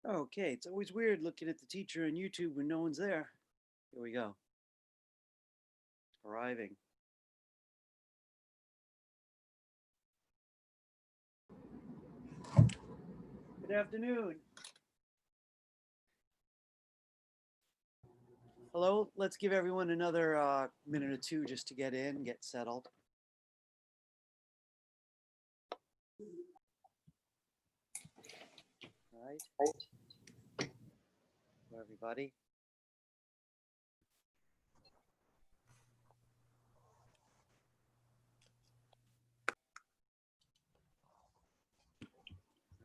Okay, it's always weird looking at the teacher on YouTube when no one's there. Here we go. Arriving. Good afternoon. Hello, let's give everyone another minute or two just to get in, get settled. All right. Hello, everybody.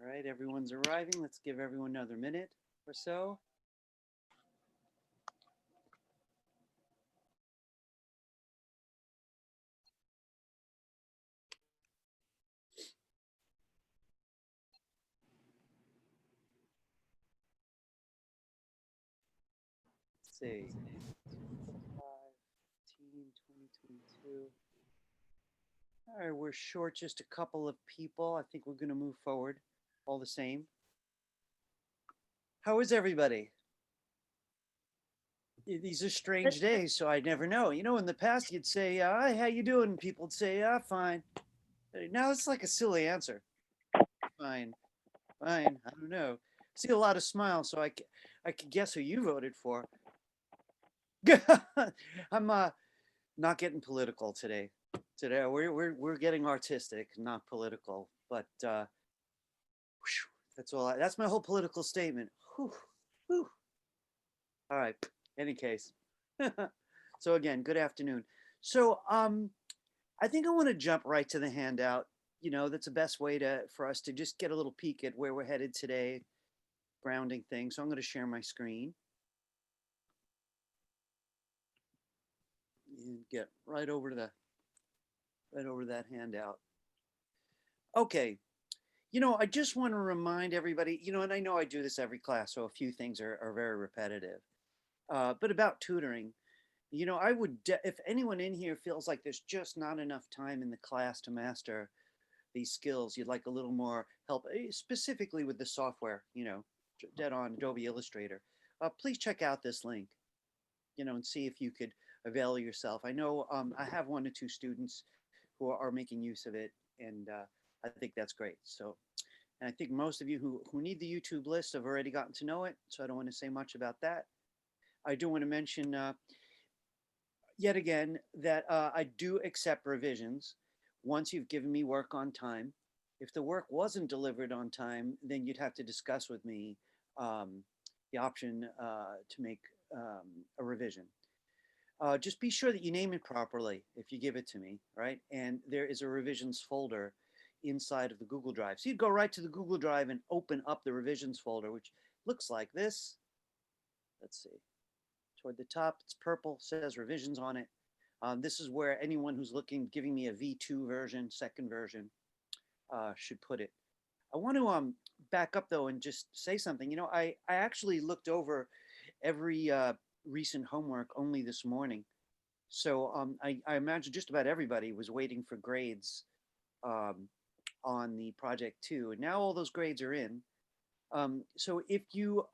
All right, everyone's arriving. Let's give everyone another minute or so. Let's see. 2022. All right, we're short just a couple of people. I think we're going to move forward all the same. How is everybody? These are strange days, so I never know. You know, in the past, you'd say, "Hi, how you doing?" And people would say, fine." Now it's like a silly answer. Fine, fine. I don't know. See a lot of smiles, so I could guess who you voted for. I'm not getting political today. Today we're getting artistic, not political. But that's all. That's my whole political statement. Whew, whew. All right. Any case. So again, good afternoon. So I think I want to jump right to the handout. You know, that's the best way for us to just get a little peek at where we're headed today, grounding things. So I'm going to share my screen and get right over to that handout. Okay. You know, I just want to remind everybody, you know, and I know I do this every class, so a few things are very repetitive. But about tutoring, you know, I would, if anyone in here feels like there's just not enough time in the class to master these skills, you'd like a little more help, specifically with the software, you know, dead on Adobe Illustrator, please check out this link, you know, and see if you could avail yourself. I know I have 1 or 2 students who are making use of it, and I think that's great. So, and I think most of you who need the YouTube list have already gotten to know it, so I don't want to say much about that. I do want to mention yet again that I do accept revisions once you've given me work on time. If the work wasn't delivered on time, then you'd have to discuss with me the option to make a revision. Just be sure that you name it properly if you give it to me, right? And there is a revisions folder inside of the Google Drive. So you'd go right to the Google Drive and open up the revisions folder, which looks like this. Let's see. Toward the top, it's purple, says revisions on it. This is where anyone who's giving me a V2 version, second version, should put it. I want to back up though and just say something. You know, I actually looked over every recent homework only this morning. So I imagine just about everybody was waiting for grades on the project too. And now all those grades are in. So if you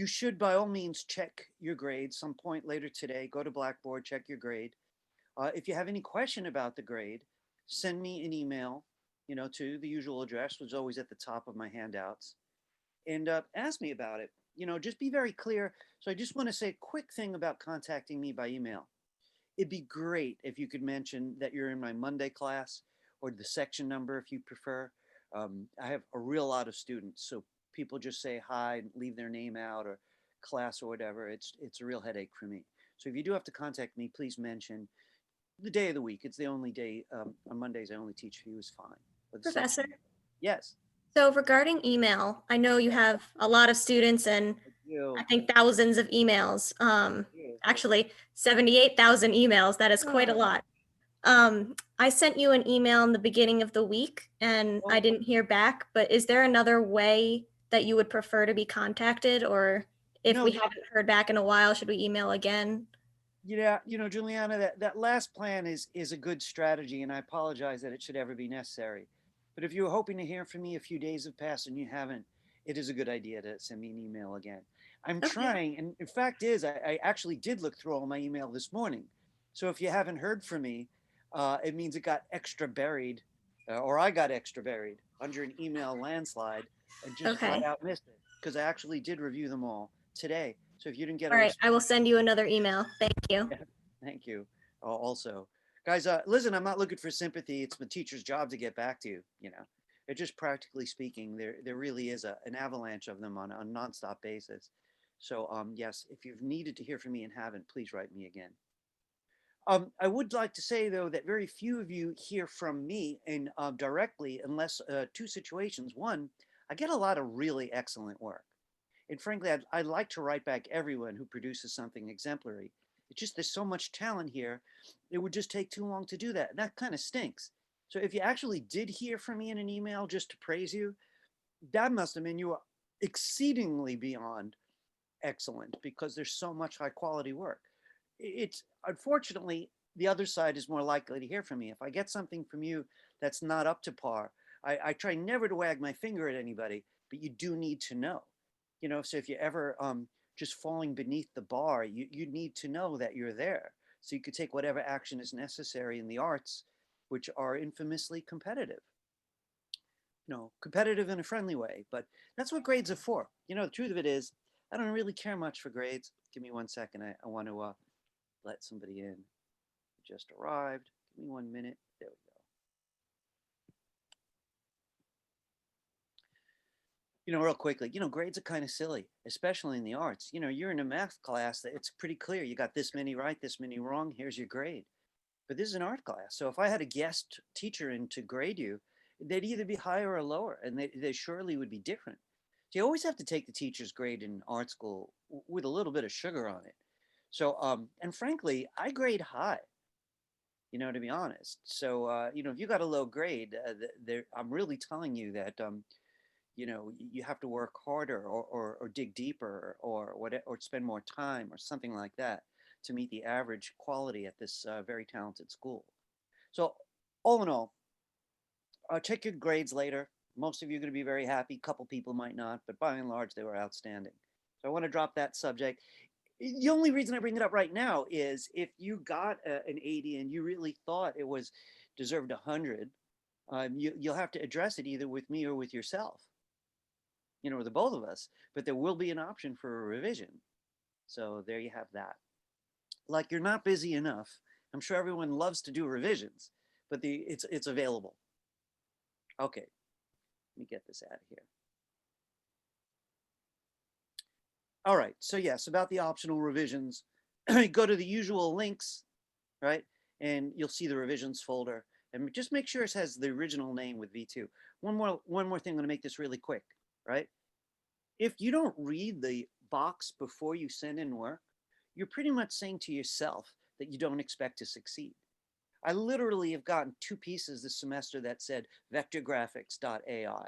should by all means check your grade some point later today. Go to Blackboard, check your grade. If you have any question about the grade, send me an email, you know, to the usual address, which is always at the top of my handouts, and ask me about it. You know, just be very clear. So I just want to say a quick thing about contacting me by email. It'd be great if you could mention that you're in my Monday class or the section number if you prefer. I have a real lot of students, so people just say hi and leave their name out or class or whatever. It's a real headache for me. So if you do have to contact me, please mention the day of the week. It's the only day on Mondays I only teach for you is fine. But the Professor, section, yes. so regarding email, I know you have a lot of students and I think thousands of emails. Actually, 78,000 emails. That is quite a lot. I sent you an email in the beginning of the week and I didn't hear back, but is there another way that you would prefer to be contacted? Or if No, we haven't heard back in a while, should we email again? yeah, you know, Juliana, that last plan is a good strategy, and I apologize that it should ever be necessary. But if you were hoping to hear from me, a few days have passed and you haven't, it is a good idea to send me an email again. I'm Okay. trying, and in fact is, I actually did look through all my email this morning. So if you haven't heard from me, it means it got extra buried, or I got extra buried under an email landslide and just flat Okay. out missed it because I actually did review them all today. So if you didn't get a All right. I will response, send you another email. Thank you. thank you. Also, guys, listen, I'm not looking for sympathy. It's the teacher's job to get back to you. You know, it just practically speaking, there really is an avalanche of them on a nonstop basis. So, yes, if you've needed to hear from me and haven't, please write me again. I would like to say though that very few of you hear from me in directly, unless two situations. One, I get a lot of really excellent work. And frankly, I'd like to write back everyone who produces something exemplary. It's just there's so much talent here, it would just take too long to do that. And that kind of stinks. So if you actually did hear from me in an email just to praise you, that must have been you are exceedingly beyond excellent because there's so much high quality work. It's unfortunately the other side is more likely to hear from me. If I get something from you that's not up to par, I try never to wag my finger at anybody, but you do need to know. You know, so if you're ever just falling beneath the bar, you need to know that you're there. So you could take whatever action is necessary in the arts, which are infamously competitive. You know, competitive in a friendly way, but that's what grades are for. You know, the truth of it is, I don't really care much for grades. Give me 1 second. I want to let somebody in. Just arrived. Give me 1 minute. There we go. You know, real quickly, you know, grades are kind of silly, especially in the arts. You know, you're in a math class that it's pretty clear. You got this many right, this many wrong. Here's your grade. But this is an art class. So if I had a guest teacher in to grade you, they'd either be higher or lower, and they surely would be different. So you always have to take the teacher's grade in art school with a little bit of sugar on it. So, and frankly, I grade high, you know, to be honest. So, you know, if you got a low grade, I'm really telling you that, you know, you have to work harder or dig deeper or what, or spend more time or something like that to meet the average quality at this very talented school. So, all in all, check your grades later. Most of you are going to be very happy. A couple people might not, but by and large, they were outstanding. So I want to drop that subject. The only reason I bring it up right now is if you got an 80 and you really thought it was deserved 100, you'll have to address it either with me or with yourself, you know, or the both of us. But there will be an option for a revision. So there you have that. Like you're not busy enough. I'm sure everyone loves to do revisions, but it's available. Okay, let me get this out of here. All right, so yes, about the optional revisions, go to the usual links, right? And you'll see the revisions folder. And just make sure it has the original name with V2. One more thing, I'm gonna make this really quick, right? If you don't read the box before you send in work, you're pretty much saying to yourself that you don't expect to succeed. I literally have gotten 2 pieces this semester that said vectorgraphics.ai.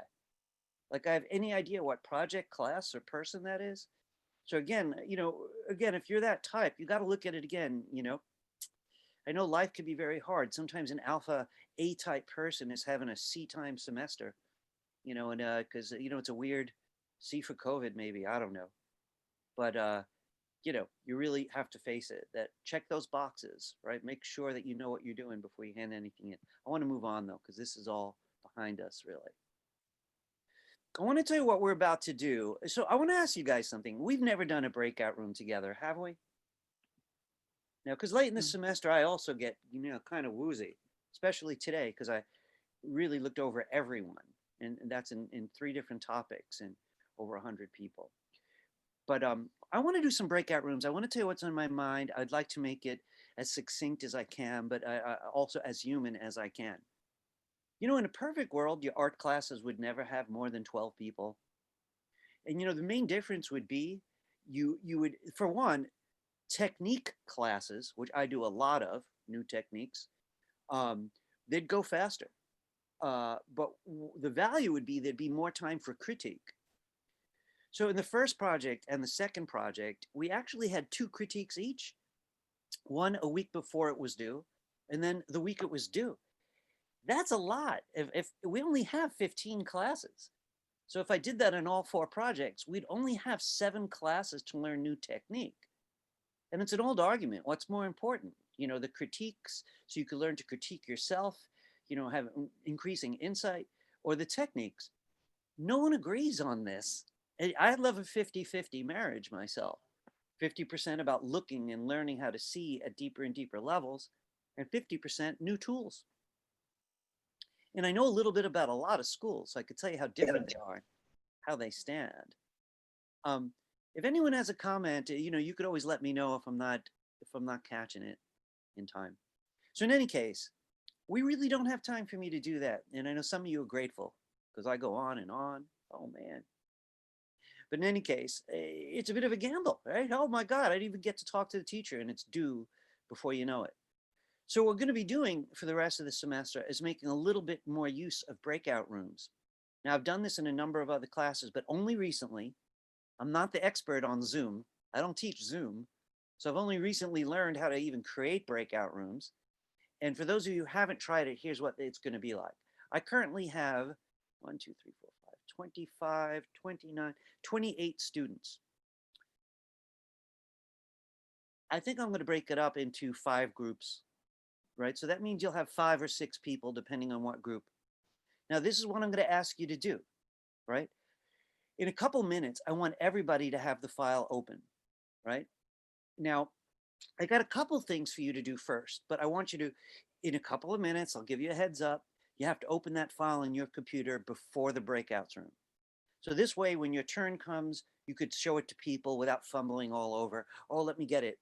Like I have any idea what project, class, or person that is. So again, you know, again, if you're that type, you got to look at it again, you know. I know life can be very hard. Sometimes an alpha A type person is having a C time semester, you know, and because you know it's a weird C for COVID, maybe, I don't know. But you know, you really have to face it. That check those boxes, right? Make sure that you know what you're doing before you hand anything in. I want to move on though, because this is all behind us, really. I want to tell you what we're about to do. So I want to ask you guys something. We've never done a breakout room together, have we? Now, because late in the semester, I also get, you know, kind of woozy, especially today, because I really looked over everyone. And that's in 3 different topics and over 100 people. But I want to do some breakout rooms. I want to tell you what's on my mind. I'd like to make it as succinct as I can, but also as human as I can. You know, in a perfect world, your art classes would never have more than 12 people. And, you know, the main difference would be you would, for one, technique classes, which I do a lot of, new techniques, they'd go faster. But the value would be there'd be more time for critique. So in the first project and the second project, we actually had 2 critiques each, one a week before it was due, and then the week it was due. That's a lot. If we only have 15 classes, So if I did that in all 4 projects, we'd only have 7 classes to learn new technique. And it's an old argument. What's more important? You know, the critiques, so you can learn to critique yourself, you know, have increasing insight, or the techniques. No one agrees on this. I love a 50-50 marriage myself. 50% about looking and learning how to see at deeper and deeper levels, and 50% new tools. And I know a little bit about a lot of schools, so I could tell you how different they are, how they stand. If anyone has a comment, you know, you could always let me know if I'm not catching it in time. So in any case, we really don't have time for me to do that. And I know some of you are grateful because I go on and on. Oh man. But in any case, it's a bit of a gamble, right? Oh my God, I didn't even get to talk to the teacher and it's due before you know it. So what we're going to be doing for the rest of the semester is making a little bit more use of breakout rooms. Now I've done this in a number of other classes, but only recently. I'm not the expert on Zoom. I don't teach Zoom. So I've only recently learned how to even create breakout rooms. And for those of you who haven't tried it, here's what it's going to be like. I currently have 1, 2, 3, 4, 5, 25, 29, 28 students. I think I'm going to break it up into 5 groups, right? So that means you'll have 5 or 6 people depending on what group. Now, this is what I'm going to ask you to do, right? In a couple minutes, I want everybody to have the file open, right? Now, I got a couple things for you to do first, but I want you to, in a couple of minutes, I'll give you a heads up. You have to open that file in your computer before the breakouts room. So this way, when your turn comes, you could show it to people without fumbling all over. Oh, let me get it.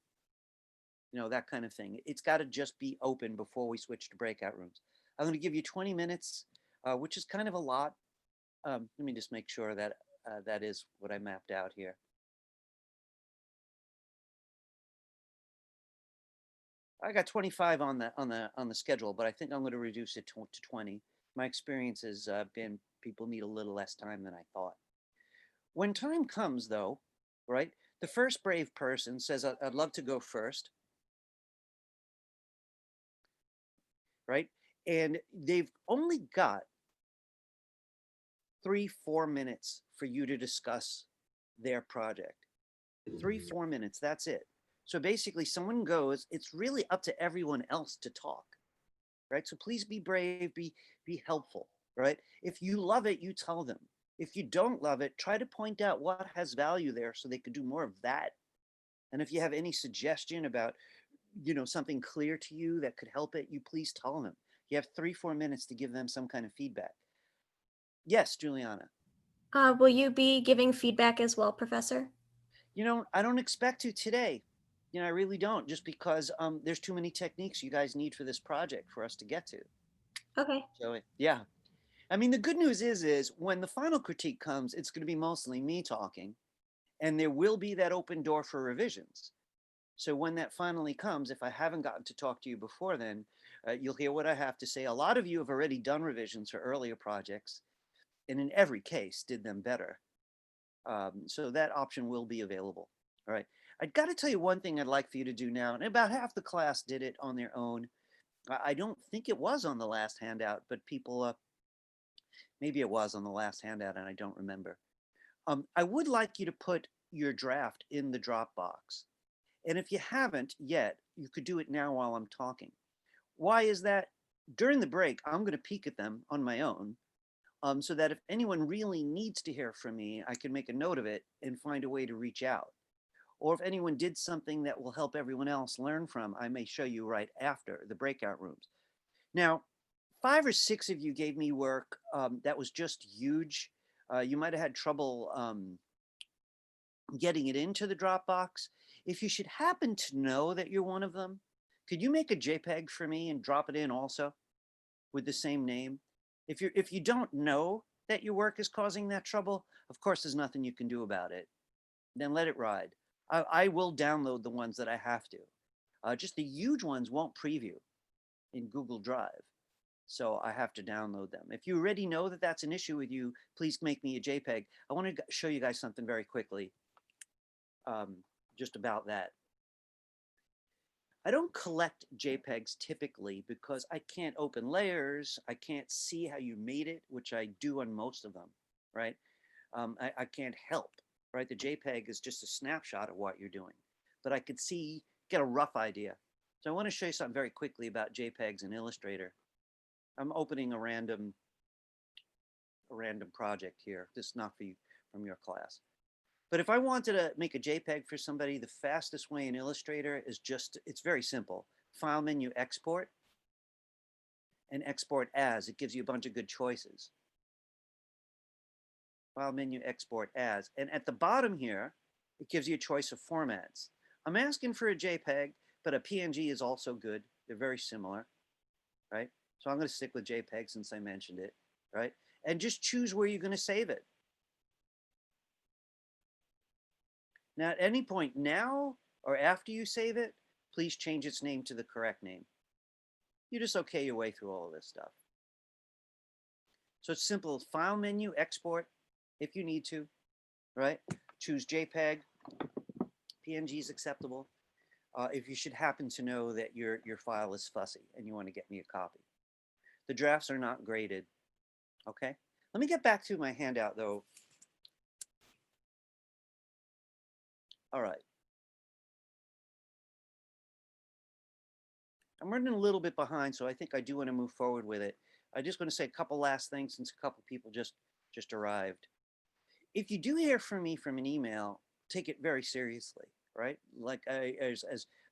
You know, that kind of thing. It's got to just be open before we switch to breakout rooms. I'm going to give you 20 minutes, which is kind of a lot. Let me just make sure that that is what I mapped out here. I got 25 on the schedule, but I think I'm going to reduce it to 20. My experience has been people need a little less time than I thought. When time comes, though, right? The first brave person says, "I'd love to go first," right? And they've only got 3-4 minutes for you to discuss their project. 3-4 minutes, that's it. So basically someone goes, it's really up to everyone else to talk, right? So please be brave, be helpful, right? If you love it, you tell them. If you don't love it, try to point out what has value there so they could do more of that. And if you have any suggestion about, you know, something clear to you that could help it, you please tell them. You have 3-4 minutes to give them some kind of feedback. Yes, Juliana. Will you be giving feedback as well, Professor? You know, I don't expect to today. You know, I really don't, just because there's too many techniques you guys need for this project for us to get to. Okay. So yeah, I mean, the good news is when the final critique comes, it's going to be mostly me talking, and there will be that open door for revisions. So when that finally comes, if I haven't gotten to talk to you before then, you'll hear what I have to say. A lot of you have already done revisions for earlier projects, and in every case did them better. So that option will be available. All right. I've got to tell you one thing I'd like for you to do now, and about half the class did it on their own. I don't think it was on the last handout, but people, maybe it was on the last handout and I don't remember. I would like you to put your draft in the Dropbox. And if you haven't yet, you could do it now while I'm talking. Why is that? During the break, I'm going to peek at them on my own. So that if anyone really needs to hear from me, I can make a note of it and find a way to reach out. Or if anyone did something that will help everyone else learn from, I may show you right after the breakout rooms. Now, 5 or 6 of you gave me work that was just huge. You might have had trouble getting it into the Dropbox. If you should happen to know that you're one of them, could you make a JPEG for me and drop it in also with the same name? If you don't know that your work is causing that trouble, of course, there's nothing you can do about it. Then let it ride. I will download the ones that I have to. Just the huge ones won't preview in Google Drive. So I have to download them. If you already know that that's an issue with you, please make me a JPEG. I want to show you guys something very quickly just about that. I don't collect JPEGs typically because I can't open layers. I can't see how you made it, which I do on most of them, right? I can't help, right? The JPEG is just a snapshot of what you're doing, but I could get a rough idea. So I want to show you something very quickly about JPEGs in Illustrator. I'm opening a random project here. This is not for you from your class. But if I wanted to make a JPEG for somebody, the fastest way in Illustrator is it's very simple. File menu, export, and export as. It gives you a bunch of good choices. File menu, export as. And at the bottom here, it gives you a choice of formats. I'm asking for a JPEG, but a PNG is also good. They're very similar, right? So I'm going to stick with JPEG since I mentioned it, right? And just choose where you're going to save it. Now, at any point now or after you save it, please change its name to the correct name. You just okay your way through all of this stuff. So it's simple. File menu, export if you need to, right? Choose JPEG. PNG is acceptable. If you should happen to know that your file is fussy and you want to get me a copy. The drafts are not graded, okay? Let me get back to my handout though. All right. I'm running a little bit behind, so I think I do want to move forward with it. I just want to say a couple last things since a couple people just arrived. If you do hear from me from an email, take it very seriously, right? Like as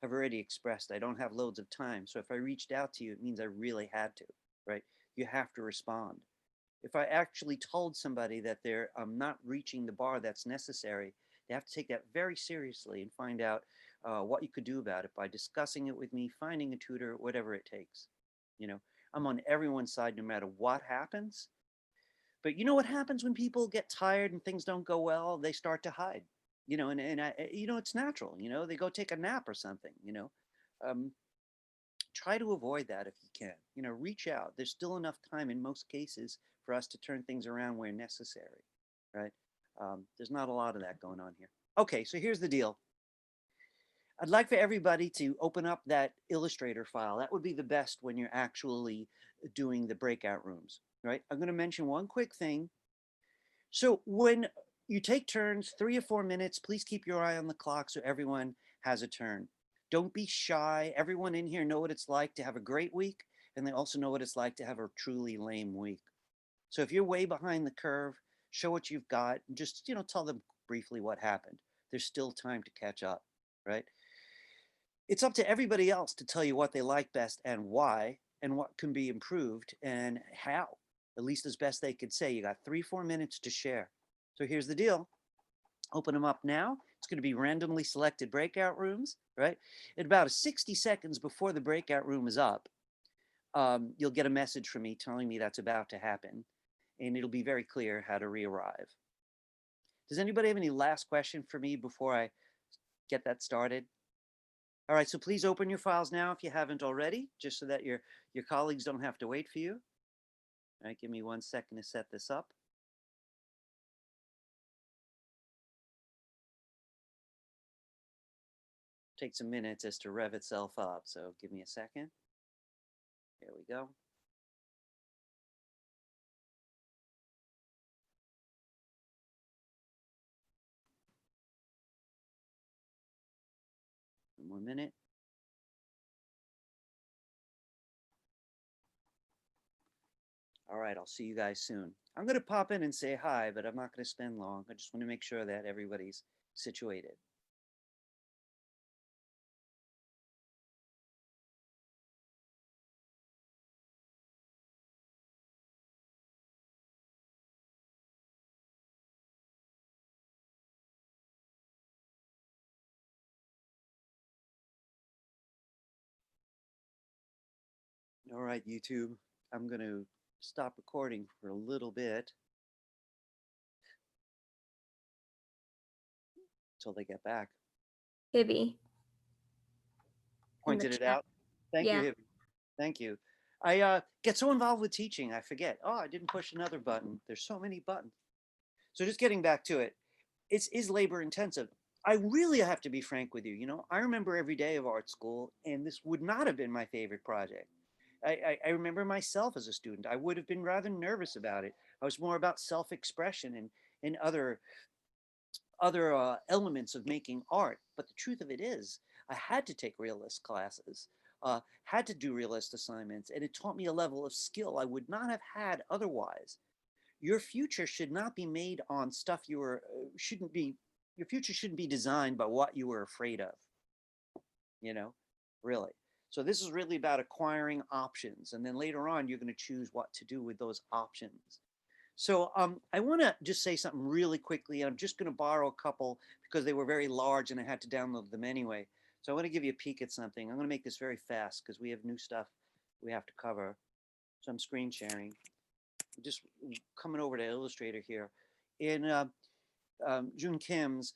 I've already expressed, I don't have loads of time. So if I reached out to you, it means I really had to, right? You have to respond. If I actually told somebody that they're not reaching the bar that's necessary, they have to take that very seriously and find out what you could do about it by discussing it with me, finding a tutor, whatever it takes. You know, I'm on everyone's side no matter what happens. But you know what happens when people get tired and things don't go well? They start to hide. You know, it's natural. You know, they go take a nap or something. You know, try to avoid that if you can. You know, reach out. There's still enough time in most cases for us to turn things around where necessary, right? There's not a lot of that going on here. Okay, so here's the deal. I'd like for everybody to open up that Illustrator file. That would be the best when you're actually doing the breakout rooms, right? I'm going to mention one quick thing. So when you take turns, 3 or 4 minutes, please keep your eye on the clock so everyone has a turn. Don't be shy. Everyone in here know what it's like to have a great week, and they also know what it's like to have a truly lame week. So if you're way behind the curve, show what you've got, and just, you know, tell them briefly what happened. There's still time to catch up, right? It's up to everybody else to tell you what they like best and why, and what can be improved and how, at least as best they could say. You got 3 or 4 minutes to share. So here's the deal. Open them up now. It's going to be randomly selected breakout rooms, right? At about 60 seconds before the breakout room is up, you'll get a message from me telling me that's about to happen, and it'll be very clear how to re-arrive. Does anybody have any last question for me before I get that started? All right, so please open your files now if you haven't already, just so that your colleagues don't have to wait for you. All right, give me 1 second to set this up. Takes a minute just to rev itself up, so give me a second. There we go. One more minute. All right, I'll see you guys soon. I'm going to pop in and say hi, but I'm not going to spend long. I just want to make sure that everybody's situated. All right, YouTube, I'm going to stop recording for a little bit until they get back. Hibby. Pointed it out. Thank you, Hibby. Thank you. I get so involved with teaching, I forget. Oh, I didn't push another button. There's so many buttons. So just getting back to it, it is labor intensive. I really have to be frank with you. You know, I remember every day of art school, and this would not have been my favorite project. I remember myself as a student. I would have been rather nervous about it. I was more about self-expression and other elements of making art. But the truth of it is, I had to take realist classes, had to do realist assignments, and it taught me a level of skill I would not have had otherwise. Your future should not be made on stuff you were, shouldn't be, your future shouldn't be designed by what you were afraid of, you know, really. So this is really about acquiring options. And then later on, you're going to choose what to do with those options. So I want to just say something really quickly. I'm just going to borrow a couple because they were very large and I had to download them anyway. So I want to give you a peek at something. I'm going to make this very fast because we have new stuff we have to cover. So I'm screen sharing. I'm just coming over to Illustrator here. In June Kim's,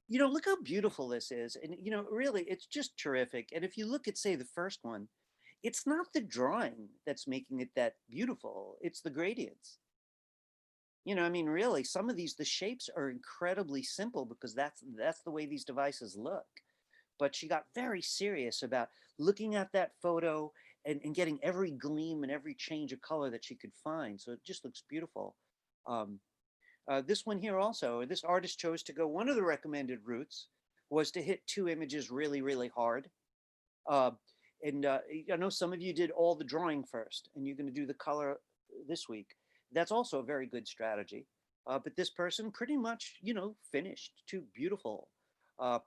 you know, look how beautiful this is. And, you know, really, it's just terrific. And if you look at, say, the first one, it's not the drawing that's making it that beautiful. It's the gradients. You know, I mean, really, some of these, the shapes are incredibly simple because that's the way these devices look. But she got very serious about looking at that photo and getting every gleam and every change of color that she could find. So it just looks beautiful. This one here also, this artist chose to go, one of the recommended routes was to hit 2 images really, really hard. I know some of you did all the drawing first and you're going to do the color this week. That's also a very good strategy. But this person pretty much, you know, finished 2 beautiful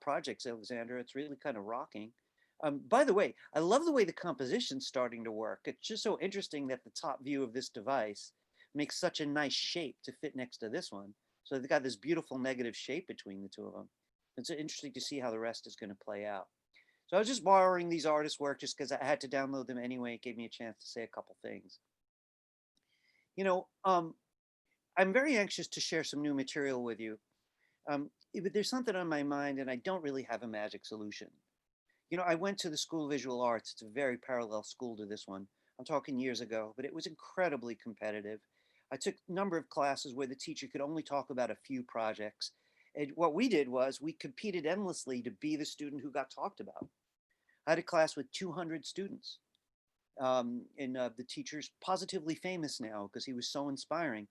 projects, Alexandra. It's really kind of rocking. By the way, I love the way the composition's starting to work. It's just so interesting that the top view of this device makes such a nice shape to fit next to this one. So they've got this beautiful negative shape between the two of them. It's interesting to see how the rest is going to play out. So I was just borrowing these artists' work just because I had to download them anyway. It gave me a chance to say a couple things. You know, I'm very anxious to share some new material with you. But there's something on my mind and I don't really have a magic solution. You know, I went to the School of Visual Arts. It's a very parallel school to this one. I'm talking years ago, but it was incredibly competitive. I took a number of classes where the teacher could only talk about a few projects. And what we did was we competed endlessly to be the student who got talked about. I had a class with 200 students. The teacher's positively famous now because he was so inspiring.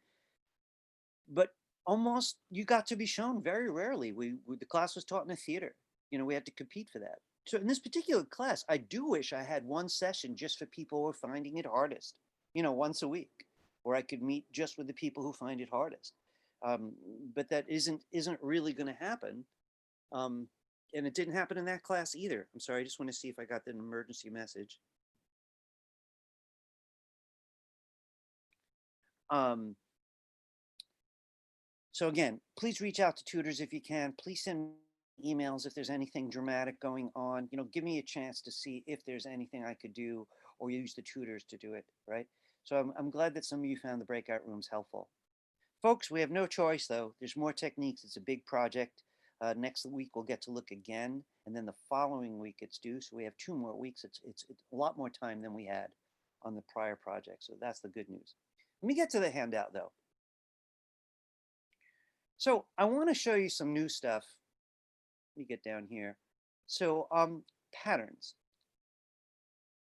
But almost you got to be shown very rarely. The class was taught in a theater. You know, we had to compete for that. So in this particular class, I do wish I had one session just for people who are finding it hardest, you know, once a week, where I could meet just with the people who find it hardest. But that isn't really going to happen. And it didn't happen in that class either. I'm sorry, I just want to see if I got an emergency message. So again, please reach out to tutors if you can. Please send emails if there's anything dramatic going on. You know, give me a chance to see if there's anything I could do or use the tutors to do it, right? So I'm glad that some of you found the breakout rooms helpful. Folks, we have no choice though. There's more techniques. It's a big project. Next week we'll get to look again, and then the following week it's due. So we have 2 more weeks. It's a lot more time than we had on the prior project. So that's the good news. Let me get to the handout though. So I want to show you some new stuff. Let me get down here. So patterns.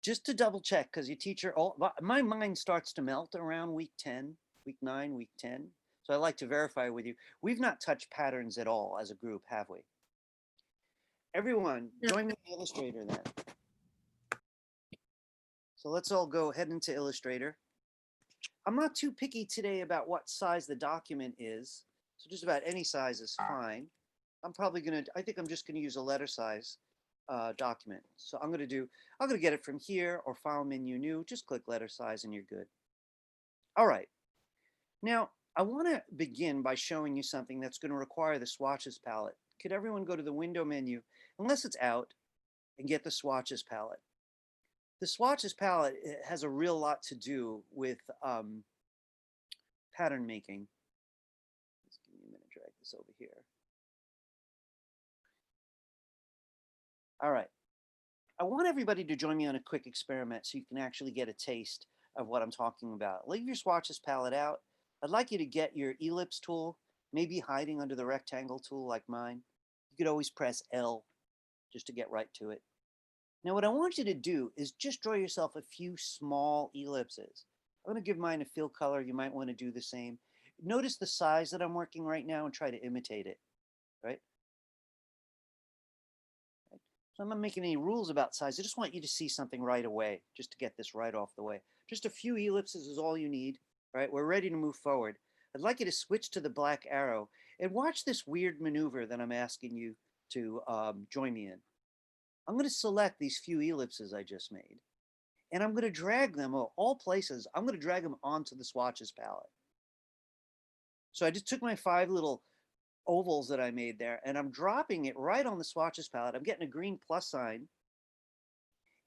Just to double check, because your teacher, my mind starts to melt around week 10, week 9, week 10. So I like to verify with you. We've not touched patterns at all as a group, have we? Everyone, join me in Illustrator then. So let's all go head into Illustrator. I'm not too picky today about what size the document is. So just about any size is fine. I think I'm just gonna use a letter size document. So I'm gonna get it from here or file menu new, just click letter size and you're good. All right, now I wanna begin by showing you something that's gonna require the Swatches palette. Could everyone go to the window menu, unless it's out, and get the Swatches palette? The Swatches palette has a real lot to do with pattern making. Just give me a minute, drag this over here. All right. I want everybody to join me on a quick experiment so you can actually get a taste of what I'm talking about. Leave your Swatches palette out. I'd like you to get your ellipse tool, maybe hiding under the rectangle tool like mine. You could always press L just to get right to it. Now what I want you to do is just draw yourself a few small ellipses. I'm going to give mine a fill color. You might want to do the same. Notice the size that I'm working right now and try to imitate it, right? So I'm not making any rules about size. I just want you to see something right away, just to get this right off the way. Just a few ellipses is all you need, right? We're ready to move forward. I'd like you to switch to the black arrow and watch this weird maneuver that I'm asking you to join me in. I'm going to select these few ellipses I just made, and I'm going to drag them all places. I'm going to drag them onto the Swatches palette. So I just took my 5 little ovals that I made there, and I'm dropping it right on the Swatches palette. I'm getting a green plus sign.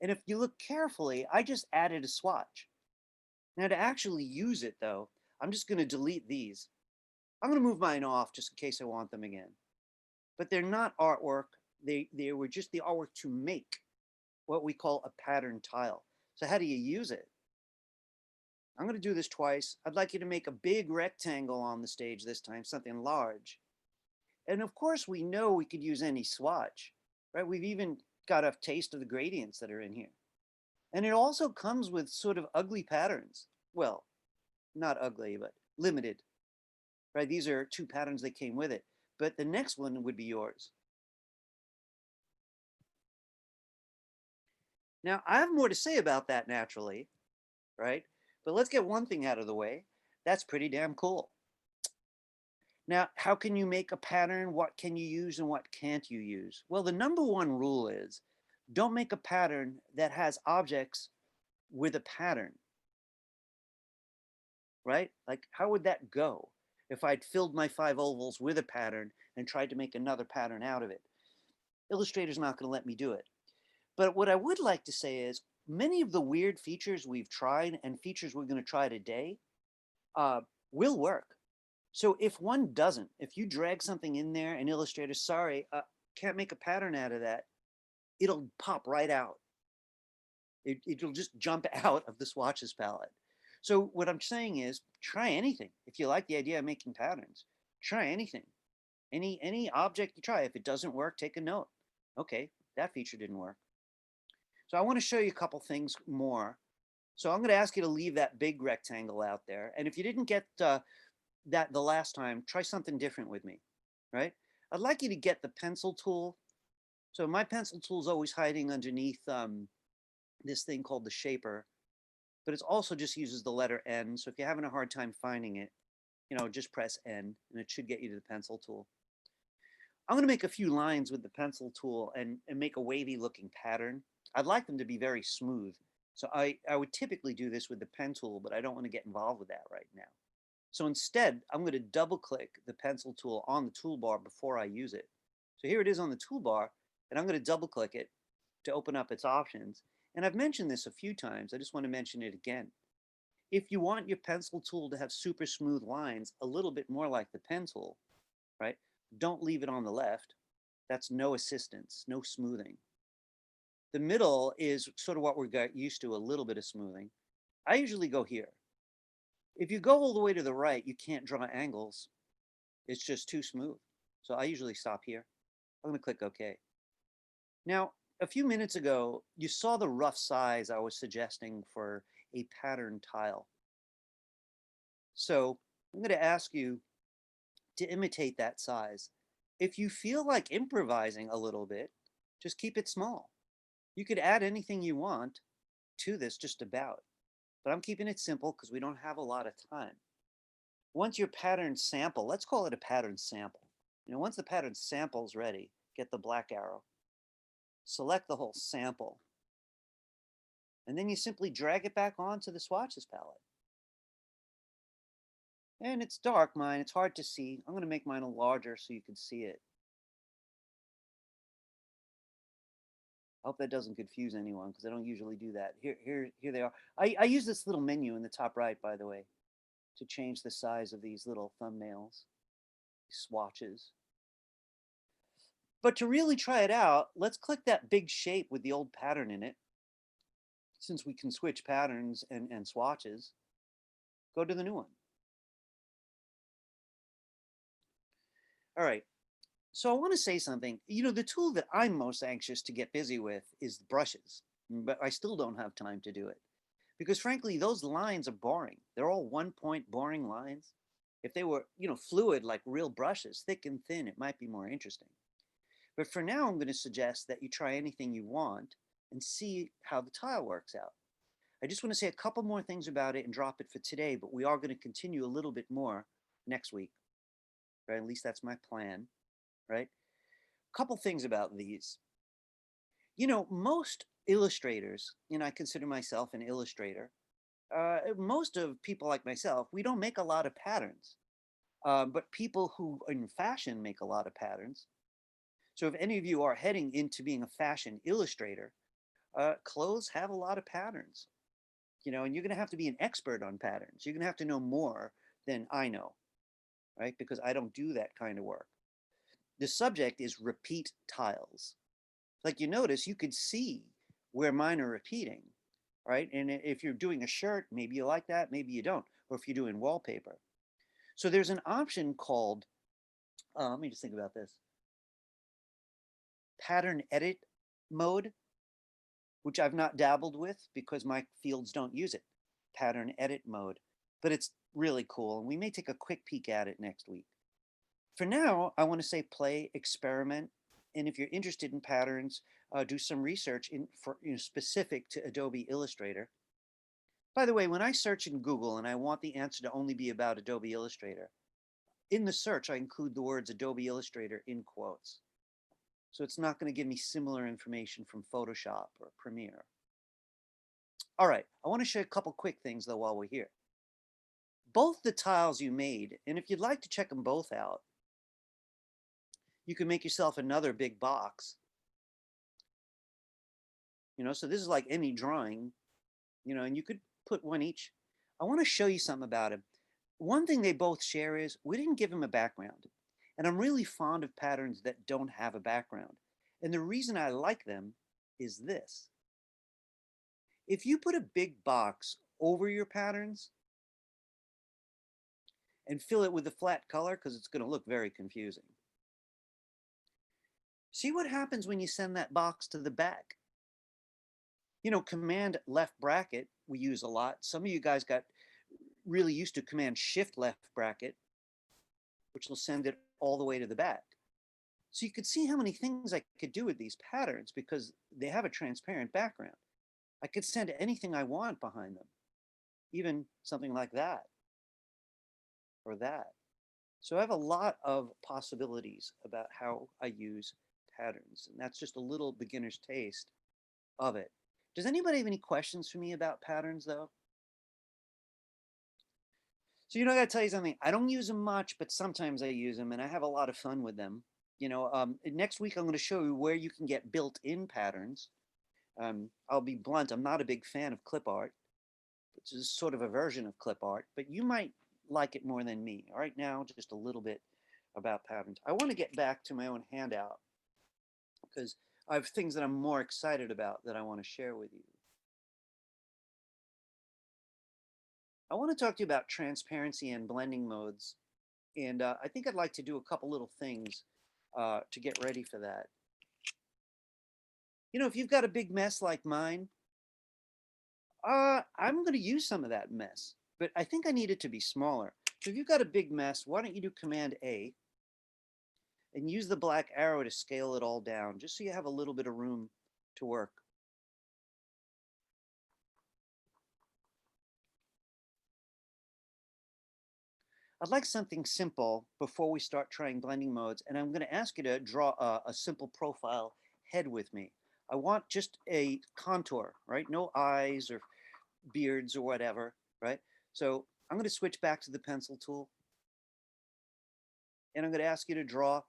And if you look carefully, I just added a swatch. Now to actually use it though, I'm just going to delete these. I'm going to move mine off just in case I want them again. But they're not artwork. They were just the artwork to make what we call a pattern tile. So how do you use it? I'm going to do this twice. I'd like you to make a big rectangle on the stage this time, something large. And of course, we know we could use any swatch, right? We've even got a taste of the gradients that are in here. And it also comes with sort of ugly patterns. Well, not ugly, but limited, right? These are 2 patterns that came with it, but the next one would be yours. Now, I have more to say about that naturally, right? But let's get one thing out of the way. That's pretty damn cool. Now, how can you make a pattern? What can you use and what can't you use? Well, the number one rule is don't make a pattern that has objects with a pattern, right? Like, how would that go if I'd filled my 5 ovals with a pattern and tried to make another pattern out of it? Illustrator's not going to let me do it. But what I would like to say is many of the weird features we've tried and features we're going to try today will work. So if one doesn't, if you drag something in there and Illustrator, sorry, can't make a pattern out of that, it'll pop right out. It'll just jump out of the Swatches palette. So what I'm saying is try anything. If you like the idea of making patterns, try anything. Any object you try. If it doesn't work, take a note. Okay, that feature didn't work. So I want to show you a couple things more. So I'm going to ask you to leave that big rectangle out there. And if you didn't get that the last time, try something different with me, right? I'd like you to get the pencil tool. So my pencil tool is always hiding underneath this thing called the shaper, but it also just uses the letter N. So if you're having a hard time finding it, just press N and it should get you to the pencil tool. I'm going to make a few lines with the pencil tool and make a wavy looking pattern. I'd like them to be very smooth. So I would typically do this with the pen tool, but I don't want to get involved with that right now. So instead, I'm going to double click the pencil tool on the toolbar before I use it. So here it is on the toolbar, and I'm going to double click it to open up its options. And I've mentioned this a few times. I just want to mention it again. If you want your pencil tool to have super smooth lines, a little bit more like the pen tool, right? Don't leave it on the left. That's no assistance, no smoothing. The middle is sort of what we're got used to, a little bit of smoothing. I usually go here. If you go all the way to the right, you can't draw angles. It's just too smooth. So I usually stop here. I'm going to click OK. Now, a few minutes ago, you saw the rough size I was suggesting for a pattern tile. So I'm going to ask you to imitate that size. If you feel like improvising a little bit, just keep it small. You could add anything you want to this just about, but I'm keeping it simple because we don't have a lot of time. Once your pattern sample, let's call it a pattern sample. Once the pattern sample is ready, get the black arrow, select the whole sample, and then you simply drag it back onto the Swatches palette. And it's dark, mine. It's hard to see. I'm going to make mine a larger so you can see it. I hope that doesn't confuse anyone because I don't usually do that. Here they are. I use this little menu in the top right, by the way, to change the size of these little thumbnails, swatches. But to really try it out, let's click that big shape with the old pattern in it. Since we can switch patterns and swatches, go to the new one. All right. So I want to say something. The tool that I'm most anxious to get busy with is the brushes, but I still don't have time to do it because frankly, those lines are boring. They're all 1-point boring lines. If they were, fluid like real brushes, thick and thin, it might be more interesting. But for now, I'm going to suggest that you try anything you want and see how the tile works out. I just want to say a couple more things about it and drop it for today, but we are going to continue a little bit more next week, right? At least that's my plan, right? A couple things about these. Most illustrators, I consider myself an illustrator. Most of people like myself, we don't make a lot of patterns, but people who in fashion make a lot of patterns. So if any of you are heading into being a fashion illustrator, clothes have a lot of patterns, and you're going to have to be an expert on patterns. You're going to have to know more than I know, right? Because I don't do that kind of work. The subject is repeat tiles. Like you notice, you could see where mine are repeating, right? And if you're doing a shirt, maybe you like that, maybe you don't. Or if you're doing wallpaper. So there's an option called, let me just think about this. Pattern edit mode, which I've not dabbled with because my fields don't use it. Pattern edit mode, but it's really cool. And we may take a quick peek at it next week. For now, I want to say play, experiment. And if you're interested in patterns, do some research specific to Adobe Illustrator. By the way, when I search in Google and I want the answer to only be about Adobe Illustrator, in the search, I include the words Adobe Illustrator in quotes. So it's not going to give me similar information from Photoshop or Premiere. All right, I want to show you a couple quick things though while we're here. Both the tiles you made, and if you'd like to check them both out, you can make yourself another big box. So this is like any drawing, and you could put one each. I want to show you something about it. One thing they both share is we didn't give them a background. And I'm really fond of patterns that don't have a background. And the reason I like them is this. If you put a big box over your patterns and fill it with a flat color, because it's going to look very confusing. See what happens when you send that box to the back. Command left bracket we use a lot. Some of you guys got really used to Command Shift left bracket, which will send it all the way to the back. So you could see how many things I could do with these patterns because they have a transparent background. I could send anything I want behind them, even something like that or that. So I have a lot of possibilities about how I use patterns, and that's just a little beginner's taste of it. Does anybody have any questions for me about patterns though? So, I got to tell you something. I don't use them much, but sometimes I use them and I have a lot of fun with them. Next week, I'm going to show you where you can get built-in patterns. I'll be blunt. I'm not a big fan of clip art, which is sort of a version of clip art, but you might like it more than me. All right, now, just a little bit about patterns. I want to get back to my own handout because I have things that I'm more excited about that I want to share with you. I want to talk to you about transparency and blending modes. And I think I'd like to do a couple little things to get ready for that. If you've got a big mess like mine, I'm going to use some of that mess, but I think I need it to be smaller. So if you've got a big mess, why don't you do Command A and use the black arrow to scale it all down, just so you have a little bit of room to work. I'd like something simple before we start trying blending modes, and I'm going to ask you to draw a simple profile head with me. I want just a contour, right? No eyes or beards or whatever, right? So I'm going to switch back to the pencil tool, and I'm going to ask you to draw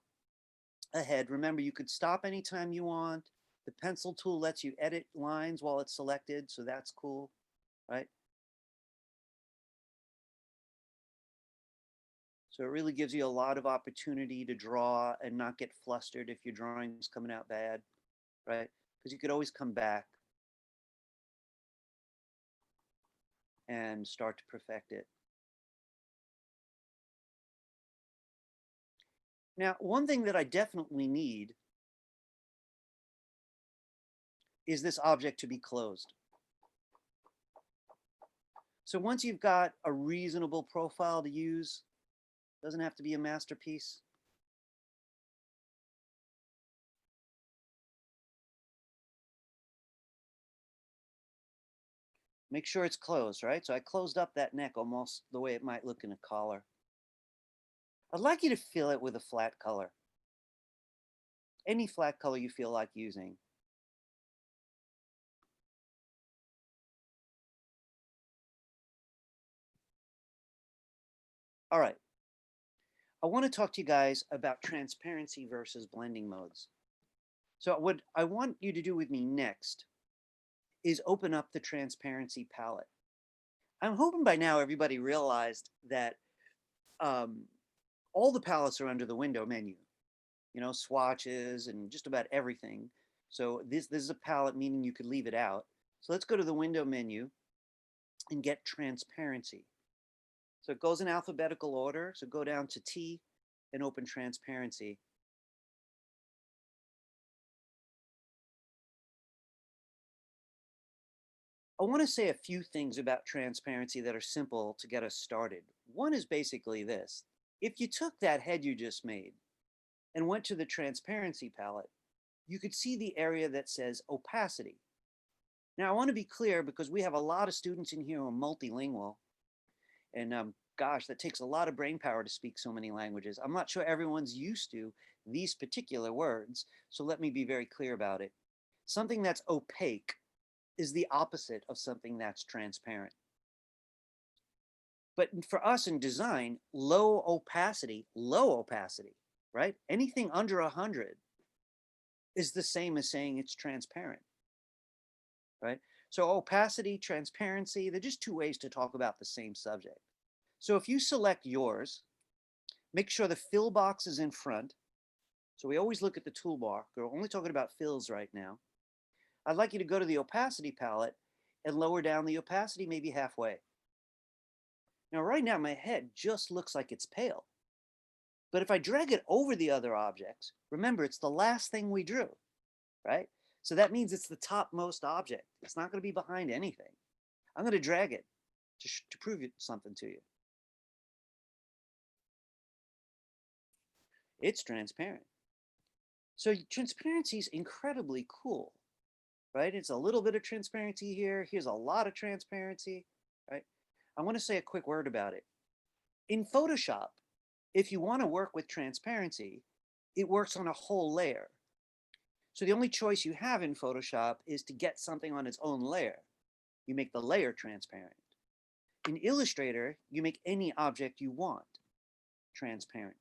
a head. Remember, you could stop anytime you want. The pencil tool lets you edit lines while it's selected, so that's cool, right? So it really gives you a lot of opportunity to draw and not get flustered if your drawing's coming out bad, right? Because you could always come back and start to perfect it. Now, one thing that I definitely need is this object to be closed. So once you've got a reasonable profile to use, Doesn't have to be a masterpiece. Make sure it's closed, right? So I closed up that neck almost the way it might look in a collar. I'd like you to fill it with a flat color. Any flat color you feel like using. All right. I want to talk to you guys about transparency versus blending modes. So what I want you to do with me next is open up the transparency palette. I'm hoping by now everybody realized that all the palettes are under the window menu, you know, swatches and just about everything. So this is a palette, meaning you could leave it out. So let's go to the window menu and get transparency. So it goes in alphabetical order. So go down to T and open transparency. I want to say a few things about transparency that are simple to get us started. One is basically this. If you took that head you just made and went to the transparency palette, you could see the area that says opacity. Now, I want to be clear because we have a lot of students in here who are multilingual. And gosh, that takes a lot of brain power to speak so many languages. I'm not sure everyone's used to these particular words. So let me be very clear about it. Something that's opaque is the opposite of something that's transparent. But for us in design, low opacity, right? Anything under 100 is the same as saying it's transparent, right? So opacity, transparency, they're just two ways to talk about the same subject. So if you select yours, make sure the fill box is in front. So we always look at the toolbar. We're only talking about fills right now. I'd like you to go to the opacity palette and lower down the opacity maybe halfway. Now, right now, my head just looks like it's pale. But if I drag it over the other objects, remember, it's the last thing we drew, right? So that means it's the topmost object. It's not going to be behind anything. I'm going to drag it to prove something to you. It's transparent. So transparency is incredibly cool, right? It's a little bit of transparency here. Here's a lot of transparency, right? I want to say a quick word about it. In Photoshop, if you want to work with transparency, it works on a whole layer. So the only choice you have in Photoshop is to get something on its own layer. You make the layer transparent. In Illustrator, you make any object you want transparent.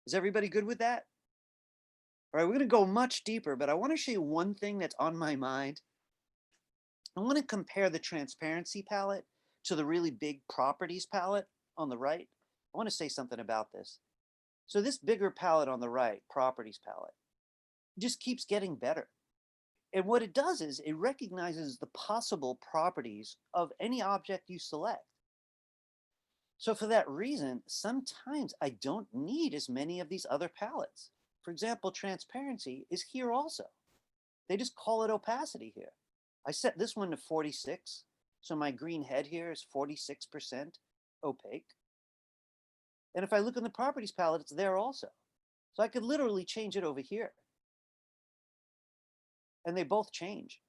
Is everybody good with that? All right, we're going to go much deeper, but I want to show you one thing that's on my mind. I want to compare the transparency palette to the really big properties palette on the right. I want to say something about this. So this bigger palette on the right, properties palette, just keeps getting better. And what it does is it recognizes the possible properties of any object you select. So for that reason, sometimes I don't need as many of these other palettes. For example, transparency is here also. They just call it opacity here. I set this one to 46. So my green head here is 46% opaque. And if I look in the properties palette, it's there also. So I could literally change it over here. And they both change.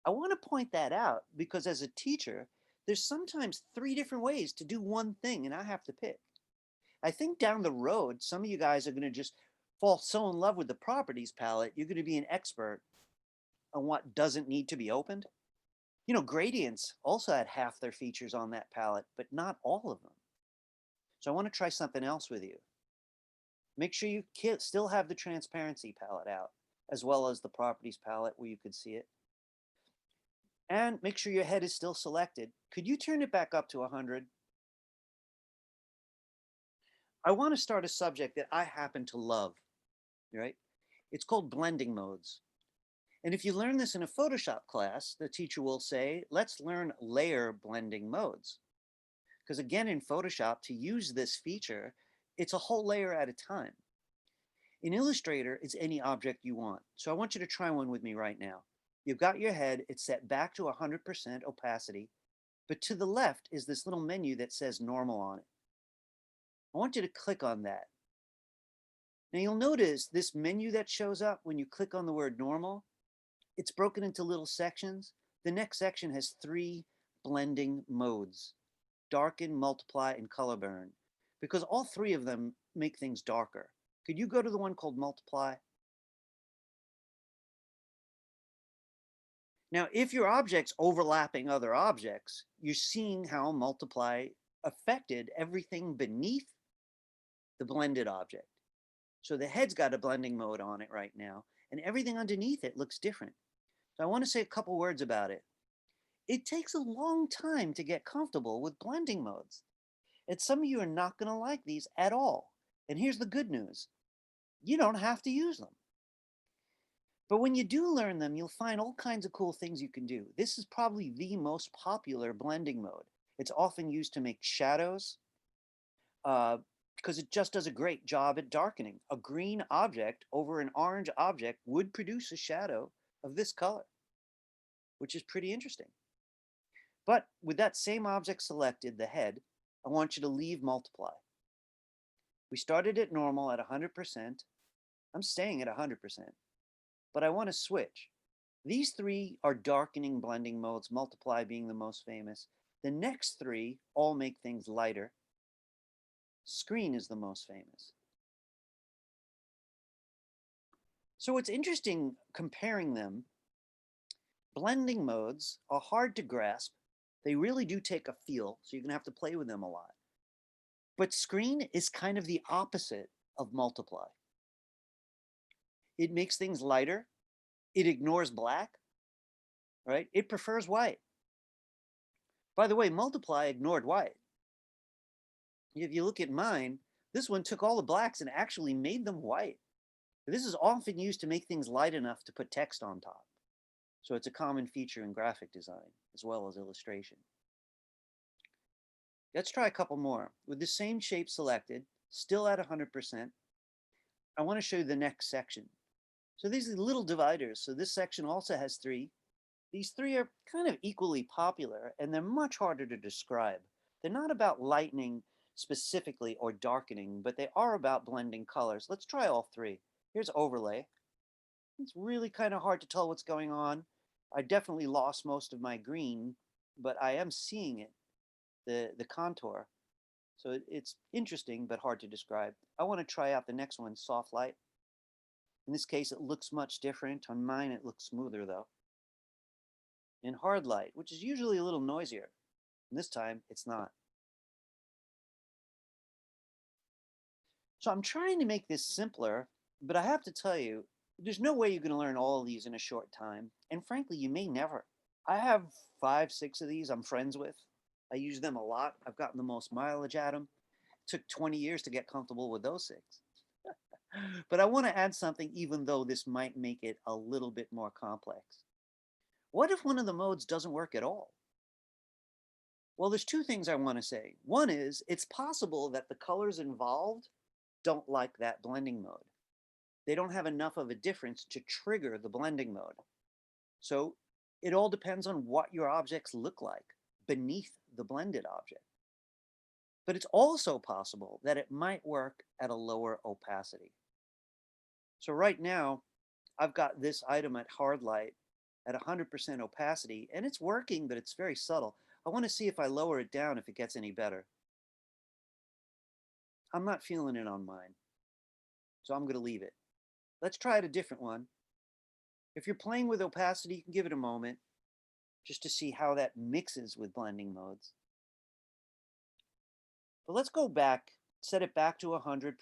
I want to point that out because as a teacher, there's sometimes 3 different ways to do one thing and I have to pick. I think down the road, some of you guys are going to just fall so in love with the properties palette, you're going to be an expert on what doesn't need to be opened. You know, gradients also had half their features on that palette, but not all of them. So I want to try something else with you. Make sure you still have the transparency palette out, as well as the properties palette where you could see it. And make sure your head is still selected. Could you turn it back up to 100? I want to start a subject that I happen to love, right? It's called blending modes. And if you learn this in a Photoshop class, the teacher will say, let's learn layer blending modes. Because again, in Photoshop, to use this feature, it's a whole layer at a time. In Illustrator, it's any object you want. So I want you to try one with me right now. You've got your head, it's set back to 100% opacity, but to the left is this little menu that says normal on it. I want you to click on that. Now you'll notice this menu that shows up when you click on the word normal, it's broken into little sections. The next section has 3 blending modes: darken, multiply, and color burn, because all 3 of them make things darker. Could you go to the one called multiply? Now, if your object's overlapping other objects, you're seeing how multiply affected everything beneath the blended object. So the head's got a blending mode on it right now, and everything underneath it looks different. So I want to say a couple words about it. It takes a long time to get comfortable with blending modes. And some of you are not going to like these at all. And here's the good news. You don't have to use them. But when you do learn them, you'll find all kinds of cool things you can do. This is probably the most popular blending mode. It's often used to make shadows because it just does a great job at darkening. A green object over an orange object would produce a shadow of this color, which is pretty interesting. But with that same object selected, the head, I want you to leave multiply. We started at normal at 100%. I'm staying at 100%, but I want to switch. These 3 are darkening blending modes, multiply being the most famous. The next 3 all make things lighter. Screen is the most famous. So it's interesting comparing them. Blending modes are hard to grasp. They really do take a feel, so you're going to have to play with them a lot. But screen is kind of the opposite of multiply. It makes things lighter. It ignores black, right? It prefers white. By the way, multiply ignored white. If you look at mine, this one took all the blacks and actually made them white. This is often used to make things light enough to put text on top. So it's a common feature in graphic design as well as illustration. Let's try a couple more. With the same shape selected, still at 100%, I want to show you the next section. So these are little dividers. So this section also has 3. These 3 are kind of equally popular, and they're much harder to describe. They're not about lightening specifically or darkening, but they are about blending colors. Let's try all 3. Here's overlay. It's really kind of hard to tell what's going on. I definitely lost most of my green, but I am seeing it, the contour. So it's interesting, but hard to describe. I want to try out the next one, soft light. In this case, it looks much different. On mine, it looks smoother though. And hard light, which is usually a little noisier. And this time, it's not. So I'm trying to make this simpler, but I have to tell you, there's no way you're going to learn all of these in a short time. And frankly, you may never. I have 5, 6 of these I'm friends with. I use them a lot. I've gotten the most mileage at them. It took 20 years to get comfortable with those 6. But I want to add something, even though this might make it a little bit more complex. What if one of the modes doesn't work at all? Well, there's 2 things I want to say. One is, it's possible that the colors involved don't like that blending mode. They don't have enough of a difference to trigger the blending mode. So it all depends on what your objects look like beneath the blended object. But it's also possible that it might work at a lower opacity. So right now, I've got this item at hard light at 100% opacity, and it's working, but it's very subtle. I want to see if I lower it down if it gets any better. I'm not feeling it on mine, so I'm going to leave it. Let's try it a different one. If you're playing with opacity, you can give it a moment just to see how that mixes with blending modes. But let's go back, set it back to 100%,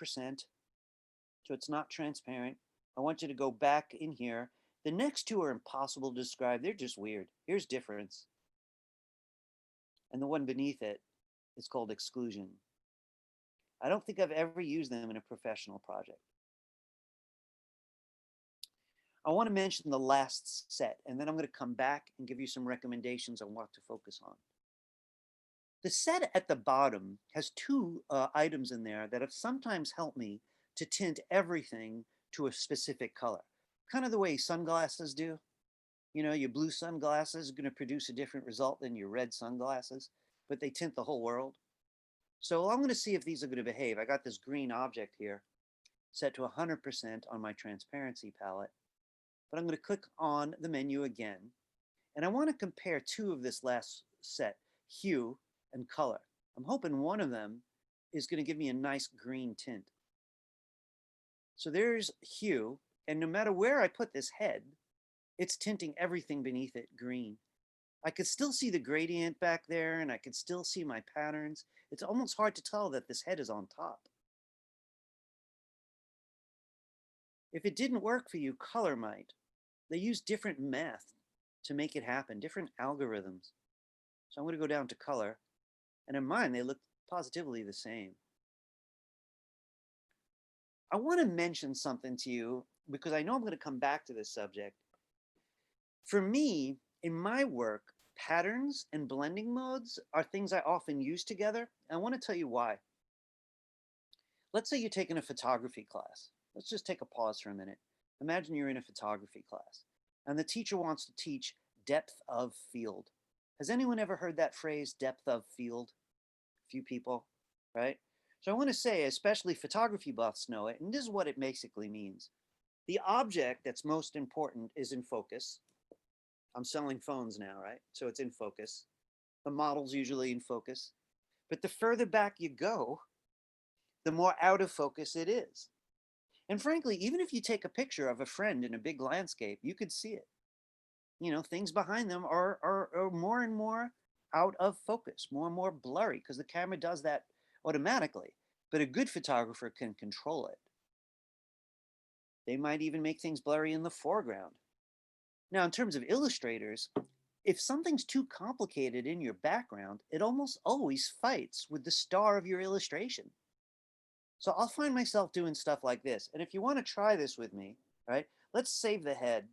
so it's not transparent. I want you to go back in here. The next 2 are impossible to describe. They're just weird. Here's difference. And the one beneath it is called exclusion. I don't think I've ever used them in a professional project. I want to mention the last set, and then I'm going to come back and give you some recommendations on what to focus on. The set at the bottom has 2 items in there that have sometimes helped me to tint everything to a specific color. Kind of the way sunglasses do. You know, your blue sunglasses are going to produce a different result than your red sunglasses, but they tint the whole world. So I'm going to see if these are going to behave. I got this green object here set to 100% on my transparency palette, but I'm going to click on the menu again, and I want to compare two of this last set, hue and color. I'm hoping one of them is going to give me a nice green tint. So there's hue, and no matter where I put this head, it's tinting everything beneath it green. I could still see the gradient back there, and I could still see my patterns. It's almost hard to tell that this head is on top. If it didn't work for you, color might. They use different math to make it happen, different algorithms. So I'm going to go down to color, and in mine, they look positively the same. I want to mention something to you because I know I'm going to come back to this subject. For me, in my work, patterns and blending modes are things I often use together. And I want to tell you why. Let's say you're taking a photography class. Let's just take a pause for a minute. Imagine you're in a photography class and the teacher wants to teach depth of field. Has anyone ever heard that phrase, depth of field? A few people, right? So I want to say, especially photography buffs know it, and this is what it basically means. The object that's most important is in focus. I'm selling phones now, right? So it's in focus. The model's usually in focus. But the further back you go, the more out of focus it is. And frankly, even if you take a picture of a friend in a big landscape, you could see it. You know, things behind them are more and more out of focus, more and more blurry, because the camera does that automatically. But a good photographer can control it. They might even make things blurry in the foreground. Now, in terms of illustrators, if something's too complicated in your background, it almost always fights with the star of your illustration. So I'll find myself doing stuff like this. And if you want to try this with me, right, let's save the head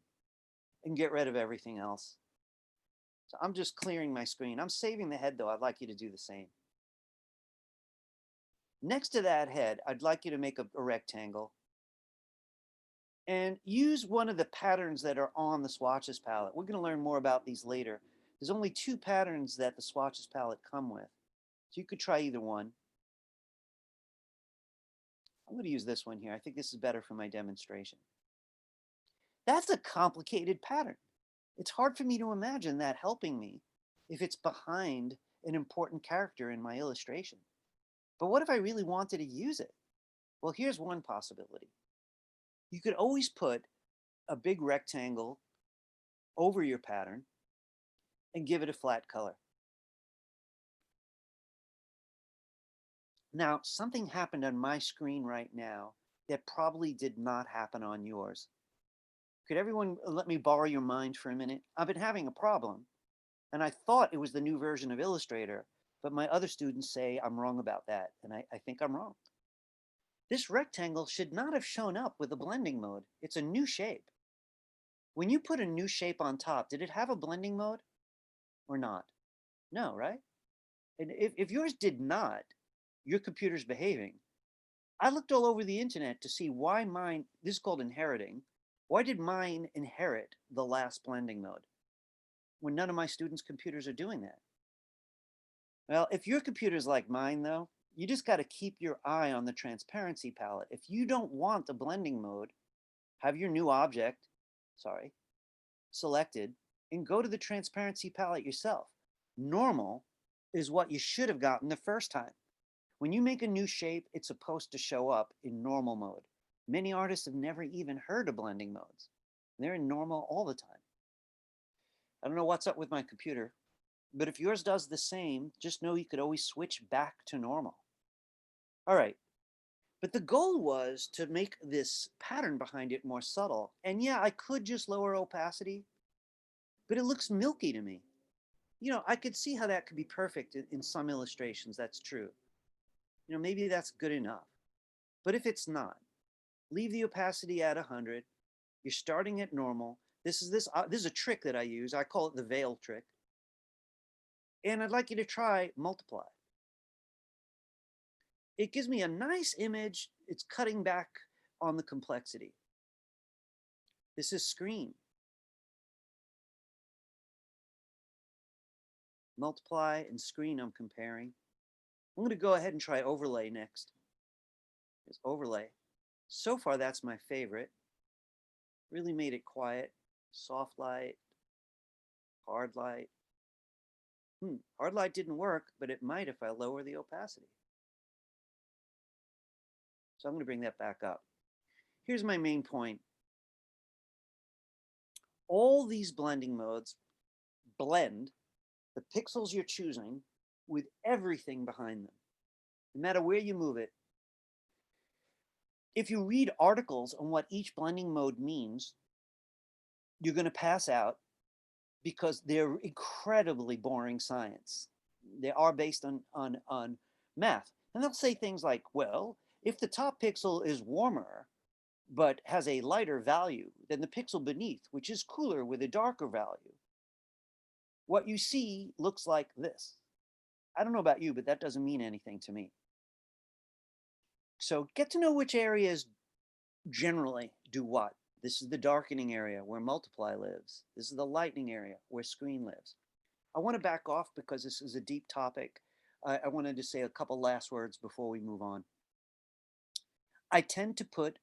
and get rid of everything else. So I'm just clearing my screen. I'm saving the head though. I'd like you to do the same. Next to that head, I'd like you to make a rectangle and use one of the patterns that are on the Swatches palette. We're going to learn more about these later. There's only two patterns that the Swatches palette come with. So you could try either one. I'm going to use this one here. I think this is better for my demonstration. That's a complicated pattern. It's hard for me to imagine that helping me if it's behind an important character in my illustration. But what if I really wanted to use it? Well, here's one possibility. You could always put a big rectangle over your pattern and give it a flat color. Now, something happened on my screen right now that probably did not happen on yours. Could everyone let me borrow your mind for a minute? I've been having a problem, and I thought it was the new version of Illustrator, but my other students say I'm wrong about that, and I think I'm wrong. This rectangle should not have shown up with the blending mode. It's a new shape. When you put a new shape on top, did it have a blending mode or not? No, right? And if yours did not, your computer's behaving. I looked all over the internet to see why mine, this is called inheriting, why did mine inherit the last blending mode when none of my students' computers are doing that? Well, if your computer's like mine though, you just got to keep your eye on the transparency palette. If you don't want the blending mode, have your new object, selected and go to the transparency palette yourself. Normal is what you should have gotten the first time. When you make a new shape, it's supposed to show up in normal mode. Many artists have never even heard of blending modes. They're in normal all the time. I don't know what's up with my computer, but if yours does the same, just know you could always switch back to normal. All right, but the goal was to make this pattern behind it more subtle. And yeah, I could just lower opacity, but it looks milky to me. You know, I could see how that could be perfect in some illustrations, that's true. You know, maybe that's good enough. But if it's not, leave the opacity at 100. You're starting at normal. This is a trick that I use. I call it the veil trick. And I'd like you to try multiply. It gives me a nice image. It's cutting back on the complexity. This is screen. Multiply and screen I'm comparing. I'm going to go ahead and try overlay next. It's overlay. So far, that's my favorite. Really made it quiet. Soft light, hard light. Hard light didn't work, but it might if I lower the opacity. So I'm going to bring that back up. Here's my main point. All these blending modes blend the pixels you're choosing with everything behind them, no matter where you move it. If you read articles on what each blending mode means, you're going to pass out because they're incredibly boring science. They are based on math. And they'll say things like, well, if the top pixel is warmer, but has a lighter value than the pixel beneath, which is cooler with a darker value, what you see looks like this. I don't know about you, but that doesn't mean anything to me. So get to know which areas generally do what. This is the darkening area where multiply lives. This is the lightening area where screen lives. I want to back off because this is a deep topic. I wanted to say a couple last words before we move on. I tend to put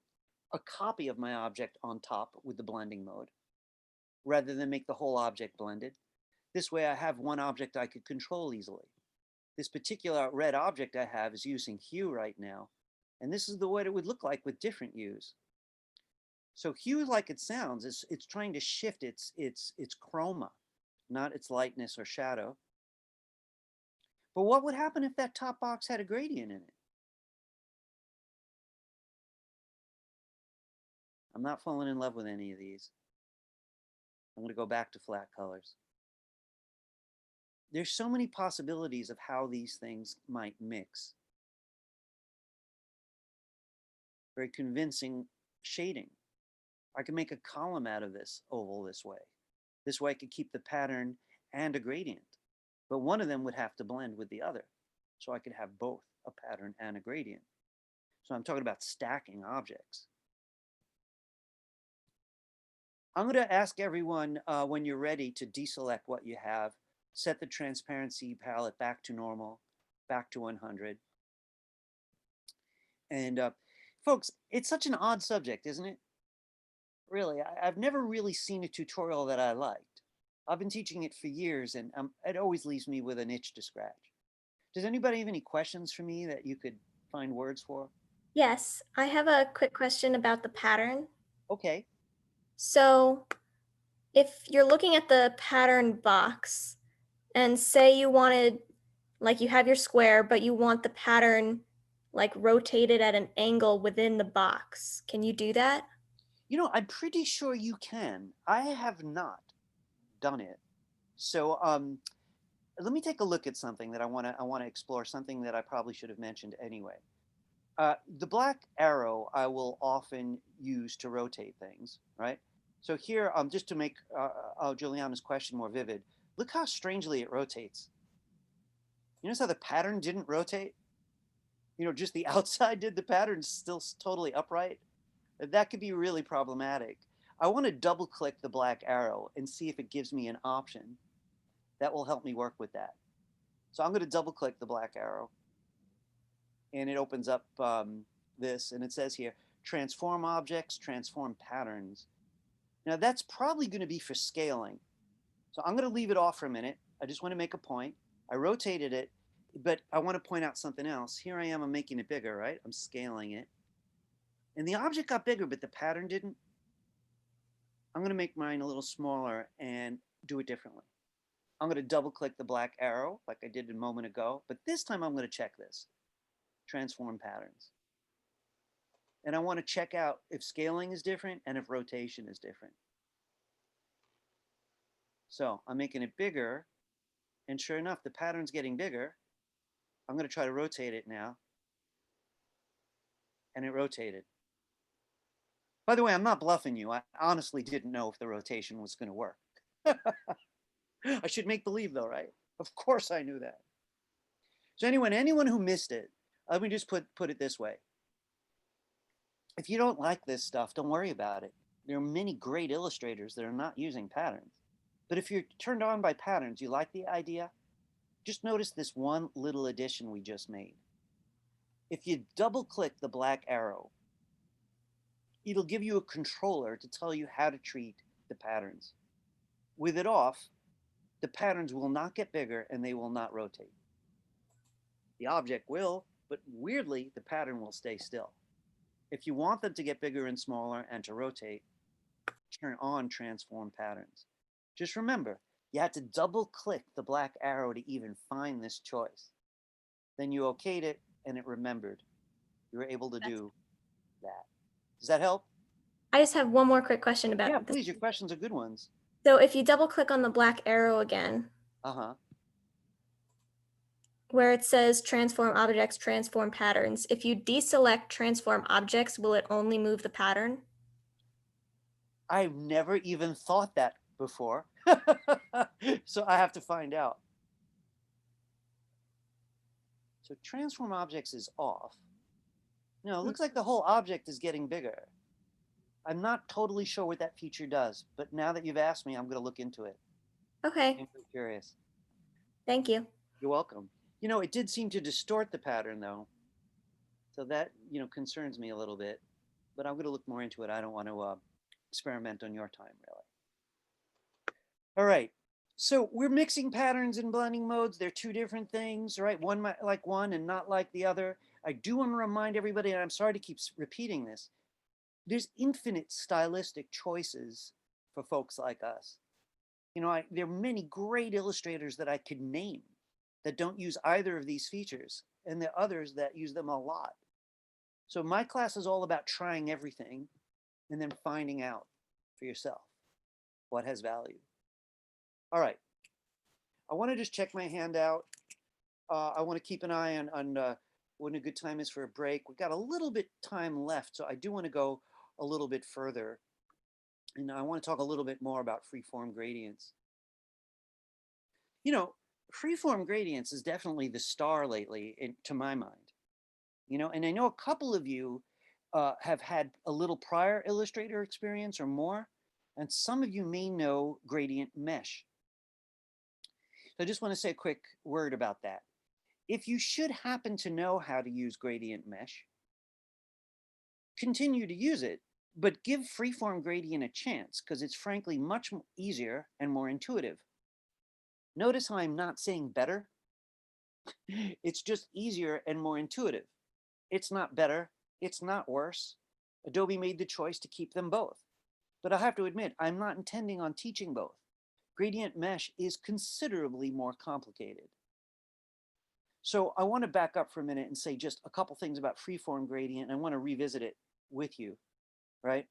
a copy of my object on top with the blending mode rather than make the whole object blended. This way I have one object I could control easily. This particular red object I have is using hue right now, and this is the way it would look like with different hues. So hue, like it sounds, it's trying to shift its chroma, not its lightness or shadow. But what would happen if that top box had a gradient in it? I'm not falling in love with any of these. I'm going to go back to flat colors. There's so many possibilities of how these things might mix. Very convincing shading. I can make a column out of this oval this way. This way I could keep the pattern and a gradient, but one of them would have to blend with the other. So I could have both a pattern and a gradient. So I'm talking about stacking objects. I'm going to ask everyone when you're ready to deselect what you have, set the transparency palette back to normal, back to 100. And folks, it's such an odd subject, isn't it? Really, I've never really seen a tutorial that I liked. I've been teaching it for years, and it always leaves me with an itch to scratch. Does anybody have any questions for me that you could find words for? Yes, I have a quick question about the pattern. Okay. So if you're looking at the pattern box and say you wanted, like you have your square, but you want the pattern like rotated at an angle within the box, can you do that? You know, I'm pretty sure you can. I have not done it. So let me take a look at something that I want to explore, something that I probably should have mentioned anyway. The black arrow I will often use to rotate things, right? So here, just to make Juliana's question more vivid, look how strangely it rotates. You notice how the pattern didn't rotate? You know, just the outside did, the pattern's still totally upright. That could be really problematic. I want to double click the black arrow and see if it gives me an option that will help me work with that. So I'm going to double click the black arrow and it opens up this, and it says here, transform objects, transform patterns. Now that's probably going to be for scaling. So I'm going to leave it off for a minute. I just want to make a point. I rotated it, but I want to point out something else. Here I am, I'm making it bigger, right? I'm scaling it. And the object got bigger, but the pattern didn't. I'm going to make mine a little smaller and do it differently. I'm going to double click the black arrow like I did a moment ago, but this time I'm going to check this. Transform patterns. And I want to check out if scaling is different and if rotation is different. So I'm making it bigger, and sure enough, the pattern's getting bigger. I'm going to try to rotate it now. And it rotated. By the way, I'm not bluffing you. I honestly didn't know if the rotation was going to work. I should make believe though, right? Of course I knew that. So anyone who missed it, let me just put it this way. If you don't like this stuff, don't worry about it. There are many great illustrators that are not using patterns. But if you're turned on by patterns, you like the idea, just notice this one little addition we just made. If you double click the black arrow, it'll give you a controller to tell you how to treat the patterns. With it off, the patterns will not get bigger and they will not rotate. The object will, but weirdly, the pattern will stay still. If you want them to get bigger and smaller and to rotate, turn on transform patterns. Just remember, you had to double click the black arrow to even find this choice. Then you okayed it and it remembered. You were able to do that. Does that help? I just have one more quick question about Yeah, this. please, your questions are good ones. So if you double click on the black arrow again, where it says transform objects, transform patterns, if you deselect transform objects, will it only move the pattern? I've never even thought that before. So I have to find out. So transform objects is off. No, it looks like the whole object is getting bigger. I'm not totally sure what that feature does, but now that you've asked me, I'm going to look into it. Okay. I'm very curious. Thank you. You're welcome. You know, it did seem to distort the pattern though. So that, concerns me a little bit, but I'm going to look more into it. I don't want to experiment on your time, really. All right. So we're mixing patterns and blending modes. They're two different things, right? One might like one and not like the other. I do want to remind everybody, and I'm sorry to keep repeating this, there's infinite stylistic choices for folks like us. There are many great illustrators that I could name that don't use either of these features, and there are others that use them a lot. So my class is all about trying everything and then finding out for yourself what has value. All right. I want to just check my handout. I want to keep an eye on when a good time is for a break. We've got a little bit time left, so I do want to go a little bit further. And I want to talk a little bit more about freeform gradients. Freeform gradients is definitely the star lately, to my mind. And I know a couple of you have had a little prior Illustrator experience or more, and some of you may know gradient mesh. So I just want to say a quick word about that. If you should happen to know how to use gradient mesh, continue to use it, but give freeform gradient a chance because it's frankly much easier and more intuitive. Notice how I'm not saying better. It's just easier and more intuitive. It's not better. It's not worse. Adobe made the choice to keep them both. But I have to admit, I'm not intending on teaching both. Gradient mesh is considerably more complicated. So I want to back up for a minute and say just a couple things about freeform gradient. I want to revisit it with you, right?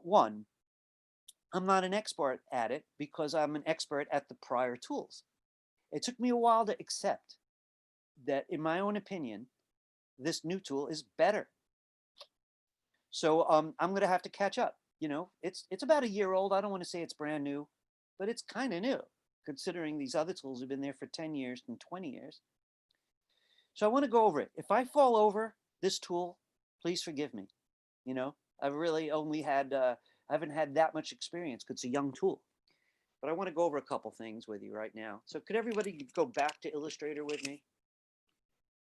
One, I'm not an expert at it because I'm an expert at the prior tools. It took me a while to accept that, in my own opinion, this new tool is better. So I'm going to have to catch up. It's about a year old. I don't want to say it's brand new, but it's kind of new considering these other tools have been there for 10 years and 20 years. So I want to go over it. If I fall over this tool, please forgive me. I've really only had, I haven't had that much experience because it's a young tool. But I want to go over a couple things with you right now. So could everybody go back to Illustrator with me?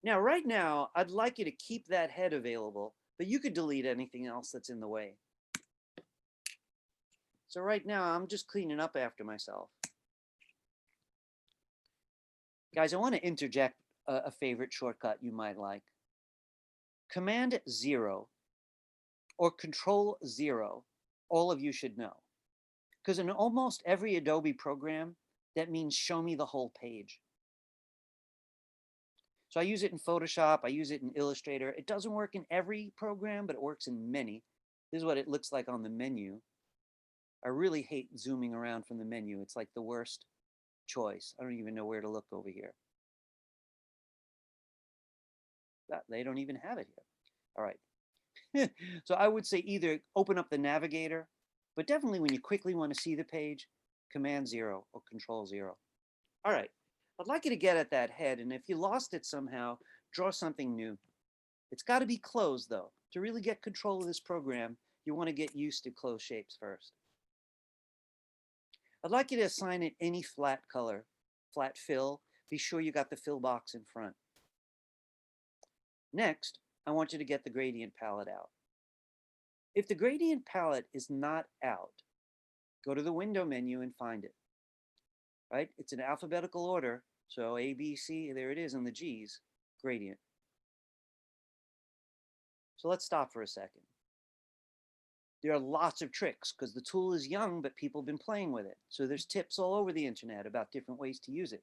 Now, right now, I'd like you to keep that head available, but you could delete anything else that's in the way. So right now, I'm just cleaning up after myself. Guys, I want to interject a favorite shortcut you might like. Command 0 or Control 0, all of you should know. Because in almost every Adobe program, that means show me the whole page. So I use it in Photoshop, I use it in Illustrator. It doesn't work in every program, but it works in many. This is what it looks like on the menu. I really hate zooming around from the menu. It's like the worst choice. I don't even know where to look over here. They don't even have it here. All right. So I would say either open up the navigator, but definitely when you quickly want to see the page, Command 0 or Control 0. All right. I'd like you to get at that head, and if you lost it somehow, draw something new. It's got to be closed, though. To really get control of this program, you want to get used to closed shapes first. I'd like you to assign it any flat color, flat fill, be sure you got the fill box in front. Next, I want you to get the gradient palette out. If the gradient palette is not out, go to the window menu and find it. Right? It's in alphabetical order. So A, B, C, there it is in the G's, gradient. So let's stop for a second. There are lots of tricks because the tool is young, but people have been playing with it. So there's tips all over the internet about different ways to use it.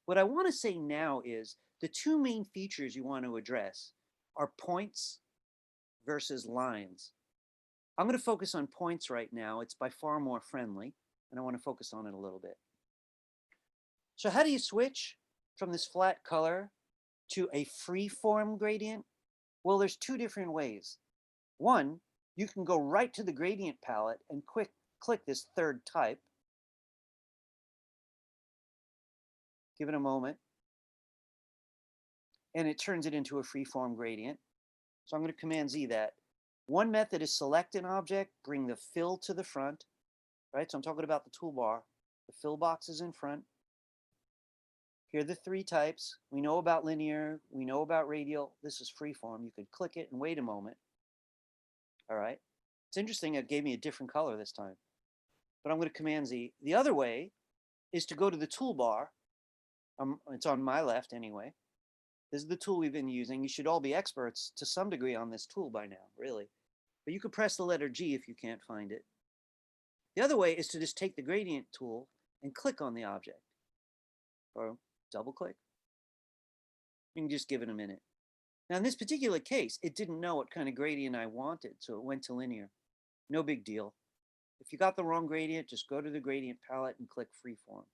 What I want to say now is the two main features you want to address are points versus lines. I'm going to focus on points right now. It's by far more friendly, and I want to focus on it a little bit. So how do you switch from this flat color to a freeform gradient? Well, there's two different ways. One, you can go right to the gradient palette and click this third type. Give it a moment. And it turns it into a freeform gradient. So I'm going to Command Z that. One method is select an object, bring the fill to the front, right? So I'm talking about the toolbar. The fill box is in front. Here are the three types. We know about linear. We know about radial. This is freeform. You could click it and wait a moment. All right. It's interesting. It gave me a different color this time. But I'm going to Command Z. The other way is to go to the toolbar. It's on my left anyway. This is the tool we've been using. You should all be experts to some degree on this tool by now, really. But you could press the letter G if you can't find it. The other way is to just take the gradient tool and click on the object. Or double click. You can just give it a minute. Now in this particular case, it didn't know what kind of gradient I wanted, so it went to linear. No big deal. If you got the wrong gradient, just go to the gradient palette and click freeform.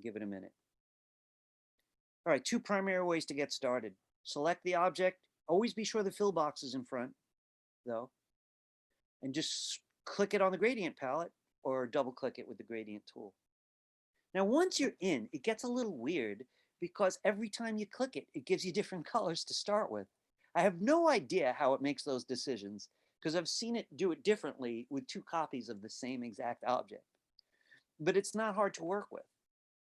Give it a minute. All right, two primary ways to get started. Select the object. Always be sure the fill box is in front, though. And just click it on the gradient palette or double click it with the gradient tool. Now, once you're in, it gets a little weird because every time you click it, it gives you different colors to start with. I have no idea how it makes those decisions because I've seen it do it differently with two copies of the same exact object. But it's not hard to work with.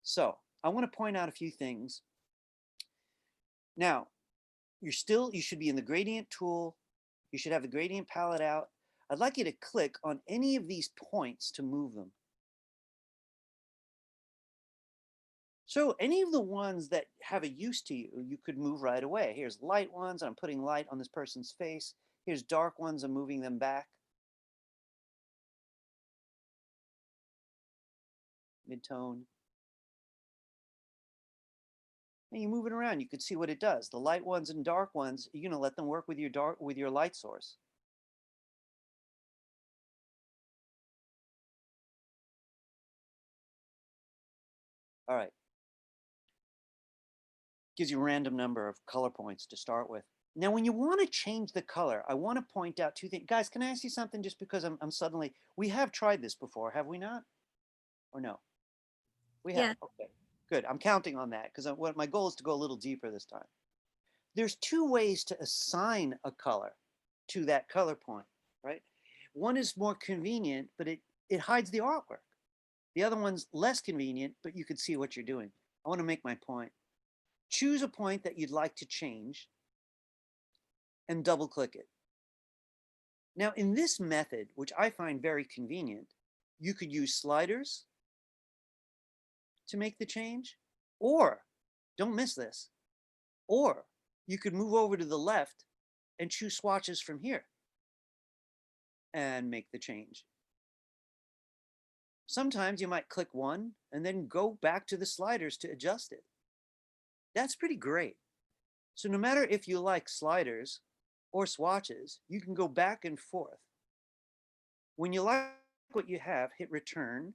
So I want to point out a few things. Now, you should be in the gradient tool. You should have the gradient palette out. I'd like you to click on any of these points to move them. So any of the ones that have a use to you, you could move right away. Here's light ones. I'm putting light on this person's face. Here's dark ones. I'm moving them back. Mid-tone. And you move it around. You can see what it does. The light ones and dark ones, you're going to let them work with your light source. All right. Gives you a random number of color points to start with. Now, when you want to change the color, I want to point out two things. Guys, can I ask you something just because I'm suddenly, we have tried this before, have we not? Or no? We have, Yeah. okay, good. I'm counting on that because my goal is to go a little deeper this time. There's two ways to assign a color to that color point, right? One is more convenient, but it hides the artwork. The other one's less convenient, but you can see what you're doing. I want to make my point. Choose a point that you'd like to change and double click it. Now in this method, which I find very convenient, you could use sliders to make the change, or don't miss this, or you could move over to the left and choose swatches from here and make the change. Sometimes you might click one and then go back to the sliders to adjust it. That's pretty great. So no matter if you like sliders or swatches, you can go back and forth. When you like what you have, hit return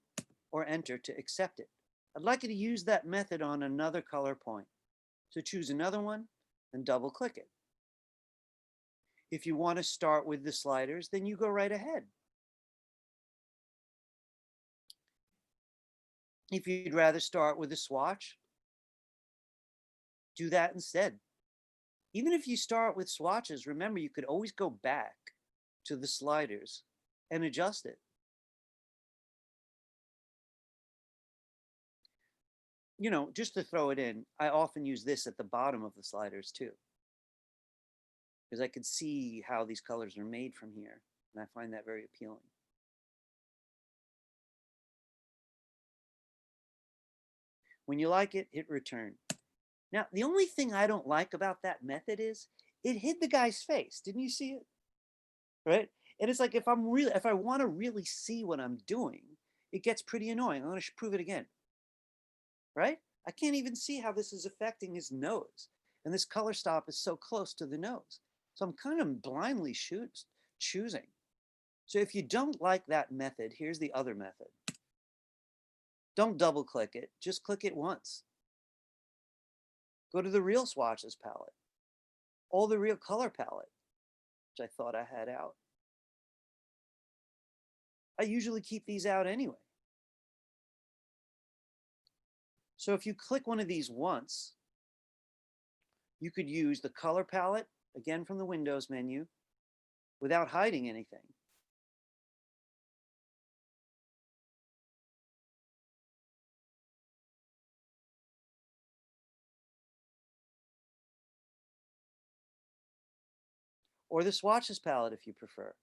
or enter to accept it. I'd like you to use that method on another color point. So choose another one and double click it. If you want to start with the sliders, then you go right ahead. If you'd rather start with a swatch, do that instead. Even if you start with swatches, remember you could always go back to the sliders and adjust it. you know, just to throw it in, I often use this at the bottom of the sliders too, because I could see how these colors are made from here, and I find that very appealing. When you like it, hit return. Now, the only thing I don't like about that method is it hid the guy's face. Didn't you see it? Right? And it's like if I want to really see what I'm doing, it gets pretty annoying. I'm going to prove it again. Right? I can't even see how this is affecting his nose. And this color stop is so close to the nose. So I'm kind of blindly choosing. So if you don't like that method, here's the other method. Don't double click it, just click it once. Go to the real Swatches palette, or the real color palette, which I thought I had out. I usually keep these out anyway. So if you click one of these once, you could use the color palette, again from the Windows menu, without hiding anything. Or the Swatches palette if you prefer.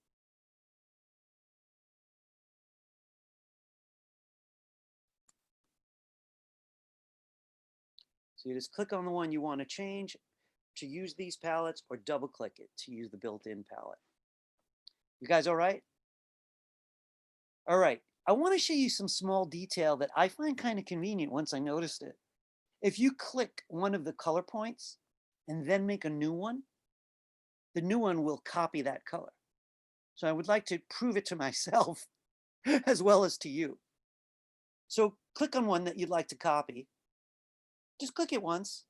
So you just click on the one you want to change to use these palettes, or double click it to use the built-in palette. You guys all right? All right. I want to show you some small detail that I find kind of convenient once I noticed it. If you click one of the color points and then make a new one, the new one will copy that color. So I would like to prove it to myself as well as to you. So click on one that you'd like to copy. Just click it once.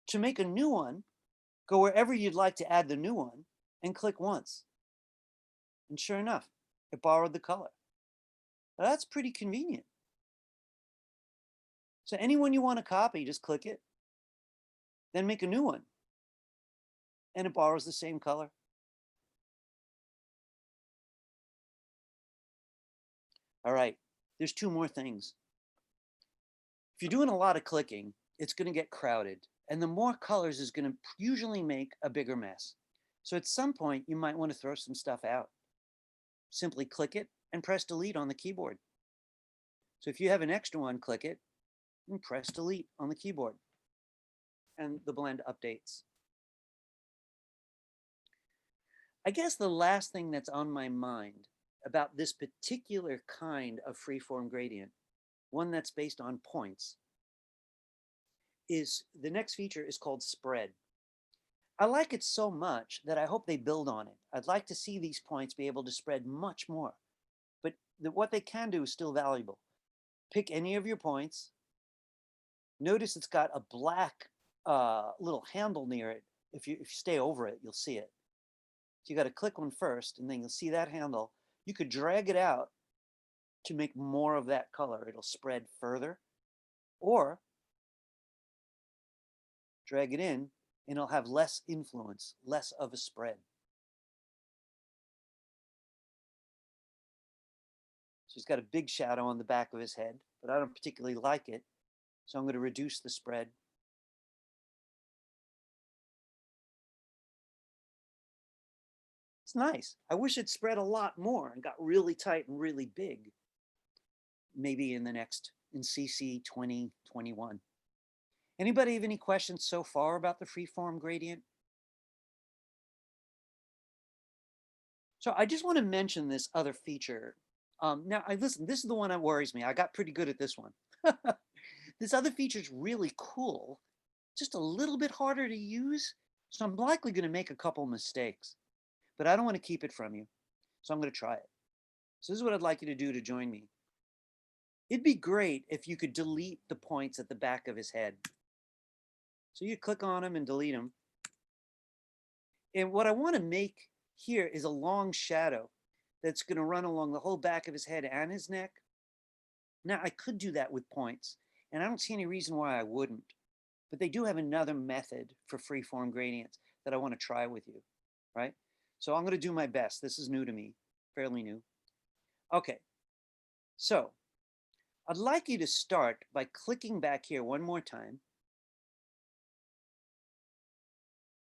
To make a new one, go wherever you'd like to add the new one and click once. And sure enough, it borrowed the color. Now, that's pretty convenient. So anyone you want to copy, just click it, then make a new one. And it borrows the same color. All right, there's two more things. If you're doing a lot of clicking, it's going to get crowded. And the more colors is going to usually make a bigger mess. So at some point, you might want to throw some stuff out. Simply click it and press delete on the keyboard. So if you have an extra one, click it and press delete on the keyboard. And the blend updates. I guess the last thing that's on my mind about this particular kind of freeform gradient, one that's based on points, is the next feature is called spread. I like it so much that I hope they build on it. I'd like to see these points be able to spread much more, but what they can do is still valuable. Pick any of your points. Notice it's got a black little handle near it. If you stay over it, you'll see it. So you got to click one first, and then you'll see that handle. You could drag it out to make more of that color. It'll spread further, or drag it in, and it'll have less influence, less of a spread. So he's got a big shadow on the back of his head, but I don't particularly like it. So I'm going to reduce the spread. It's nice. I wish it spread a lot more and got really tight and really big. Maybe in CC 2021. Anybody have any questions so far about the freeform gradient? So I just want to mention this other feature. Now, listen, this is the one that worries me. I got pretty good at this one. This other feature is really cool, just a little bit harder to use. So I'm likely going to make a couple mistakes, but I don't want to keep it from you. So I'm going to try it. So this is what I'd like you to do to join me. It'd be great if you could delete the points at the back of his head. So you click on them and delete them. And what I want to make here is a long shadow that's going to run along the whole back of his head and his neck. Now, I could do that with points, and I don't see any reason why I wouldn't. But they do have another method for freeform gradients that I want to try with you, right? So I'm going to do my best. This is new to me, fairly new. Okay, so I'd like you to start by clicking back here one more time.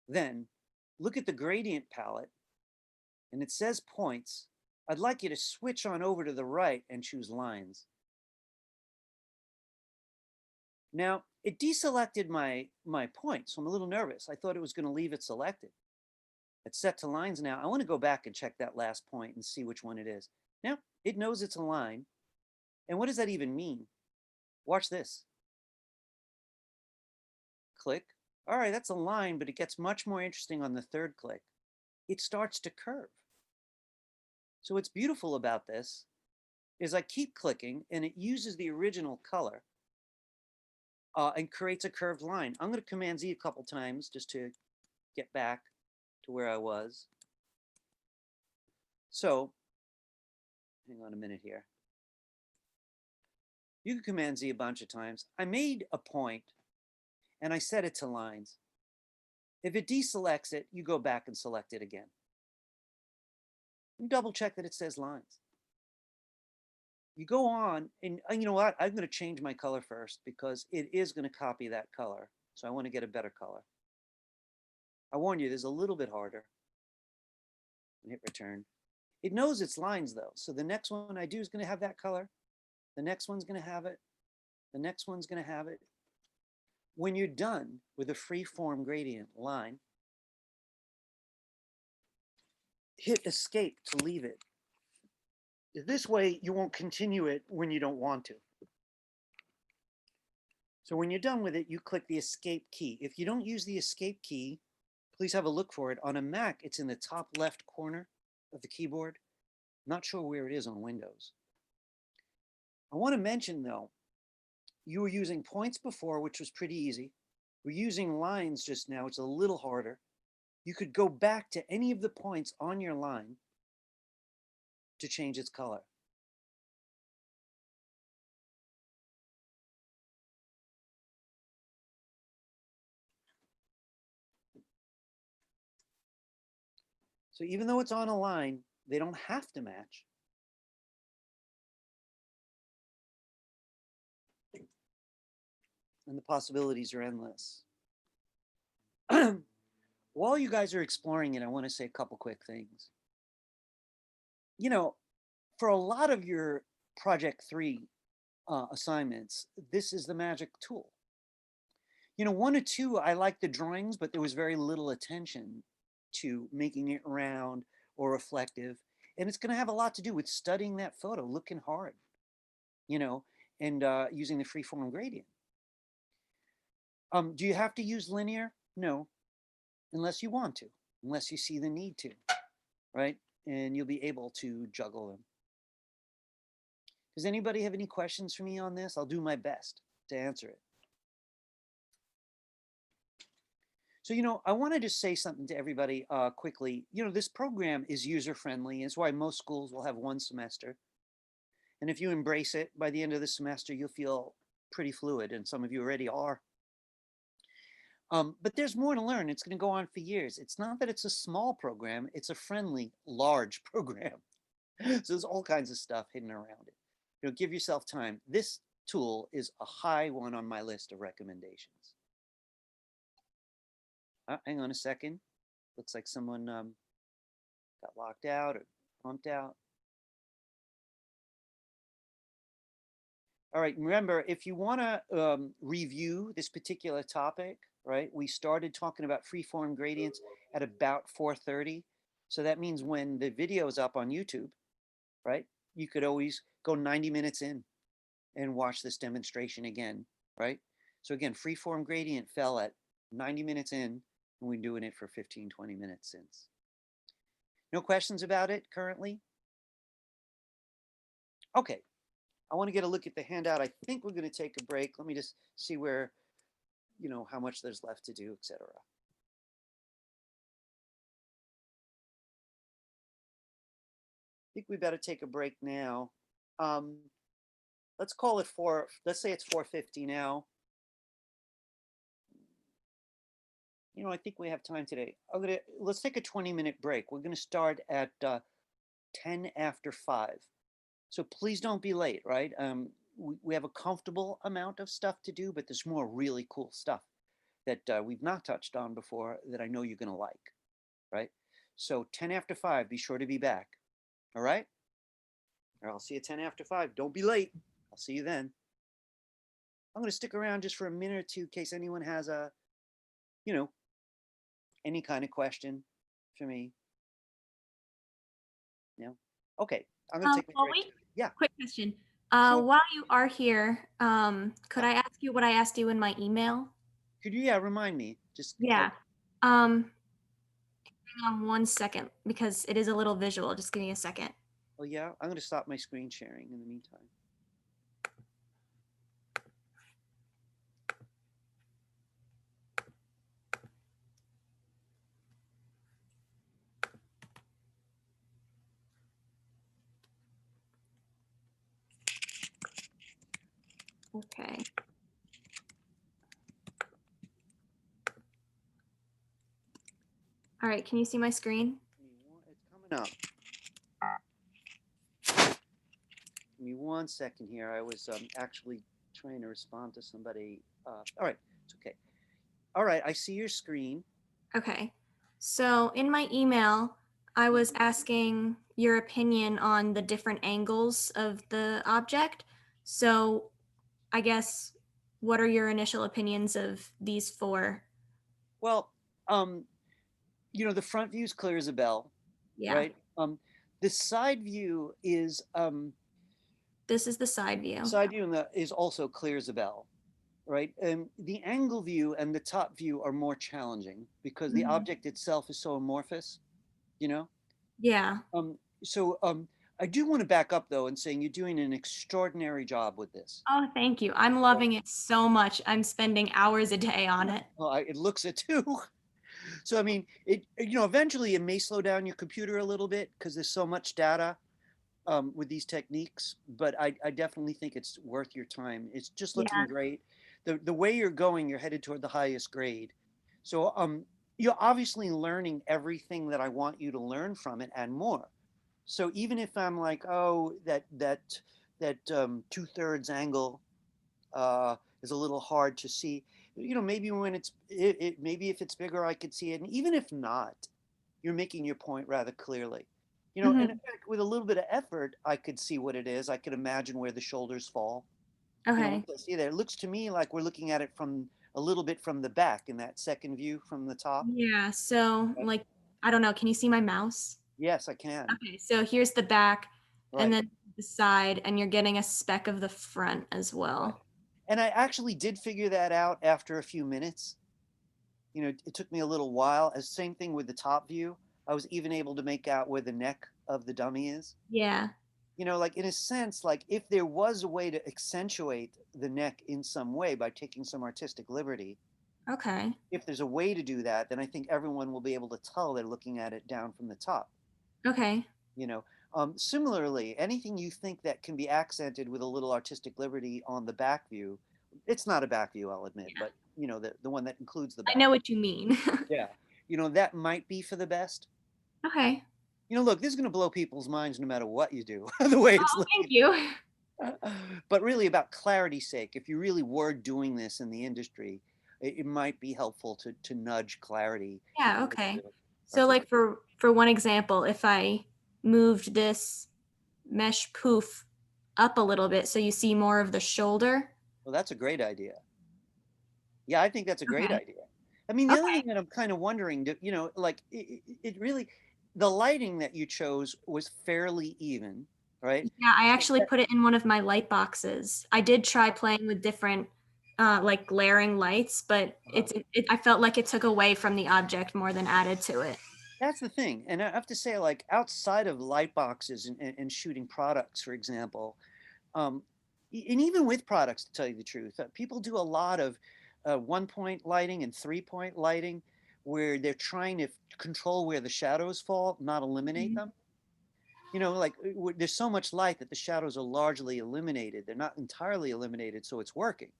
Then look at the gradient palette and it says points. I'd like you to switch on over to the right and choose lines. Now it deselected my point, so I'm a little nervous. I thought it was going to leave it selected. It's set to lines now. I want to go back and check that last point and see which one it is. Now it knows it's a line. And what does that even mean? Watch this. Click. All right, that's a line, but it gets much more interesting on the third click. It starts to curve. So what's beautiful about this is I keep clicking and it uses the original color and creates a curved line. I'm going to Command Z a couple times just to get back to where I was. So, hang on a minute here. You can Command Z a bunch of times. I made a point and I set it to lines. If it deselects it, you go back and select it again. You double check that it says lines. You go on and you know what? I'm going to change my color first because it is going to copy that color. So I want to get a better color. I warn you, there's a little bit harder. Hit return. It knows it's lines though. So the next one I do is going to have that color. The next one's going to have it. The next one's going to have it. When you're done with a freeform gradient line, hit escape to leave it. This way you won't continue it when you don't want to. So when you're done with it, you click the escape key. If you don't use the escape key, please have a look for it. On a Mac, it's in the top left corner of the keyboard. Not sure where it is on Windows. I want to mention though, you were using points before, which was pretty easy. We're using lines just now. It's a little harder. You could go back to any of the points on your line to change its color. So even though it's on a line, they don't have to match. And the possibilities are endless. While you guys are exploring it, I want to say a couple quick things. You know, for a lot of your Project 3 assignments, this is the magic tool. You know, 1 or 2, I like the drawings, but there was very little attention to making it round or reflective. And it's going to have a lot to do with studying that photo, looking hard, you know, and using the freeform gradient. Do you have to use linear? No, unless you want to, unless you see the need to, right? And you'll be able to juggle them. Does anybody have any questions for me on this? I'll do my best to answer it. So, you know, I wanted to say something to everybody quickly. You know, this program is user-friendly. It's why most schools will have 1 semester. And if you embrace it, by the end of the semester, you'll feel pretty fluid, and some of you already are. But there's more to learn. It's going to go on for years. It's not that it's a small program. It's a friendly, large program. So there's all kinds of stuff hidden around it. You know, give yourself time. This tool is a high one on my list of recommendations. Hang on a second. Looks like someone got locked out or bumped out. All right, remember, if you want to review this particular topic, right, we started talking about freeform gradients at about 4:30. So that means when the video is up on YouTube, right, you could always go 90 minutes in and watch this demonstration again, right? So again, freeform gradient fell at 90 minutes in, and we're doing it for 15, 20 minutes since. No questions about it currently? Okay. I want to get a look at the handout. I think we're going to take a break. Let me just see where, you know, how much there's left to do, etc. I think we better take a break now. Let's call it let's say it's 4:50 now. You know, I think we have time today. Let's take a 20-minute break. We're going to start at 10 after 5. So please don't be late, right? we have a comfortable amount of stuff to do, but there's more really cool stuff that we've not touched on before that I know you're going to like, right? So 10 after 5, be sure to be back. All right? Or I'll see you 10 after 5. Don't be late. I'll see you then. I'm going to stick around just for a minute or two in case anyone has a, any kind of question for me. No? Okay. I'm going to take a break. Wait, Yeah. quick question. Sure. While you are here, could I ask you what I asked you in my email? Could you, yeah, remind me? Just Yeah. Hang on 1 second because it is a little visual. Just give me a second. Oh yeah, I'm going to stop my screen sharing in the meantime. Okay. All right, can you see my screen? It's coming up. Give me 1 second here. I was actually trying to respond to somebody. All right, it's okay. All right, I see your screen. Okay. So in my email, I was asking your opinion on the different angles of the object. So I guess, what are your initial opinions of these 4? Well, the front view is clear as a bell, Yeah. right? The side view is This is the side view. is also clear as a bell, right? The angle view and the top view are more challenging because the object itself is so amorphous, you know? Yeah. So I do want to back up though and saying you're doing an extraordinary job with this. Oh, thank you. I'm loving it so much. I'm spending hours a day on it. Well, it looks it too. So I mean, eventually it may slow down your computer a little bit because there's so much data with these techniques. But I definitely think it's worth your time. It's just looking Yeah. great. The way you're going, you're headed toward the highest grade. So you're obviously learning everything that I want you to learn from it and more. So even if I'm like, oh, that 2/3 angle is a little hard to see, maybe when maybe if it's bigger, I could see it. And even if not, you're making your point rather clearly. And in fact, with a little bit of effort, I could see what it is. I could imagine where the shoulders fall. Okay. Once I see there, it looks to me like we're looking at it from a little bit from the back in that second view from the top. Yeah. So, like, I don't know. Can you see my mouse? Yes, I can. Okay. So here's the back and Right. then the side, and you're getting a speck of the front as well. And I actually did figure that out after a few minutes. It took me a little while. As same thing with the top view. I was even able to make out where the neck of the dummy is. Yeah. Like in a sense, like if there was a way to accentuate the neck in some way by taking some artistic liberty, Okay. if there's a way to do that, then I think everyone will be able to tell they're looking at it down from the top. Okay. Similarly, anything you think that can be accented with a little artistic liberty on the back view, it's not a back view, I'll admit, but the one that includes the back. I know what you mean. Yeah. That might be for the best. Okay. Look, this is going to blow people's minds no matter what you do, the way it's looking. Thank you. But really, about clarity's sake, if you really were doing this in the industry, it might be helpful to nudge clarity. Yeah. Okay. So, like, for one example, if I moved this mesh poof up a little bit so you see more of the shoulder. Well, that's a great idea. Yeah, I think that's a great Okay. idea. I mean, the other thing that I'm kind of wondering, like it really, the lighting that you chose was fairly even, right? Yeah, I actually put it in one of my light boxes. I did try playing with different like glaring lights, but I felt like it took away from the object more than added to it. That's the thing. And I have to say, like outside of light boxes and shooting products, for example, and even with products, to tell you the truth, people do a lot of 1-point lighting and 3-point lighting where they're trying to control where the shadows fall, not eliminate them. Like there's so much light that the shadows are largely eliminated. They're not entirely eliminated, so it's working.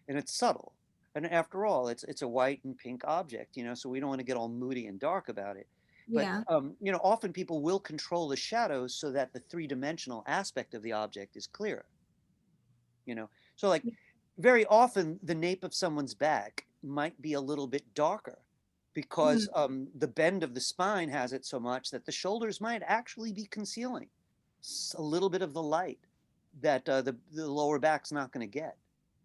And it's subtle. And after all, it's a white and pink object, so we don't want to get all moody and dark about it. But Yeah. often people will control the shadows so that the 3-dimensional aspect of the object is clearer. you know? So like very often the nape of someone's back might be a little bit darker because the bend of the spine has it so much that the shoulders might actually be concealing a little bit of the light that the lower back's not going to get.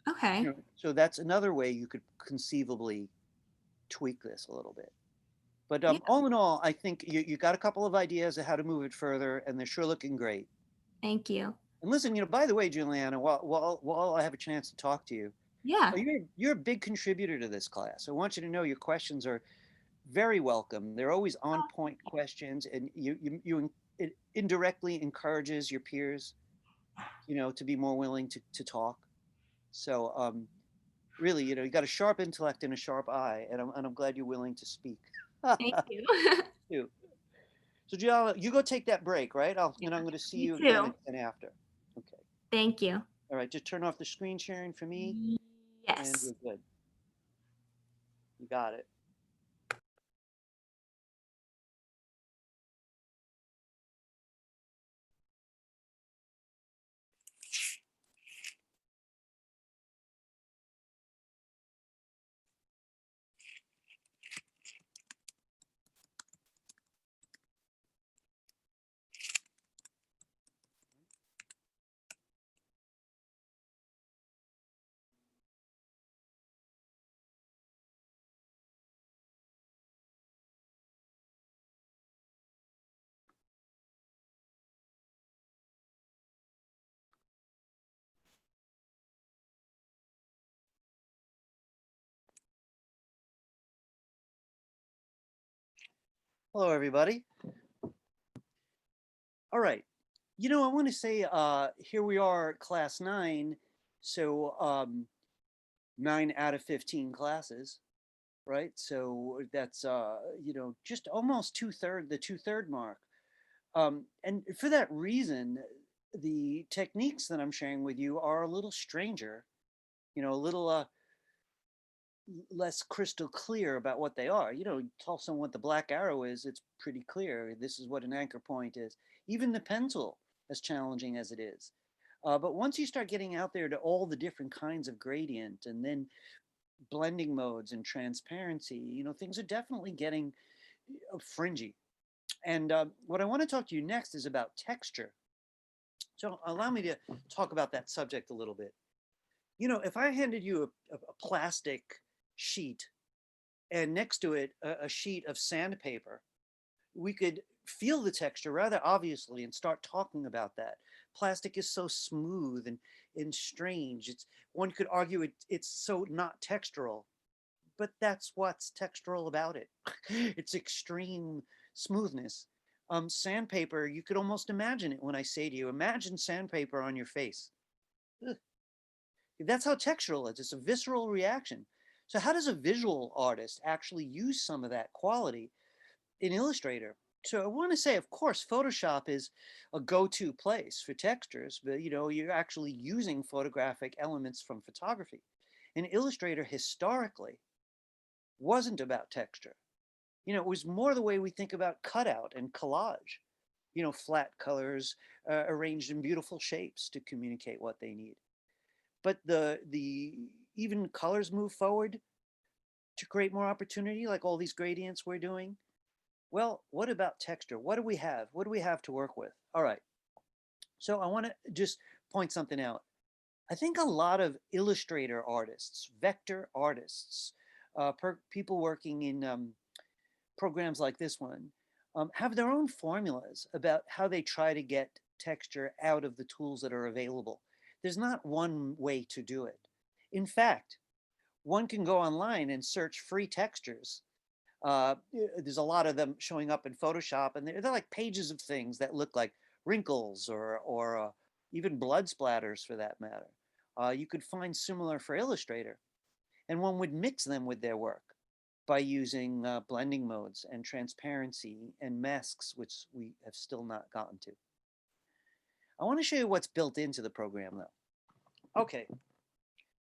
Okay. So that's another way you could conceivably tweak this a little bit. But Yeah. all in all, I think you got a couple of ideas of how to move it further, and they're sure looking great. Thank you. And listen, by the way, Juliana, while I have a chance to talk to you, Yeah. you're a big contributor to this class. I want you to know your questions are very welcome. They're always on point questions, and it indirectly encourages your peers, to be more willing to talk. So really, you got a sharp intellect and a sharp eye, and I'm glad you're willing to speak. Thank you. Too. So Gianna, you go take that break, right? I'm going to see You you again too. and after. Okay. Thank you. All right, just turn off the screen sharing for me, and Yes. we're good. You got it. Hello, everybody. All right. I want to say here we are, class 9. So 9 out of 15 classes, right? So that's just almost the two-third mark. And for that reason, the techniques that I'm sharing with you are a little stranger, a little less crystal clear about what they are. Tell someone what the black arrow is, it's pretty clear. This is what an anchor point is. Even the pencil, as challenging as it is. But once you start getting out there to all the different kinds of gradient and then blending modes and transparency, things are definitely getting fringy. And what I want to talk to you next is about texture. So allow me to talk about that subject a little bit. If I handed you a plastic sheet and next to it a sheet of sandpaper, we could feel the texture rather obviously and start talking about that. Plastic is so smooth and strange. One could argue it's so not textural, but that's what's textural about it. It's extreme smoothness. Sandpaper, you could almost imagine it when I say to you, imagine sandpaper on your face. Ugh. That's how textural it is. It's a visceral reaction. So how does a visual artist actually use some of that quality in Illustrator? So I want to say, of course, Photoshop is a go-to place for textures, but you're actually using photographic elements from photography. And Illustrator historically wasn't about texture. It was more the way we think about cutout and collage. Flat colors arranged in beautiful shapes to communicate what they need. But the even colors move forward to create more opportunity, like all these gradients we're doing. Well, what about texture? What do we have? What do we have to work with? All right. So I want to just point something out. I think a lot of Illustrator artists, vector artists, people working in programs like this one, have their own formulas about how they try to get texture out of the tools that are available. There's not one way to do it. In fact, one can go online and search free textures. There's a lot of them showing up in Photoshop, and they're like pages of things that look like wrinkles or even blood splatters for that matter. You could find similar for Illustrator, and one would mix them with their work by using blending modes and transparency and masks, which we have still not gotten to. I want to show you what's built into the program though. Okay.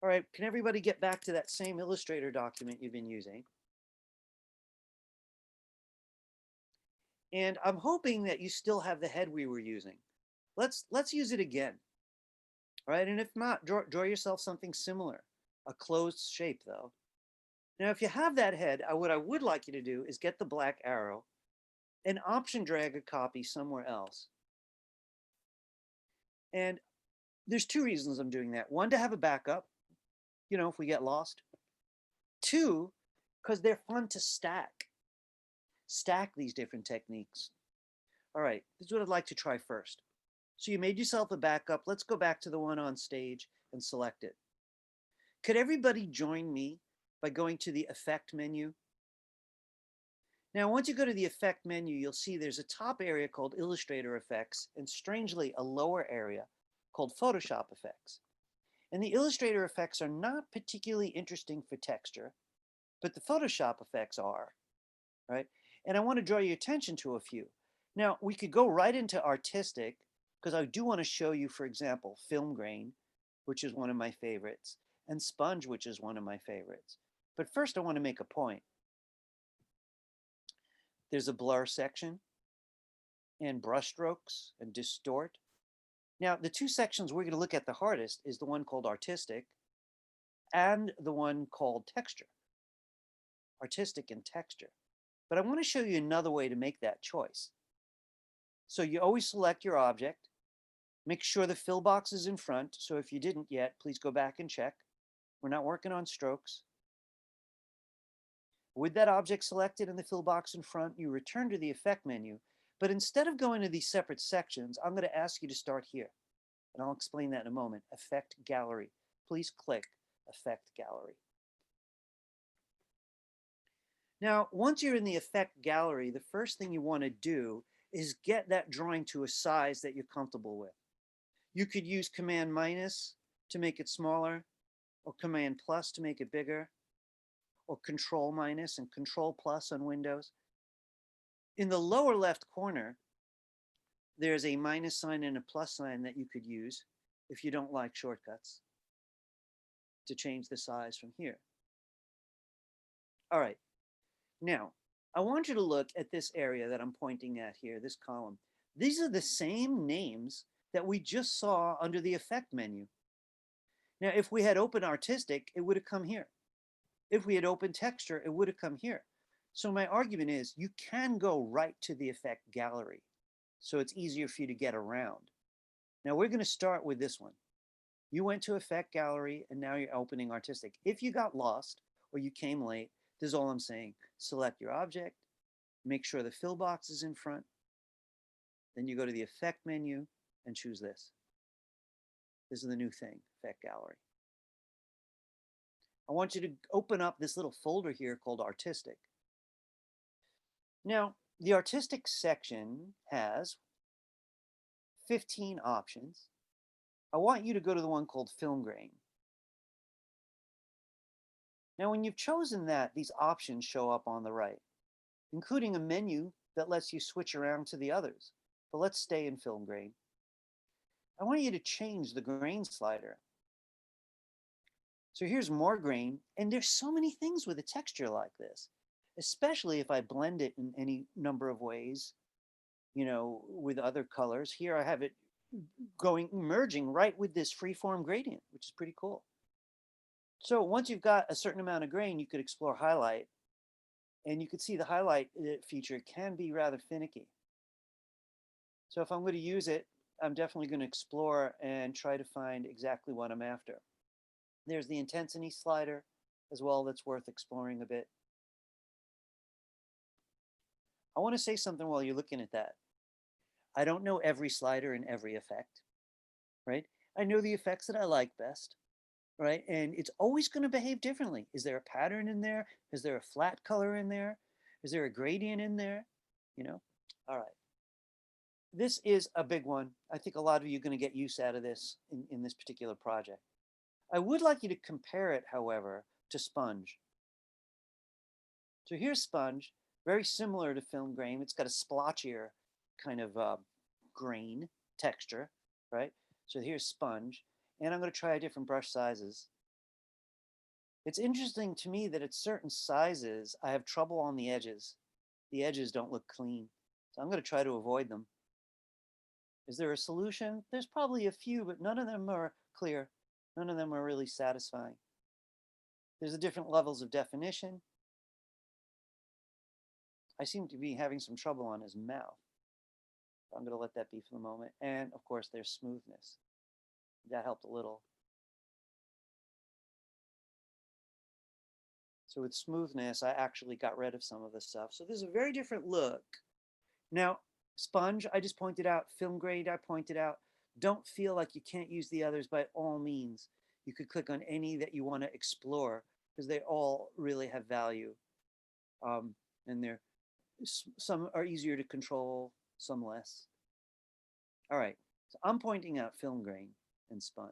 All right, can everybody get back to that same Illustrator document you've been using? And I'm hoping that you still have the head we were using. Let's use it again. right? And if not, draw yourself something similar, a closed shape though. Now, if you have that head, what I would like you to do is get the black arrow and option drag a copy somewhere else. And there's two reasons I'm doing that. One, to have a backup, you know, if we get lost. Two, because they're fun to stack these different techniques. All right, this is what I'd like to try first. So you made yourself a backup. Let's go back to the one on stage and select it. Could everybody join me by going to the Effect menu? Now, once you go to the Effect menu, you'll see there's a top area called Illustrator Effects and strangely a lower area called Photoshop Effects. And the Illustrator effects are not particularly interesting for texture, but the Photoshop effects are, right? And I want to draw your attention to a few. Now, we could go right into artistic, because I do want to show you, for example, film grain, which is one of my favorites, and sponge, which is one of my favorites. But first, I want to make a point. There's a blur section, and brush strokes, and distort. Now, the two sections we're going to look at the hardest is the one called artistic and the one called texture. Artistic and texture. But I want to show you another way to make that choice. So you always select your object, make sure the fill box is in front. So if you didn't yet, please go back and check. We're not working on strokes. With that object selected and the fill box in front, you return to the Effect menu. But instead of going to these separate sections, I'm going to ask you to start here. And I'll explain that in a moment. Effect Gallery. Please click Effect Gallery. Now, once you're in the Effect Gallery, the first thing you want to do is get that drawing to a size that you're comfortable with. You could use Command minus to make it smaller, or Command plus to make it bigger, or Control minus and Control plus on Windows. In the lower left corner, there's a minus sign and a plus sign that you could use if you don't like shortcuts to change the size from here. All right. Now, I want you to look at this area that I'm pointing at here, this column. These are the same names that we just saw under the Effect menu. Now, if we had open artistic, it would have come here. If we had open texture, it would have come here. So my argument is you can go right to the Effect Gallery, so it's easier for you to get around. Now we're going to start with this one. You went to Effect Gallery and now you're opening artistic. If you got lost or you came late, this is all I'm saying. Select your object, make sure the fill box is in front. Then you go to the Effect menu and choose this. This is the new thing, Effect Gallery. I want you to open up this little folder here called Artistic. Now, the Artistic section has 15 options. I want you to go to the one called Film Grain. Now, when you've chosen that, these options show up on the right, including a menu that lets you switch around to the others. But let's stay in Film Grain. I want you to change the grain slider. So here's more grain, and there's so many things with a texture like this, especially if I blend it in any number of ways, you know, with other colors. Here I have it merging right with this Freeform Gradient, which is pretty cool. So once you've got a certain amount of grain, you could explore highlight, and you could see the highlight feature can be rather finicky. So if I'm going to use it, I'm definitely going to explore and try to find exactly what I'm after. There's the intensity slider as well that's worth exploring a bit. I want to say something while you're looking at that. I don't know every slider in every effect, right? I know the effects that I like best, right? And it's always going to behave differently. Is there a pattern in there? Is there a flat color in there? Is there a gradient in there? You know? All right. This is a big one. I think a lot of you are going to get use out of this in this particular project. I would like you to compare it, however, to sponge. So here's sponge, very similar to film grain. It's got a splotchier kind of grain texture, right? So here's sponge, and I'm going to try different brush sizes. It's interesting to me that at certain sizes, I have trouble on the edges. The edges don't look clean, so I'm going to try to avoid them. Is there a solution? There's probably a few, but none of them are clear. None of them are really satisfying. There's the different levels of definition. I seem to be having some trouble on his mouth. I'm going to let that be for the moment. And of course, there's smoothness. That helped a little. So with smoothness, I actually got rid of some of the stuff. So there's a very different look. Now, sponge, I just pointed out. Film grade, I pointed out. Don't feel like you can't use the others by all means. You could click on any that you want to explore because they all really have value. And some are easier to control, some less. All right, so I'm pointing out film grain and sponge.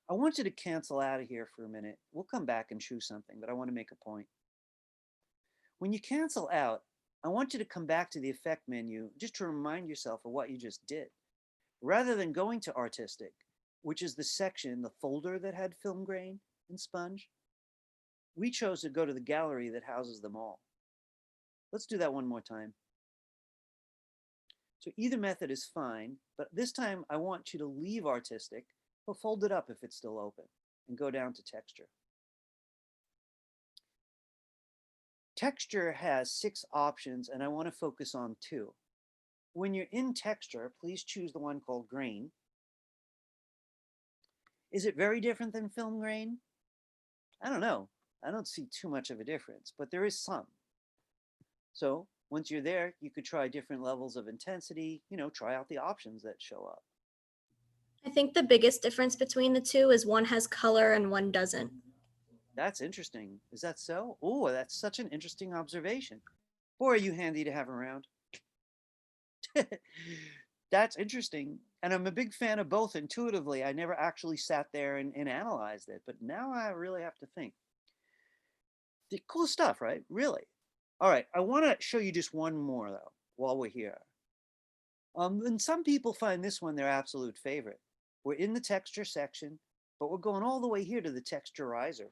I want you to cancel out of here for a minute. We'll come back and choose something, but I want to make a point. When you cancel out, I want you to come back to the effect menu just to remind yourself of what you just did. Rather than going to artistic, which is the section, the folder that had film grain and sponge, we chose to go to the gallery that houses them all. Let's do that one more time. So either method is fine, but this time I want you to leave artistic, but fold it up if it's still open, and go down to texture. Texture has 6 options, and I want to focus on 2. When you're in texture, please choose the one called grain. Is it very different than film grain? I don't know. I don't see too much of a difference, but there is some. So once you're there, you could try different levels of intensity, try out the options that show up. I think the biggest difference between the two is one has color and one doesn't. That's interesting. Is that so? Oh, that's such an interesting observation. Boy, are you handy to have around. That's interesting. And I'm a big fan of both intuitively. I never actually sat there and analyzed it, but now I really have to think. Cool stuff, right? Really. All right, I want to show you just one more though, while we're here. And some people find this one their absolute favorite. We're in the texture section, but we're going all the way here to the Texturizer.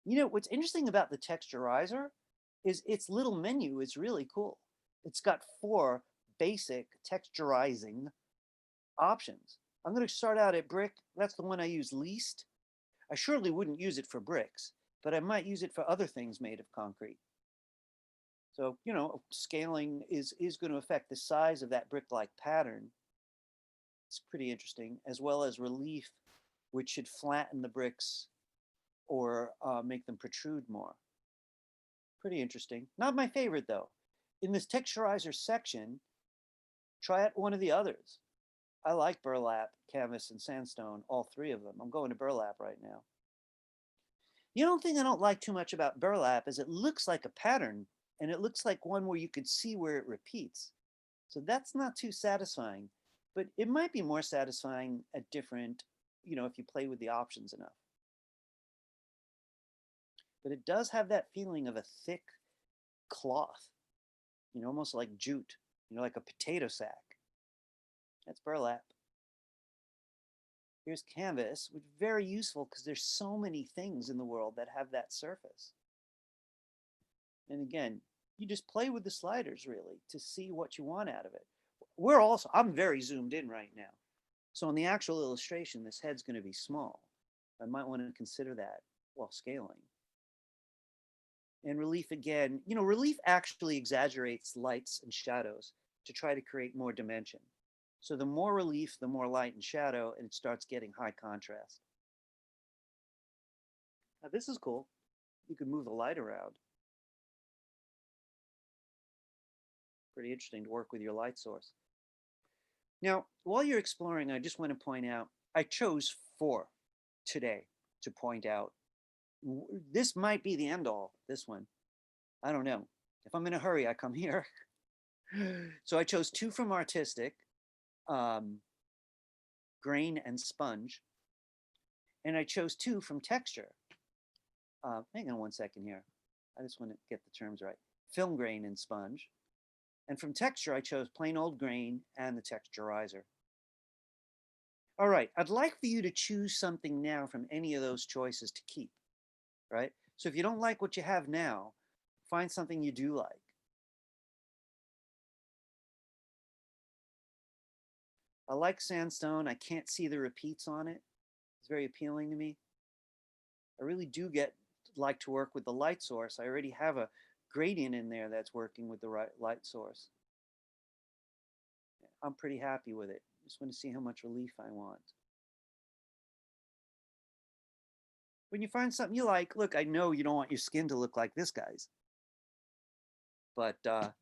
What's interesting about the Texturizer is its little menu is really cool. It's got 4 basic texturizing options. I'm going to start out at brick. That's the one I use least. I surely wouldn't use it for bricks, but I might use it for other things made of concrete. So, scaling is going to affect the size of that brick-like pattern. It's pretty interesting, as well as relief, which should flatten the bricks or make them protrude more. Pretty interesting. Not my favorite, though. In this Texturizer section, try out one of the others. I like burlap, canvas, and sandstone, all 3 of them. I'm going to burlap right now. The only thing I don't like too much about burlap is it looks like a pattern, and it looks like one where you could see where it repeats. So that's not too satisfying, but it might be more satisfying at different, if you play with the options enough. But it does have that feeling of a thick cloth, almost like jute, like a potato sack. That's burlap. Here's canvas, which is very useful because there's so many things in the world that have that surface. And again, you just play with the sliders really to see what you want out of it. I'm very zoomed in right now. So in the actual illustration, this head's going to be small. I might want to consider that while scaling. And relief again, relief actually exaggerates lights and shadows to try to create more dimension. So the more relief, the more light and shadow, and it starts getting high contrast. Now this is cool. You can move the light around. Pretty interesting to work with your light source. Now, while you're exploring, I just want to point out, I chose 4 today to point out. This might be the end all, this one. I don't know. If I'm in a hurry, I come here. So I chose 2 from artistic, grain and sponge. And I chose 2 from texture. Hang on one second here. I just want to get the terms right. Film grain and sponge. And from texture, I chose plain old grain and the Texturizer. All right, I'd like for you to choose something now from any of those choices to keep, right? So if you don't like what you have now, find something you do like. I like sandstone. I can't see the repeats on it. It's very appealing to me. I really do like to work with the light source. I already have a gradient in there that's working with the right light source. I'm pretty happy with it. Just want to see how much relief I want. When you find something you like, look, I know you don't want your skin to look like this guy's, but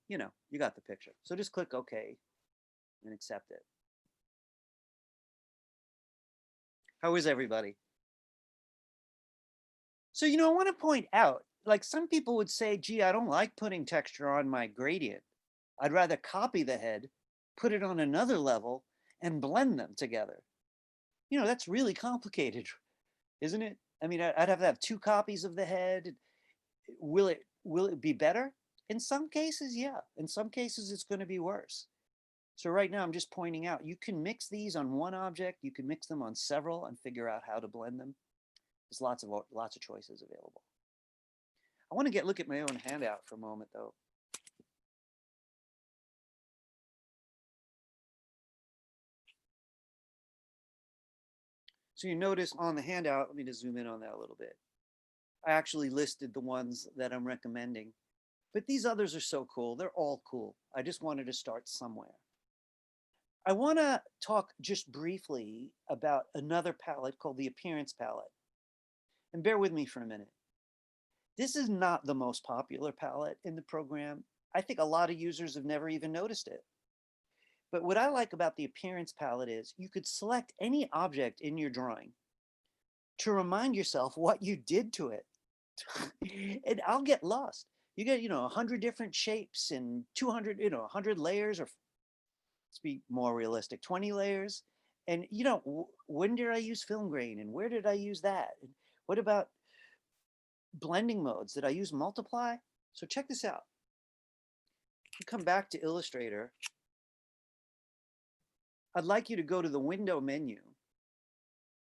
you know, you got the picture. So just click OK and accept it. How is everybody? So, you know, I want to point out, like some people would say, gee, I don't like putting texture on my gradient. I'd rather copy the head, put it on another level, and blend them together. You know, that's really complicated, isn't it? I mean, I'd have to have 2 copies of the head. Will it be better? In some cases, yeah. In some cases, it's going to be worse. So right now, I'm just pointing out, you can mix these on one object. You can mix them on several and figure out how to blend them. There's lots of choices available. I want to look at my own handout for a moment, though. So you notice on the handout, let me just zoom in on that a little bit. I actually listed the ones that I'm recommending, but these others are so cool. They're all cool. I just wanted to start somewhere. I want to talk just briefly about another palette called the Appearance Palette. And bear with me for a minute. This is not the most popular palette in the program. I think a lot of users have never even noticed it. But what I like about the Appearance Palette is you could select any object in your drawing to remind yourself what you did to it. And I'll get lost. You get, 100 different shapes and 200, 100 layers, or let's be more realistic, 20 layers. And, when did I use film grain and where did I use that? And what about blending modes? Did I use multiply? So check this out. You come back to Illustrator. I'd like you to go to the window menu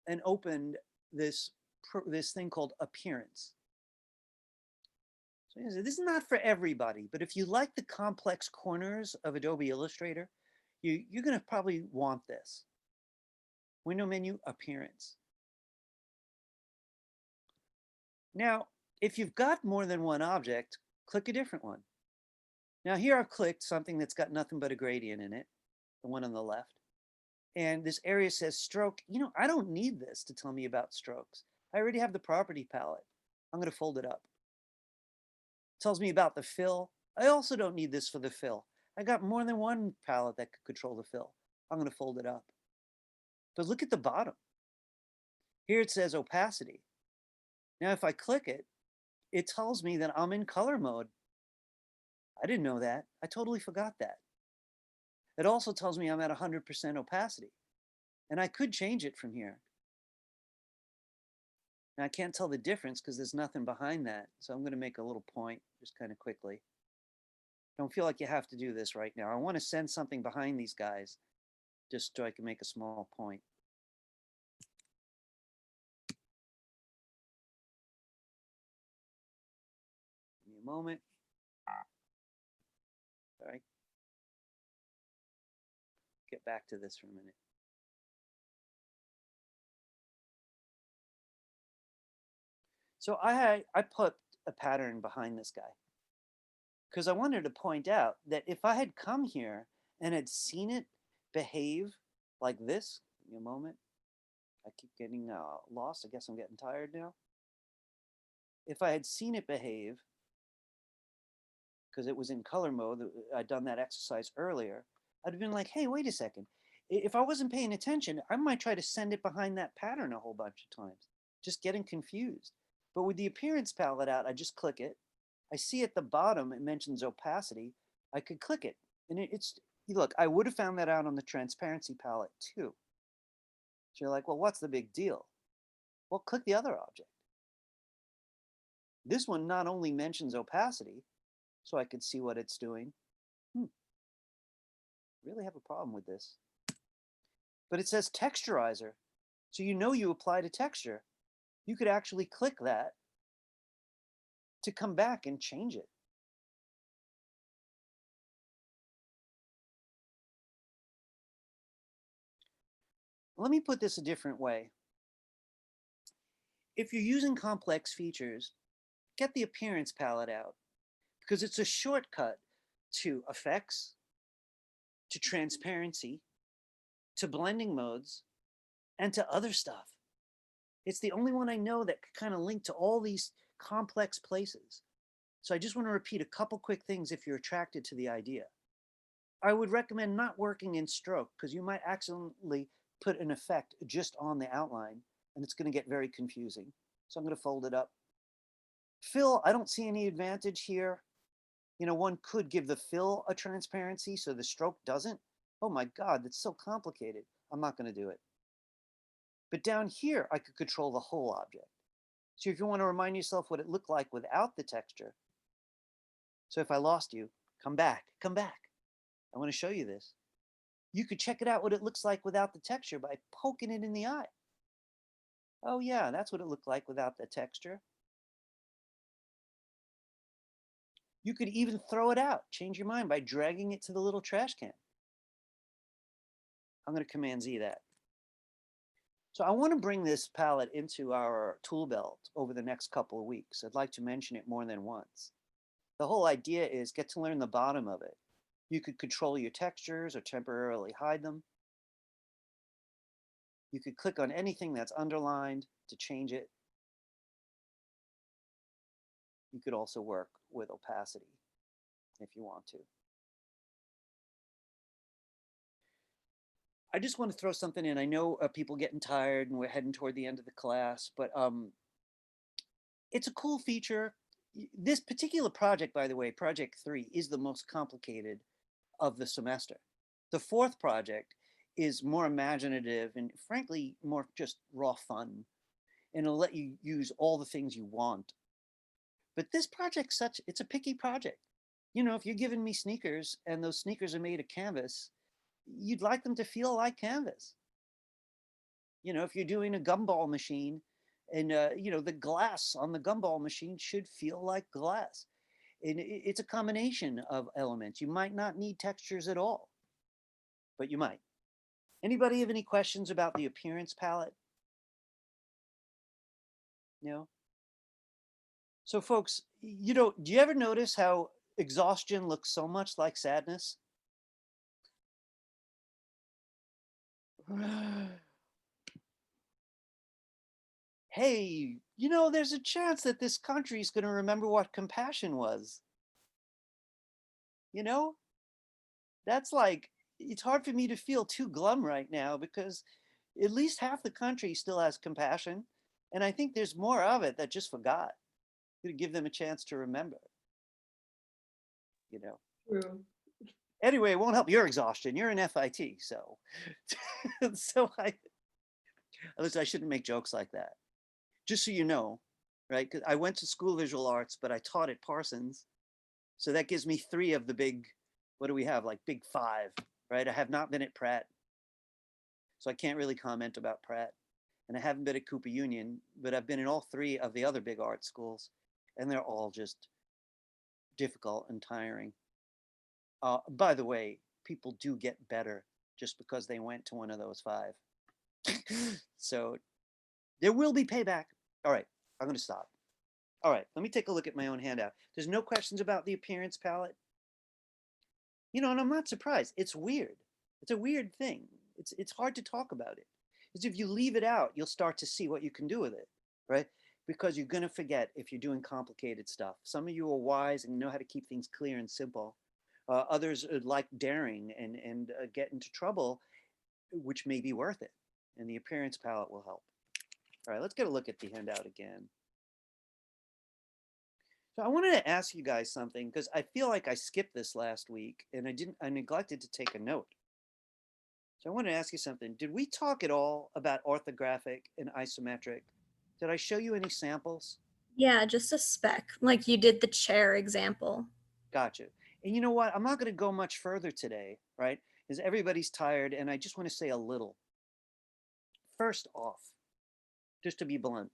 and open this thing called Appearance. So this is not for everybody, but if you like the complex corners of Adobe Illustrator, you're going to probably want this. Window menu, Appearance. Now, if you've got more than one object, click a different one. Now here I've clicked something that's got nothing but a gradient in it, the one on the left. And this area says stroke. I don't need this to tell me about strokes. I already have the property palette. I'm going to fold it up. It tells me about the fill. I also don't need this for the fill. I got more than one palette that could control the fill. I'm going to fold it up. But look at the bottom. Here it says opacity. Now if I click it, it tells me that I'm in color mode. I didn't know that. I totally forgot that. It also tells me I'm at 100% opacity. And I could change it from here. Now I can't tell the difference because there's nothing behind that. So I'm going to make a little point just kind of quickly. Don't feel like you have to do this right now. I want to send something behind these guys just so I can make a small point. Give me a moment. All right. Get back to this for a minute. So I put a pattern behind this guy because I wanted to point out that if I had come here and had seen it behave like this, give me a moment. I keep getting lost. I guess I'm getting tired now. If I had seen it behave, because it was in color mode, I'd done that exercise earlier, I'd have been like, hey, wait a second. If I wasn't paying attention, I might try to send it behind that pattern a whole bunch of times, just getting confused. But with the Appearance Palette out, I just click it. I see at the bottom, it mentions opacity. I could click it. And look, I would have found that out on the Transparency Palette too. So you're like, well, what's the big deal? Well, click the other object. This one not only mentions opacity, so I could see what it's doing. Really have a problem with this. But it says Texturizer. So you applied a texture. You could actually click that to come back and change it. Let me put this a different way. If you're using complex features, get the appearance palette out because it's a shortcut to effects, to transparency, to blending modes, and to other stuff. It's the only one I know that can kind of link to all these complex places. So I just want to repeat a couple quick things if you're attracted to the idea. I would recommend not working in stroke because you might accidentally put an effect just on the outline and it's going to get very confusing. So I'm going to fold it up. Fill, I don't see any advantage here. You know, one could give the fill a transparency so the stroke doesn't. Oh my God, that's so complicated. I'm not going to do it. But down here, I could control the whole object. So if you want to remind yourself what it looked like without the texture. So if I lost you, come back, come back. I want to show you this. You could check it out what it looks like without the texture by poking it in the eye. Oh yeah, that's what it looked like without the texture. You could even throw it out, change your mind by dragging it to the little trash can. I'm going to Command Z that. So I want to bring this palette into our tool belt over the next couple of weeks. I'd like to mention it more than once. The whole idea is get to learn the bottom of it. You could control your textures or temporarily hide them. You could click on anything that's underlined to change it. You could also work with opacity if you want to. I just want to throw something in. I know people getting tired and we're heading toward the end of the class, but it's a cool feature. This particular project, by the way, project 3, is the most complicated of the semester. The 4th project is more imaginative and frankly, more just raw fun. And it'll let you use all the things you want. But this project's it's a picky project. You know, if you're giving me sneakers and those sneakers are made of canvas, you'd like them to feel like canvas. You know, if you're doing a gumball machine and, you know, the glass on the gumball machine should feel like glass. And it's a combination of elements. You might not need textures at all, but you might. Anybody have any questions about the appearance palette? No? So folks, you know, do you ever notice how exhaustion looks so much like sadness? Hey, you know, there's a chance that this country is going to remember what compassion was. You know, that's like, it's hard for me to feel too glum right now because at least half the country still has compassion. And I think there's more of it that just forgot. To give them a chance to remember. You know. True. Anyway, it won't help your exhaustion. You're an FIT, so so I shouldn't make jokes like that. Just so you know, right? Because I went to school of visual arts, but I taught at Parsons, so that gives me 3 of the big. What do we have? Like big 5, right? I have not been at Pratt, so I can't really comment about Pratt, and I haven't been at Cooper Union, but I've been in all 3 of the other big art schools. And they're all just difficult and tiring. By the way, people do get better just because they went to one of those 5. So there will be payback. All right, I'm going to stop. All right, let me take a look at my own handout. There's no questions about the appearance palette. You know, and I'm not surprised. It's weird. It's a weird thing. It's hard to talk about it. Because if you leave it out, you'll start to see what you can do with it, right? Because you're going to forget if you're doing complicated stuff. Some of you are wise and know how to keep things clear and simple. Others like daring and get into trouble, which may be worth it. And the appearance palette will help. All right, let's get a look at the handout again. So I wanted to ask you guys something because I feel like I skipped this last week and I neglected to take a note. So I want to ask you something. Did we talk at all about orthographic and isometric? Did I show you any samples? Yeah, just a spec, like you did the chair example. Gotcha. And you know what? I'm not going to go much further today, right? Because everybody's tired and I just want to say a little. First off, just to be blunt,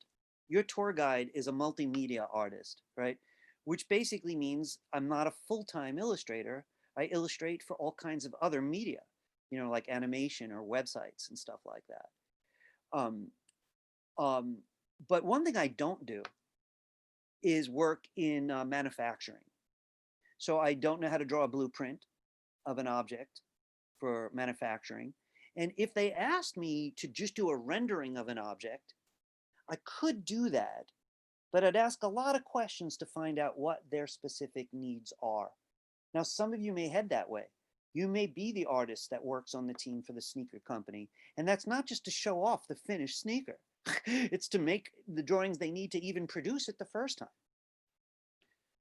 your tour guide is a multimedia artist, right? Which basically means I'm not a full-time illustrator. I illustrate for all kinds of other media. you know, like animation or websites and stuff like that. But one thing I don't do is work in manufacturing. So I don't know how to draw a blueprint of an object for manufacturing. And if they asked me to just do a rendering of an object, I could do that, but I'd ask a lot of questions to find out what their specific needs are. Now, some of you may head that way. You may be the artist that works on the team for the sneaker company. And that's not just to show off the finished sneaker. It's to make the drawings they need to even produce it the first time,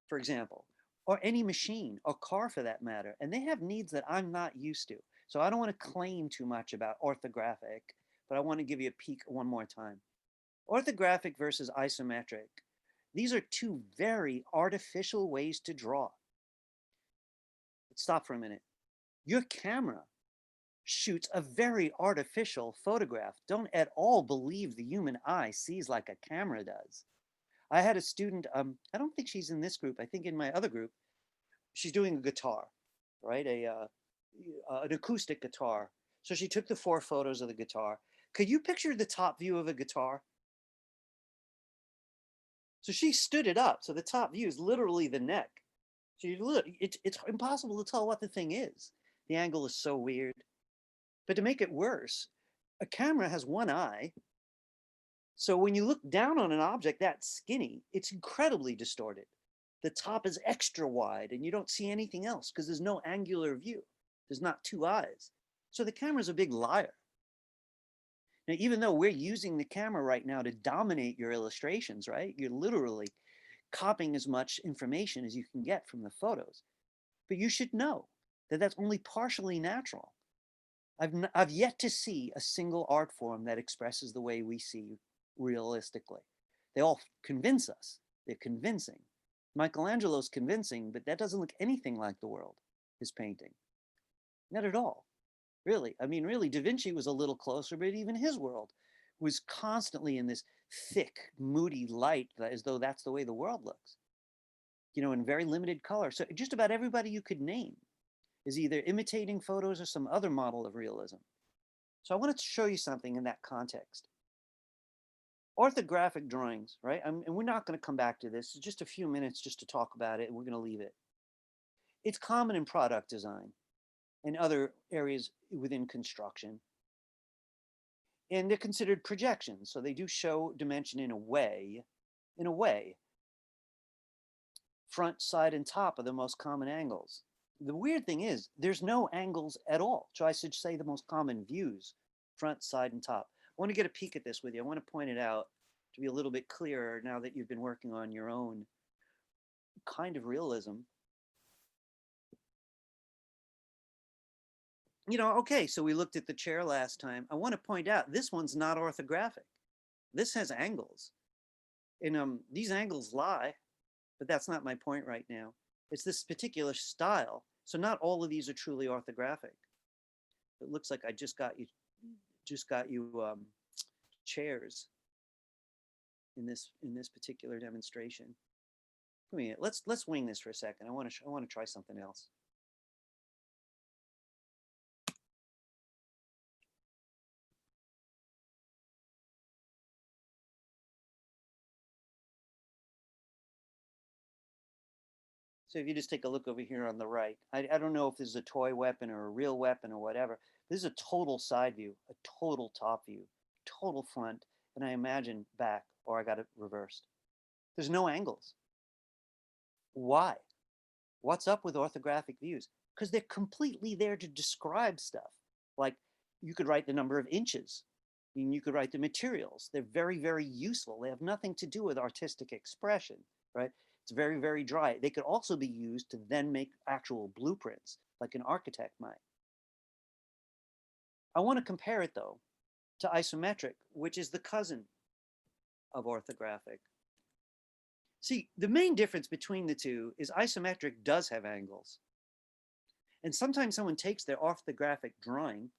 for example, or any machine or car for that matter. And they have needs that I'm not used to. So I don't want to claim too much about orthographic, but I want to give you a peek one more time. Orthographic versus isometric. These are two very artificial ways to draw. Let's stop for a minute. Your camera shoots a very artificial photograph. Don't at all believe the human eye sees like a camera does. I had a student, I don't think she's in this group. I think in my other group, she's doing a guitar, right? An acoustic guitar. So she took the 4 photos of the guitar. Could you picture the top view of a guitar? So she stood it up. So the top view is literally the neck. So you look, it's impossible to tell what the thing is. The angle is so weird. But to make it worse, a camera has one eye. So when you look down on an object that skinny, it's incredibly distorted. The top is extra wide and you don't see anything else because there's no angular view. There's not 2 eyes. So the camera's a big liar. Now, even though we're using the camera right now to dominate your illustrations, right? You're literally copying as much information as you can get from the photos. But you should know that that's only partially natural. I've yet to see a single art form that expresses the way we see realistically. They all convince us. They're convincing. Michelangelo's convincing, but that doesn't look anything like the world, his painting. Not at all. Really. I mean, really, Da Vinci was a little closer, but even his world was constantly in this thick, moody light, as though that's the way the world looks, you know, in very limited color. So just about everybody you could name is either imitating photos or some other model of realism. So I wanted to show you something in that context. Orthographic drawings, right? And we're not going to come back to this. It's just a few minutes just to talk about it, and we're going to leave it. It's common in product design and other areas within construction. And they're considered projections. So they do show dimension in a way. Front, side, and top are the most common angles. The weird thing is there's no angles at all. So I should say the most common views, front, side, and top. I want to get a peek at this with you. I want to point it out to be a little bit clearer now that you've been working on your own kind of realism. You know, okay, so we looked at the chair last time. I want to point out this one's not orthographic. This has angles. And these angles lie, but that's not my point right now. It's this particular style. So not all of these are truly orthographic. It looks like I just got you chairs in this particular demonstration. I mean, let's wing this for a second. I want to try something else. So if you just take a look over here on the right, I don't know if this is a toy weapon or a real weapon or whatever. This is a total side view, a total top view, total front, and I imagine back, or I got it reversed. There's no angles. Why? What's up with orthographic views? Because they're completely there to describe stuff. Like you could write the number of inches, and you could write the materials. They're very, very useful. They have nothing to do with artistic expression, right? It's very, very dry. They could also be used to then make actual blueprints, like an architect might. I want to compare it, though, to isometric, which is the cousin of orthographic. See, the main difference between the two is isometric does have angles. And sometimes someone takes their orthographic drawing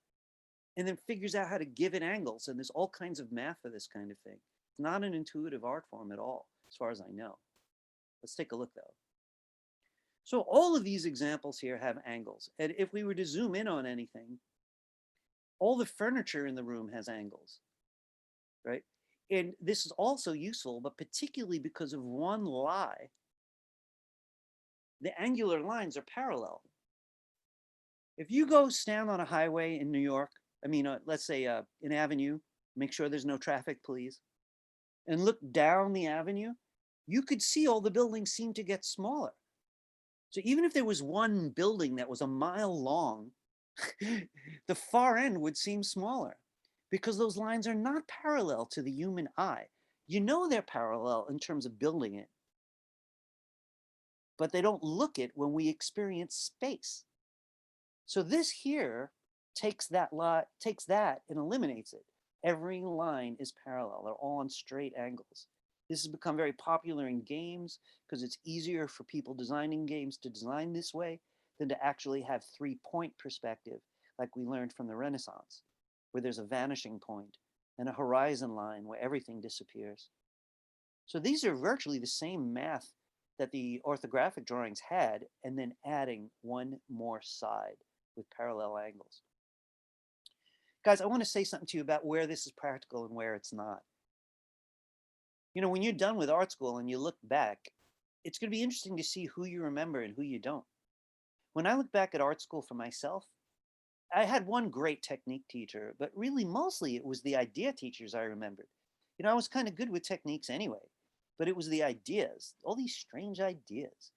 and then figures out how to give it angles. And there's all kinds of math for this kind of thing. It's not an intuitive art form at all, as far as I know. Let's take a look, though. So all of these examples here have angles. And if we were to zoom in on anything, All the furniture in the room has angles, right? And this is also useful, but particularly because of one lie, the angular lines are parallel. If you go stand on a highway in New York, I mean, let's say an avenue, make sure there's no traffic, please, and look down the avenue, you could see all the buildings seem to get smaller. So even if there was one building that was a mile long, the far end would seem smaller because those lines are not parallel to the human eye. You know they're parallel in terms of building it, but they don't look it when we experience space. So this here takes that and eliminates it. Every line is parallel. They're all on straight angles. This has become very popular in games because it's easier for people designing games to design this way than to actually have 3-point perspective, like we learned from the Renaissance, where there's a vanishing point and a horizon line where everything disappears. So these are virtually the same math that the orthographic drawings had, and then adding one more side with parallel angles. Guys, I want to say something to you about where this is practical and where it's not. You know, when you're done with art school and you look back, it's going to be interesting to see who you remember and who you don't. When I look back at art school for myself, I had one great technique teacher, but really mostly it was the idea teachers I remembered. You know, I was kind of good with techniques anyway, but it was the ideas, all these strange ideas.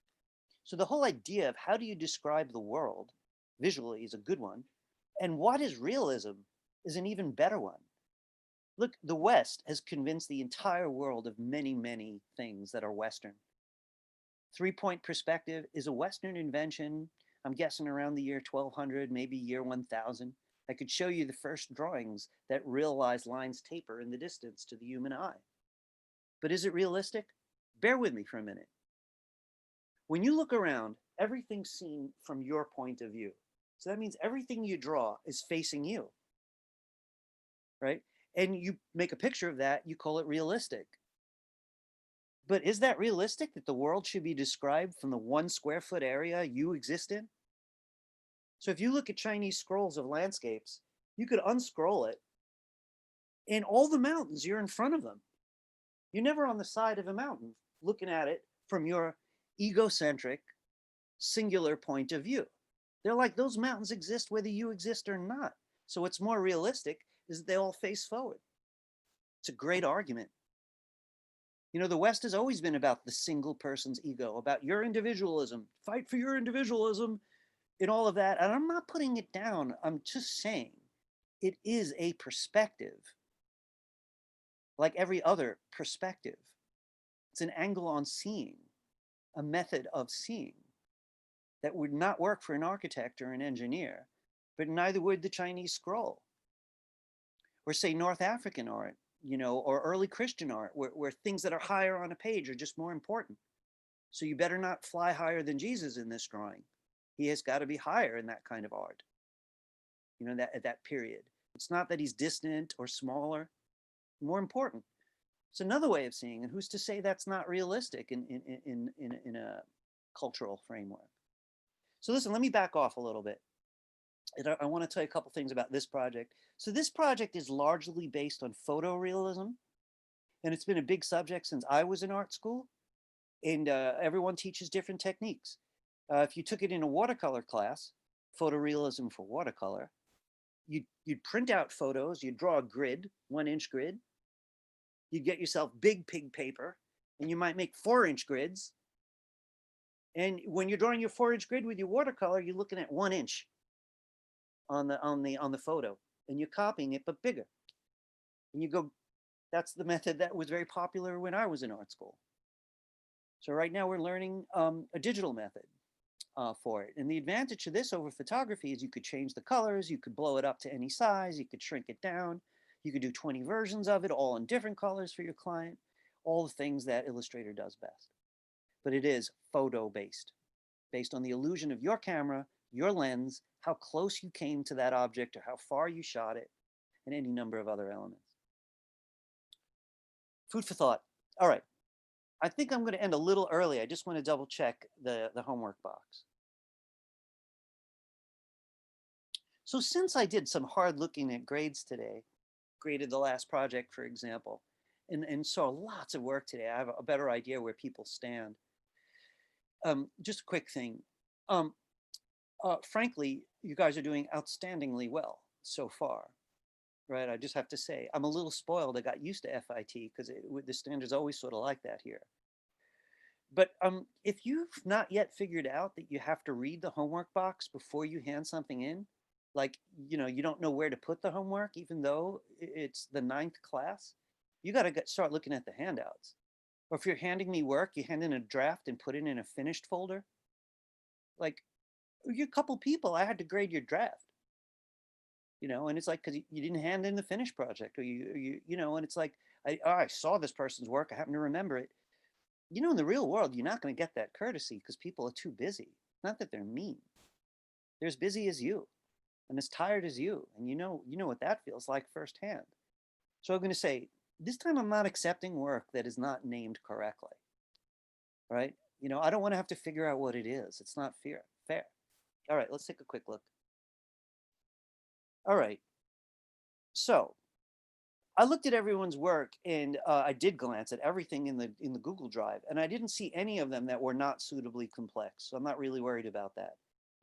So the whole idea of how do you describe the world visually is a good one, and what is realism is an even better one. Look, the West has convinced the entire world of many, many things that are Western. 3-point perspective is a Western invention, I'm guessing around the year 1200, maybe year 1000. I could show you the first drawings that realize lines taper in the distance to the human eye. But is it realistic? Bear with me for a minute. When you look around, everything's seen from your point of view. So that means everything you draw is facing you, right? And you make a picture of that, you call it realistic. But is that realistic that the world should be described from the 1 square foot area you exist in? So if you look at Chinese scrolls of landscapes, you could unscroll it and all the mountains, you're in front of them. You're never on the side of a mountain looking at it from your egocentric, singular point of view. They're like those mountains exist whether you exist or not. So what's more realistic is that they all face forward. It's a great argument. You know, the West has always been about the single person's ego, about your individualism, fight for your individualism, and all of that. And I'm not putting it down. I'm just saying it is a perspective, like every other perspective. It's an angle on seeing, a method of seeing that would not work for an architect or an engineer, but neither would the Chinese scroll. Or say North African art, you know, or early Christian art, where things that are higher on a page are just more important. So you better not fly higher than Jesus in this drawing. He has got to be higher in that kind of art, you know, that at that period. It's not that he's distant or smaller, more important. It's another way of seeing, and who's to say that's not realistic in a cultural framework? So listen, let me back off a little bit. And I want to tell you a couple things about this project. So this project is largely based on photorealism, and it's been a big subject since I was in art school, and everyone teaches different techniques. If you took it in a watercolor class, photorealism for watercolor, you'd print out photos, you'd draw a grid, 1-inch grid, you'd get yourself big pig paper, and you might make 4-inch grids. And when you're drawing your 4-inch grid with your watercolor, you're looking at 1 inch on the photo, and you're copying it but bigger. And you go, that's the method that was very popular when I was in art school. So right now we're learning a digital method for it. And the advantage of this over photography is you could change the colors, you could blow it up to any size, you could shrink it down, you could do 20 versions of it, all in different colors for your client, all the things that Illustrator does best. But it is photo-based, based on the illusion of your camera, your lens, how close you came to that object or how far you shot it, and any number of other elements. Food for thought. All right. I think I'm going to end a little early. I just want to double check the homework box. So since I did some hard looking at grades today, graded the last project, for example, and saw lots of work today, I have a better idea where people stand. Just a quick thing. Um, Frankly, you guys are doing outstandingly well so far, right? I just have to say, I'm a little spoiled. I got used to FIT because the standard's always sort of like that here. But if you've not yet figured out that you have to read the homework box before you hand something in, like, you don't know where to put the homework, even though it's the 9th class, you got to start looking at the handouts. Or if you're handing me work, you hand in a draft and put it in a finished folder. Like, you're a couple people, I had to grade your draft. And it's like, because you didn't hand in the finished project, or and it's like, I saw this person's work, I happen to remember it. In the real world, you're not going to get that courtesy because people are too busy. Not that they're mean. They're as busy as you and as tired as you. And you know what that feels like firsthand. So I'm going to say, this time I'm not accepting work that is not named correctly. Right? I don't want to have to figure out what it is. It's not fair. All right, let's take a quick look. All right. So I looked at everyone's work, and I did glance at everything in the Google Drive, and I didn't see any of them that were not suitably complex. So I'm not really worried about that.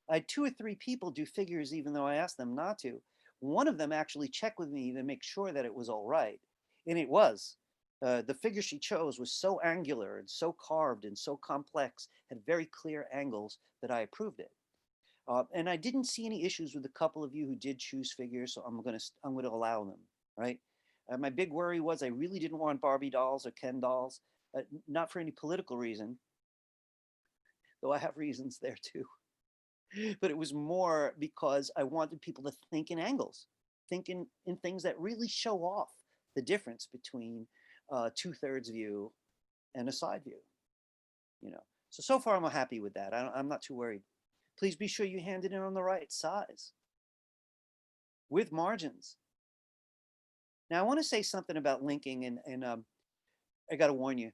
I had 2 or 3 people do figures, even though I asked them not to. One of them actually checked with me to make sure that it was all right, and it was. The figure she chose was so angular and so carved and so complex, had very clear angles, that I approved it. And I didn't see any issues with a couple of you who did choose figures, so I'm gonna allow them, right? My big worry was I really didn't want Barbie dolls or Ken dolls, not for any political reason, though I have reasons there too. But it was more because I wanted people to think in angles, think in things that really show off the difference between 2/3 view and a side view. So far I'm happy with that. I'm not too worried. Please be sure you hand it in on the right size with margins. Now I want to say something about linking, and I got to warn you.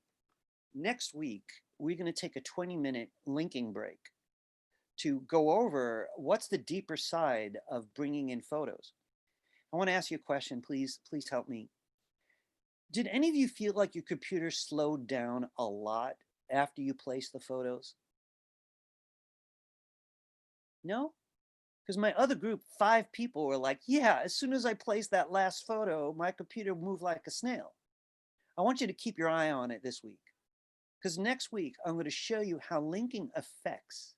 Next week we're going to take a 20-minute linking break to go over what's the deeper side of bringing in photos. I want to ask you a question. Please help me. Did any of you feel like your computer slowed down a lot after you placed the photos? No? Because my other group, 5 people, were like, yeah, as soon as I placed that last photo, my computer moved like a snail. I want you to keep your eye on it this week, because next week I'm going to show you how linking affects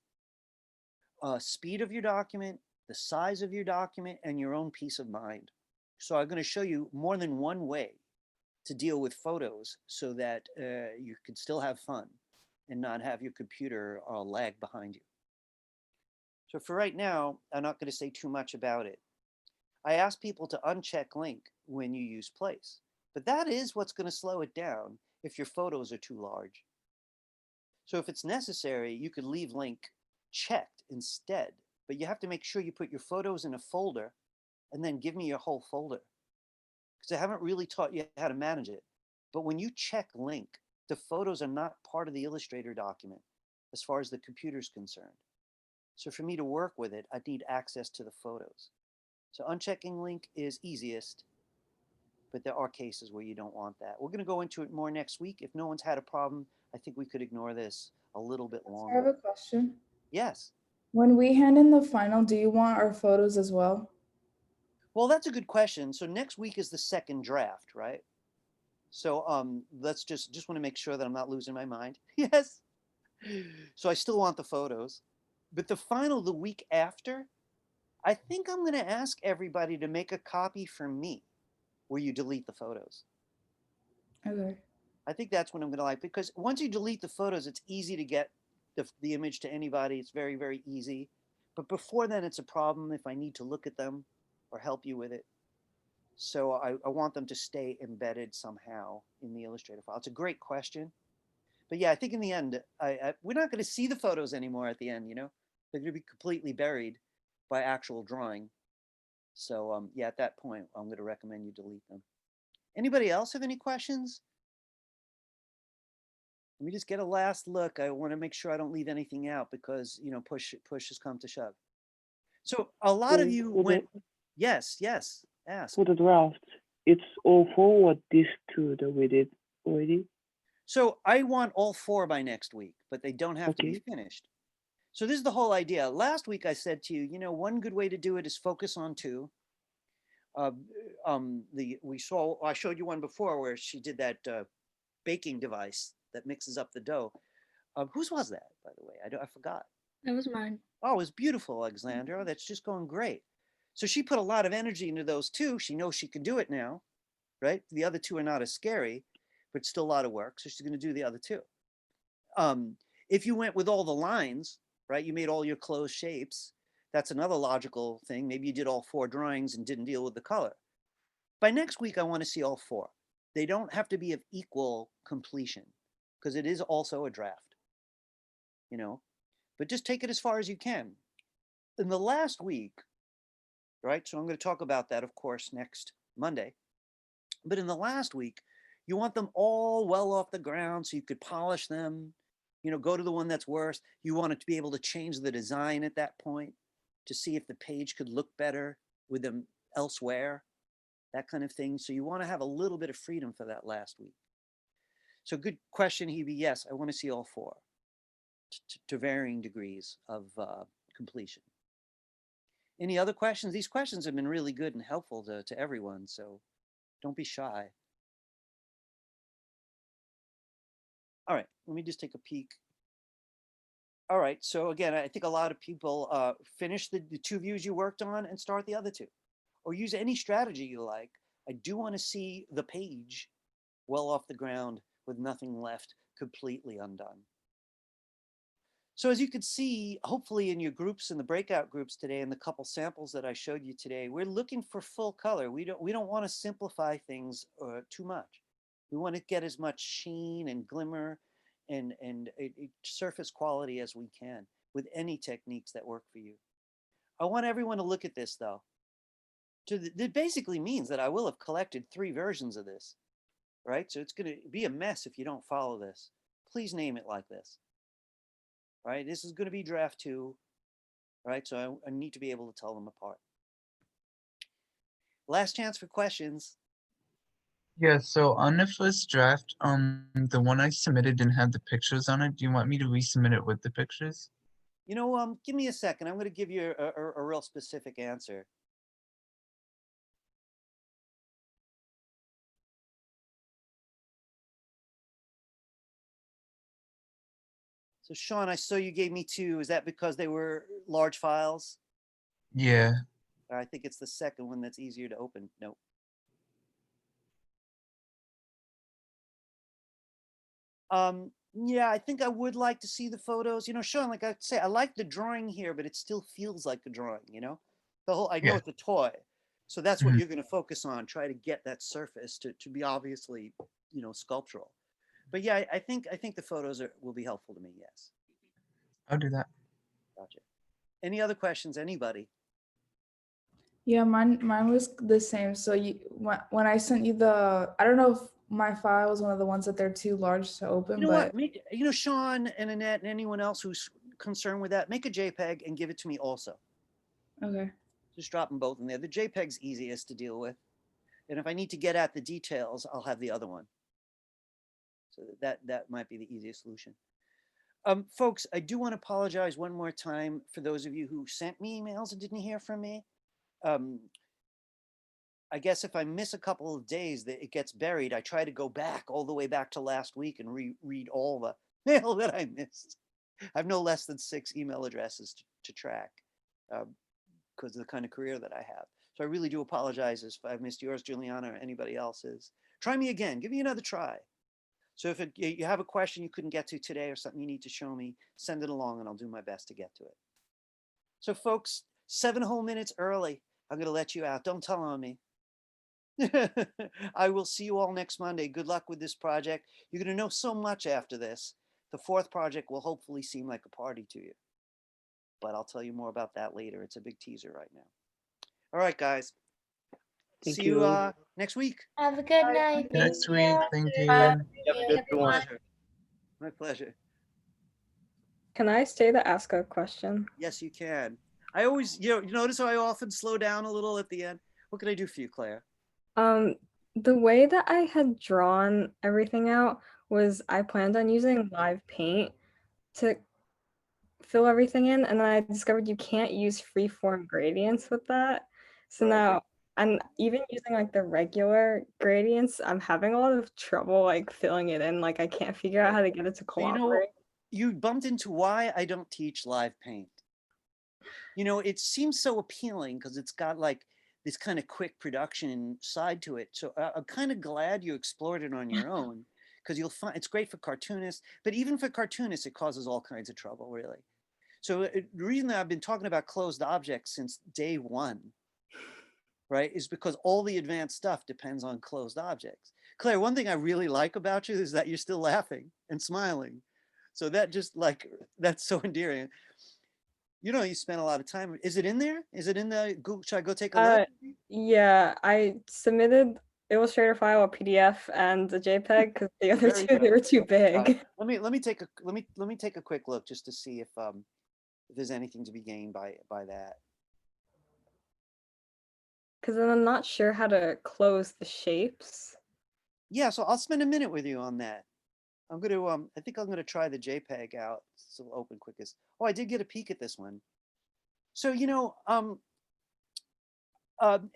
speed of your document, the size of your document, and your own peace of mind. So I'm going to show you more than one way to deal with photos so that you can still have fun and not have your computer lag behind you. So for right now, I'm not going to say too much about it. I ask people to uncheck link when you use place, but that is what's going to slow it down if your photos are too large. So if it's necessary, you could leave link checked instead, but you have to make sure you put your photos in a folder and then give me your whole folder, because I haven't really taught you how to manage it. But when you check link, the photos are not part of the Illustrator document as far as the computer's concerned. So for me to work with it, I'd need access to the photos. So unchecking link is easiest, but there are cases where you don't want that. We're going to go into it more next week. If no one's had a problem, I think we could ignore this a little bit I have longer. a question. Yes. When we hand in the final, do you want our photos as well? Well, that's a good question. So next week is the second draft, right? So let's just want to make sure that I'm not losing my mind. Yes. So I still want the photos, but the final the week after, I think I'm going to ask everybody to make a copy for me where you delete the photos. Okay. I think that's what I'm going to like, because once you delete the photos, it's easy to get the image to anybody. It's very, very easy. But before then, it's a problem if I need to look at them or help you with it. So I want them to stay embedded somehow in the Illustrator file. It's a great question. But yeah, I think in the end, we're not going to see the photos anymore at the end, They're going to be completely buried by actual drawing. So yeah, at that point, I'm going to recommend you delete them. Anybody else have any questions? Let me just get a last look. I want to make sure I don't leave anything out because, push has come to shove. So a lot of So you for went, the yes, ask. for the draft, it's all forward these two that we did already. So I want all 4 by next week, but they don't have to be Okay. finished. So this is the whole idea. Last week I said to you, you know, one good way to do it is focus on 2. I showed you one before where she did that baking device that mixes up the dough. Whose was that, by the way? I forgot. That was mine. Oh, it was beautiful, Alexandra. That's just going great. So she put a lot of energy into those 2. She knows she can do it now, right? The other 2 are not as scary, but still a lot of work. So she's going to do the other 2. If you went with all the lines, right, you made all your closed shapes. That's another logical thing. Maybe you did all 4 drawings and didn't deal with the color. By next week, I want to see all 4. They don't have to be of equal completion because it is also a draft, you know, but just take it as far as you can. In the last week, right, so I'm going to talk about that, of course, next Monday. But in the last week, you want them all well off the ground so you could polish them, you know, go to the one that's worse. You want it to be able to change the design at that point to see if the page could look better with them elsewhere, that kind of thing. So you want to have a little bit of freedom for that last week. So good question, Hebe. Yes, I want to see all 4 to varying degrees of completion. Any other questions? These questions have been really good and helpful to everyone, so don't be shy. All right, let me just take a peek. All right, so again, I think a lot of people finish the 2 views you worked on and start the other 2. Or use any strategy you like. I do want to see the page well off the ground with nothing left, completely undone. So as you can see, hopefully in your groups and the breakout groups today and the couple samples that I showed you today, we're looking for full color. We don't want to simplify things too much. We want to get as much sheen and glimmer and surface quality as we can with any techniques that work for you. I want everyone to look at this though. It basically means that I will have collected 3 versions of this, right? So it's going to be a mess if you don't follow this. Please name it like this, right? This is going to be draft 2, right? So I need to be able to tell them apart. Last chance for questions. Yeah, so on the first draft, the one I submitted didn't have the pictures on it. Do you want me to resubmit it with the pictures? You know, give me a second. I'm going to give you a real specific answer. So Sean, I saw you gave me 2. Is that because they were large files? Yeah. I think it's the second one that's easier to open. Nope. Yeah, I think I would like to see the photos. You know, Sean, like I say, I like the drawing here, but it still feels like a drawing, you know? The whole, I know Yeah. it's a toy. So that's what Mhm. you're going to focus on, try to get that surface to be obviously, you know, sculptural. But yeah, I think the photos will be helpful to me, yes. I'll do that. Gotcha. Any other questions, anybody? Yeah, mine was the same. So when I sent you I don't know if my file was one of the ones that they're too large to open, You know but what? You know, Sean and Annette and anyone else who's concerned with that, make a JPEG and give it to me also. okay. Just drop them both in there. The JPEG's easiest to deal with. And if I need to get at the details, I'll have the other one. So that might be the easiest solution. Folks, I do want to apologize one more time for those of you who sent me emails and didn't hear from me. I guess if I miss a couple of days, that it gets buried. I try to go back all the way back to last week and read all the mail that I missed. I have no less than 6 email addresses to track because of the kind of career that I have. So I really do apologize if I've missed yours, Juliana, or anybody else's. Try me again. Give me another try. So if you have a question you couldn't get to today or something you need to show me, send it along and I'll do my best to get to it. So folks, 7 whole minutes early. I'm going to let you out. Don't tell on me. I will see you all next Monday. Good luck with this project. You're going to know so much after this. The 4th project will hopefully seem like a party to you. But I'll tell you more about that later. It's a big teaser right now. All right, guys. Thank See you you. next week. Have a good night. Next week. Thank you. My Good one. pleasure. My pleasure. Can I stay to ask a question? Yes, you can. I always, you notice how I often slow down a little at the end? What can I do for you, Claire? The way that I had drawn everything out was I planned on using live paint to fill everything in, and then I discovered you can't use freeform gradients with that. So Right. now I'm even using like the regular gradients, I'm having a lot of trouble like filling it in. Like I can't figure out how to get it to So you know, cooperate. you bumped into why I don't teach live paint. It seems so appealing because it's got like this kind of quick production side to it. So I'm kind of glad you explored it on your own because you'll find it's great for cartoonists, but even for cartoonists, it causes all kinds of trouble, really. So the reason that I've been talking about closed objects since day one, right, is because all the advanced stuff depends on closed objects. Claire, one thing I really like about you is that you're still laughing and smiling. So that just like, that's so endearing. You spent a lot of time. Is it in there? Is it in the Google? Should I go take a look? Yeah, I submitted Illustrator file, a PDF, and a JPEG because the other Very two they were too big. Let me take a quick look just to see if there's anything to be gained by that. Because then I'm not sure how to close the shapes. Yeah, so I'll spend a minute with you on that. I'm gonna I think I'm gonna try the JPEG out. So open quickest. Oh, I did get a peek at this one. So and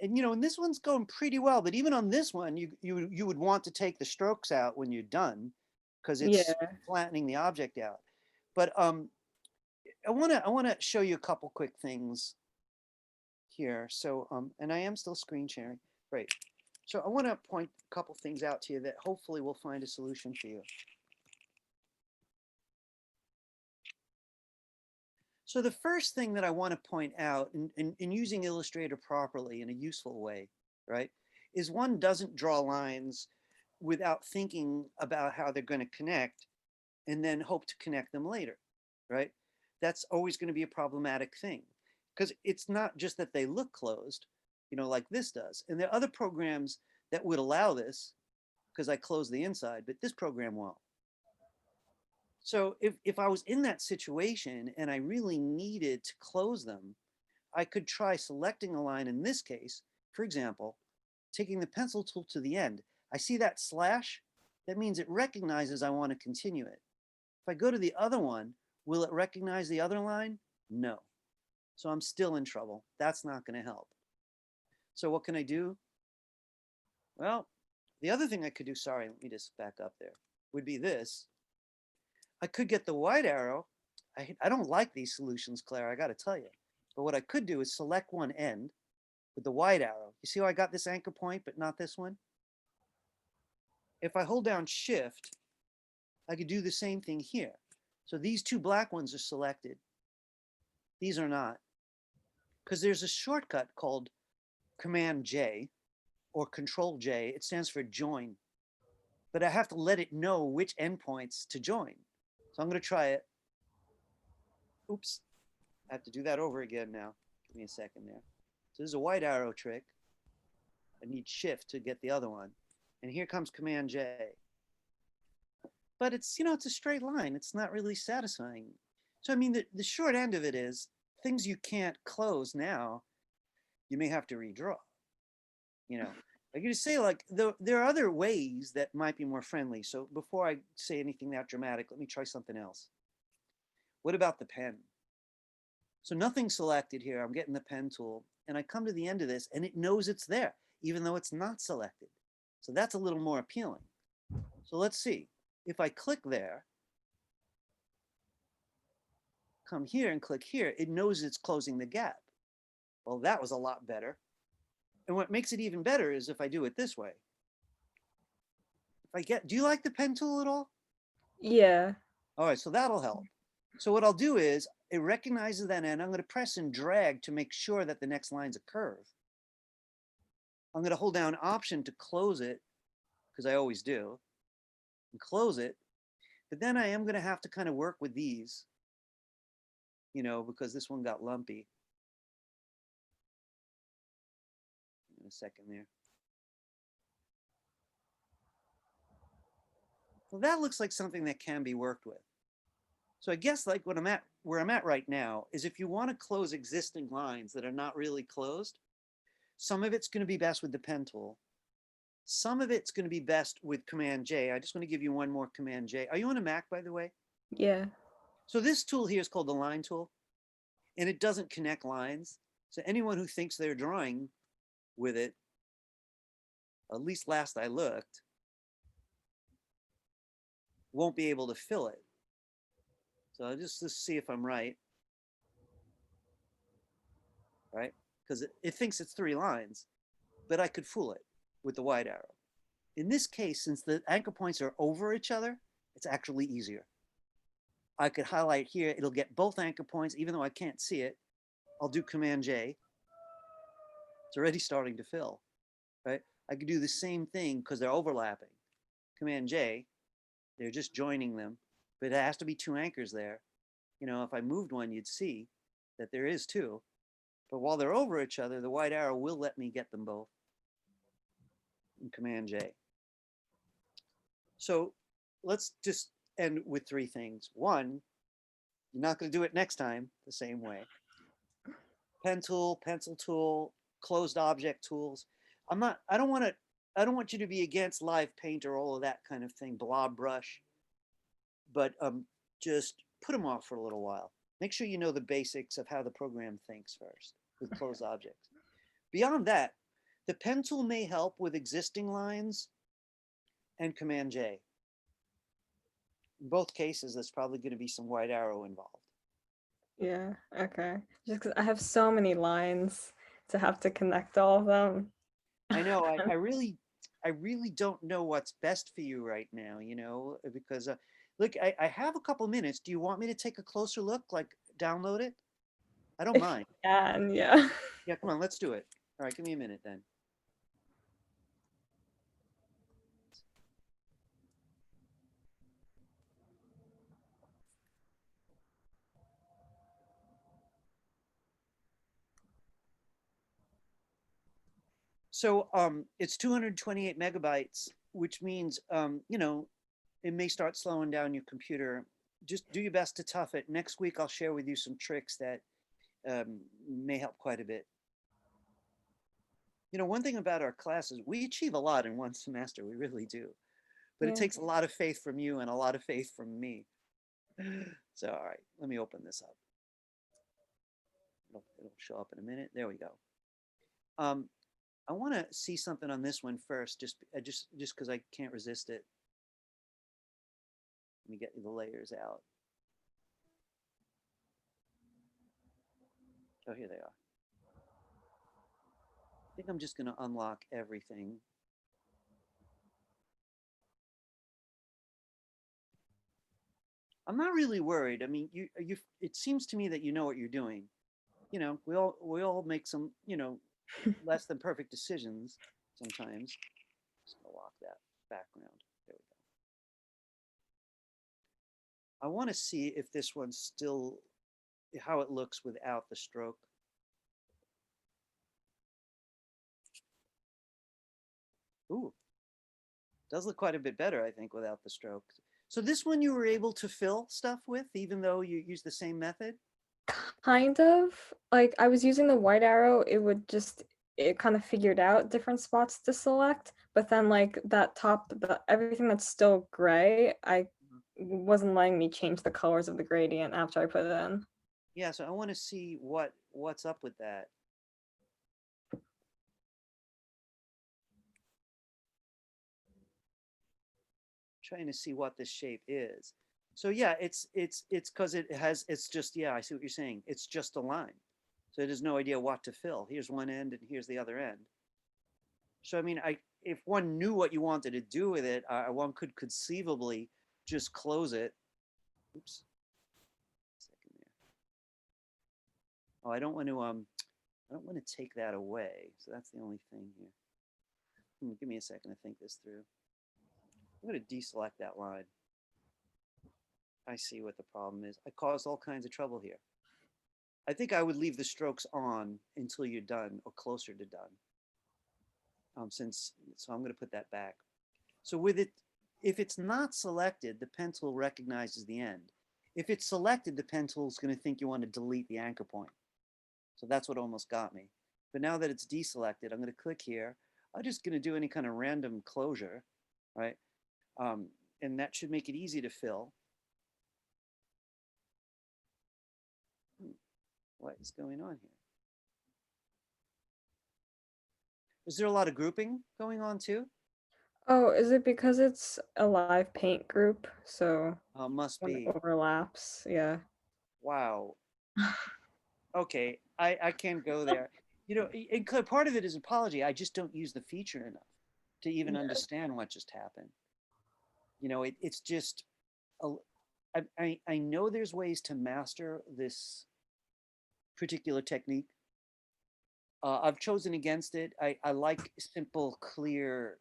and this one's going pretty well, but even on this one, you would want to take the strokes out when you're done, because it's flattening the object out. But I wanna show you a couple quick things here. So and I am still screen sharing. Great. So I want to point a couple things out to you that hopefully will find a solution for you. So the first thing that I want to point out in using Illustrator properly in a useful way, right, is one doesn't draw lines without thinking about how they're going to connect and then hope to connect them later, right? That's always going to be a problematic thing because it's not just that they look closed, like this does. And there are other programs that would allow this because I close the inside, but this program won't. So if I was in that situation and I really needed to close them, I could try selecting a line in this case, for example, taking the pencil tool to the end. I see that slash, that means it recognizes I want to continue it. If I go to the other one, will it recognize the other line? No. So I'm still in trouble. That's not going to help. So what can I do? Well, the other thing I could do, sorry, let me just back up there, would be this. I could get the white arrow. I don't like these solutions, Claire, I got to tell you. But what I could do is select one end with the white arrow. You see how I got this anchor point, but not this one? If I hold down Shift, I could do the same thing here. So these two black ones are selected. These are not. Because there's a shortcut called Command J or Control J. It stands for join. But I have to let it know which endpoints to join. So I'm going to try it. Oops. I have to do that over again now. Give me a second there. So this is a white arrow trick. I need Shift to get the other one. And here comes Command J. But it's, it's a straight line. It's not really satisfying. So, I mean, the short end of it is things you can't close now, you may have to redraw. I could just say, like, there are other ways that might be more friendly. So before I say anything that dramatic, let me try something else. What about the pen? So nothing's selected here. I'm getting the pen tool. And I come to the end of this, and it knows it's there, even though it's not selected. So that's a little more appealing. So let's see. If I click there, come here and click here, it knows it's closing the gap. Well, that was a lot better. And what makes it even better is if I do it this way. Do you like the pen tool at all? Yeah. All right, so that'll help. So what I'll do is it recognizes that end. I'm going to press and drag to make sure that the next line's a curve. I'm going to hold down Option to close it, because I always do, and close it. But then I am going to have to kind of work with these, because this one got lumpy. In a second there. Well, that looks like something that can be worked with. So I guess like where I'm at right now is if you want to close existing lines that are not really closed, some of it's going to be best with the pen tool. Some of it's going to be best with Command J. I just want to give you one more Command J. Are you on a Mac, by the way? Yeah. So this tool here is called the line tool, and it doesn't connect lines. So anyone who thinks they're drawing with it, at least last I looked, won't be able to fill it. So I'll just see if I'm right. Right? Because it thinks it's 3 lines, but I could fool it with the wide arrow. In this case, since the anchor points are over each other, it's actually easier. I could highlight here, it'll get both anchor points, even though I can't see it. I'll do Command J. It's already starting to fill, right? I could do the same thing because they're overlapping. Command J, they're just joining them, but it has to be 2 anchors there. You know, if I moved one, you'd see that there is 2. But while they're over each other, the wide arrow will let me get them both in Command J. So let's just end with 3 things. 1, you're not going to do it next time the same way. Pen tool, pencil tool, closed object tools. I don't want you to be against live paint or all of that kind of thing, blob brush, but just put them off for a little while. Make sure you know the basics of how the program thinks first with closed objects. Beyond that, the pen tool may help with existing lines and Command J. In both cases, there's probably going to be some wide arrow involved. Yeah. Okay. Just because I have so many lines to have to connect all of them. I know. I really don't know what's best for you right now, you know, because look, I have a couple minutes. Do you want me to take a closer look, like download it? I don't mind. And yeah. Yeah, come on, let's do it. All right, give me a minute then. So it's 228 megabytes, which means, you know, it may start slowing down your computer. Just do your best to tough it. Next week, I'll share with you some tricks that may help quite a bit. You know, one thing about our classes, we achieve a lot in one semester. We really do. But it Yeah. takes a lot of faith from you and a lot of faith from me. So, all right, let me open this up. It'll show up in a minute. There we go. I want to see something on this one first, just because I can't resist it. Let me get the layers out. Oh, here they are. I think I'm just going to unlock everything. I'm not really worried. I mean, it seems to me that you know what you're doing. You know, we all make some, you know, less than perfect decisions sometimes. Just gonna lock that background. There we go. I want to see if this one's still how it looks without the stroke. Ooh, does look quite a bit better, I think, without the stroke. So this one you were able to fill stuff with, even though you use the same method? Kind of. Like I was using the white arrow, it kind of figured out different spots to select, but then like that top, everything that's still gray, I wasn't letting me change the colors of the gradient after I put it in. Yeah, so I want to see what's up with that. Trying to see what this shape is. So yeah, it's because it's just, yeah, I see what you're saying. It's just a line. So it has no idea what to fill. Here's one end and here's the other end. So I mean, if one knew what you wanted to do with it, one could conceivably just close it. Oops. Second there. Oh, I don't want to take that away. So that's the only thing here. Give me a second to think this through. I'm going to deselect that line. I see what the problem is. I caused all kinds of trouble here. I think I would leave the strokes on until you're done or closer to done. So I'm going to put that back. So with it, if it's not selected, the pen tool recognizes the end. If it's selected, the pen tool is going to think you want to delete the anchor point. So that's what almost got me. But now that it's deselected, I'm going to click here. I'm just going to do any kind of random closure, right? And that should make it easy to fill. What is going on here? Is there a lot of grouping going on too? Oh, is it because it's a live paint group? So Must when it be. overlaps, yeah. Wow. Okay, I can't go there. You know, and part of it is apology. I just don't use the feature enough to even Yeah. understand what just happened. You know, it's just, I know there's ways to master this particular technique. I've chosen against it. I like simple, clear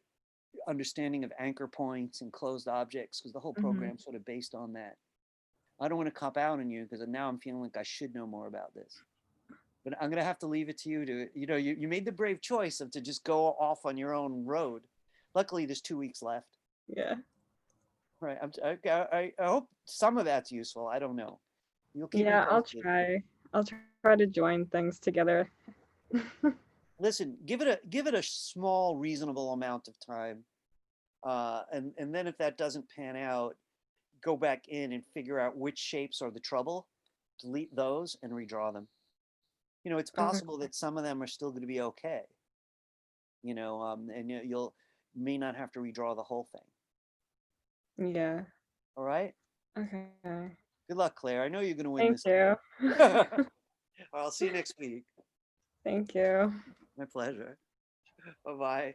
understanding of anchor points and closed objects because the whole program's sort of based on that. I don't want to cop out on you because now I'm feeling like I should know more about this. But I'm going to have to leave it to you to, you know, you made the brave choice of to just go off on your own road. Luckily, there's 2 weeks left. Yeah. Right. I hope some of that's useful. I don't know. You'll keep me Yeah, I'll posted. try. I'll try to join things together. Listen, give it a small, reasonable amount of time. And then if that doesn't pan out, go back in and figure out which shapes are the trouble, delete those and redraw them. You know, it's possible that some of them are still going to be okay. You know, and you'll may not have to redraw the whole thing. Yeah. All right. Okay. Good luck, Claire. I know you're going to win Thank this. you. I'll see you next week. Thank you. My pleasure. Bye-bye.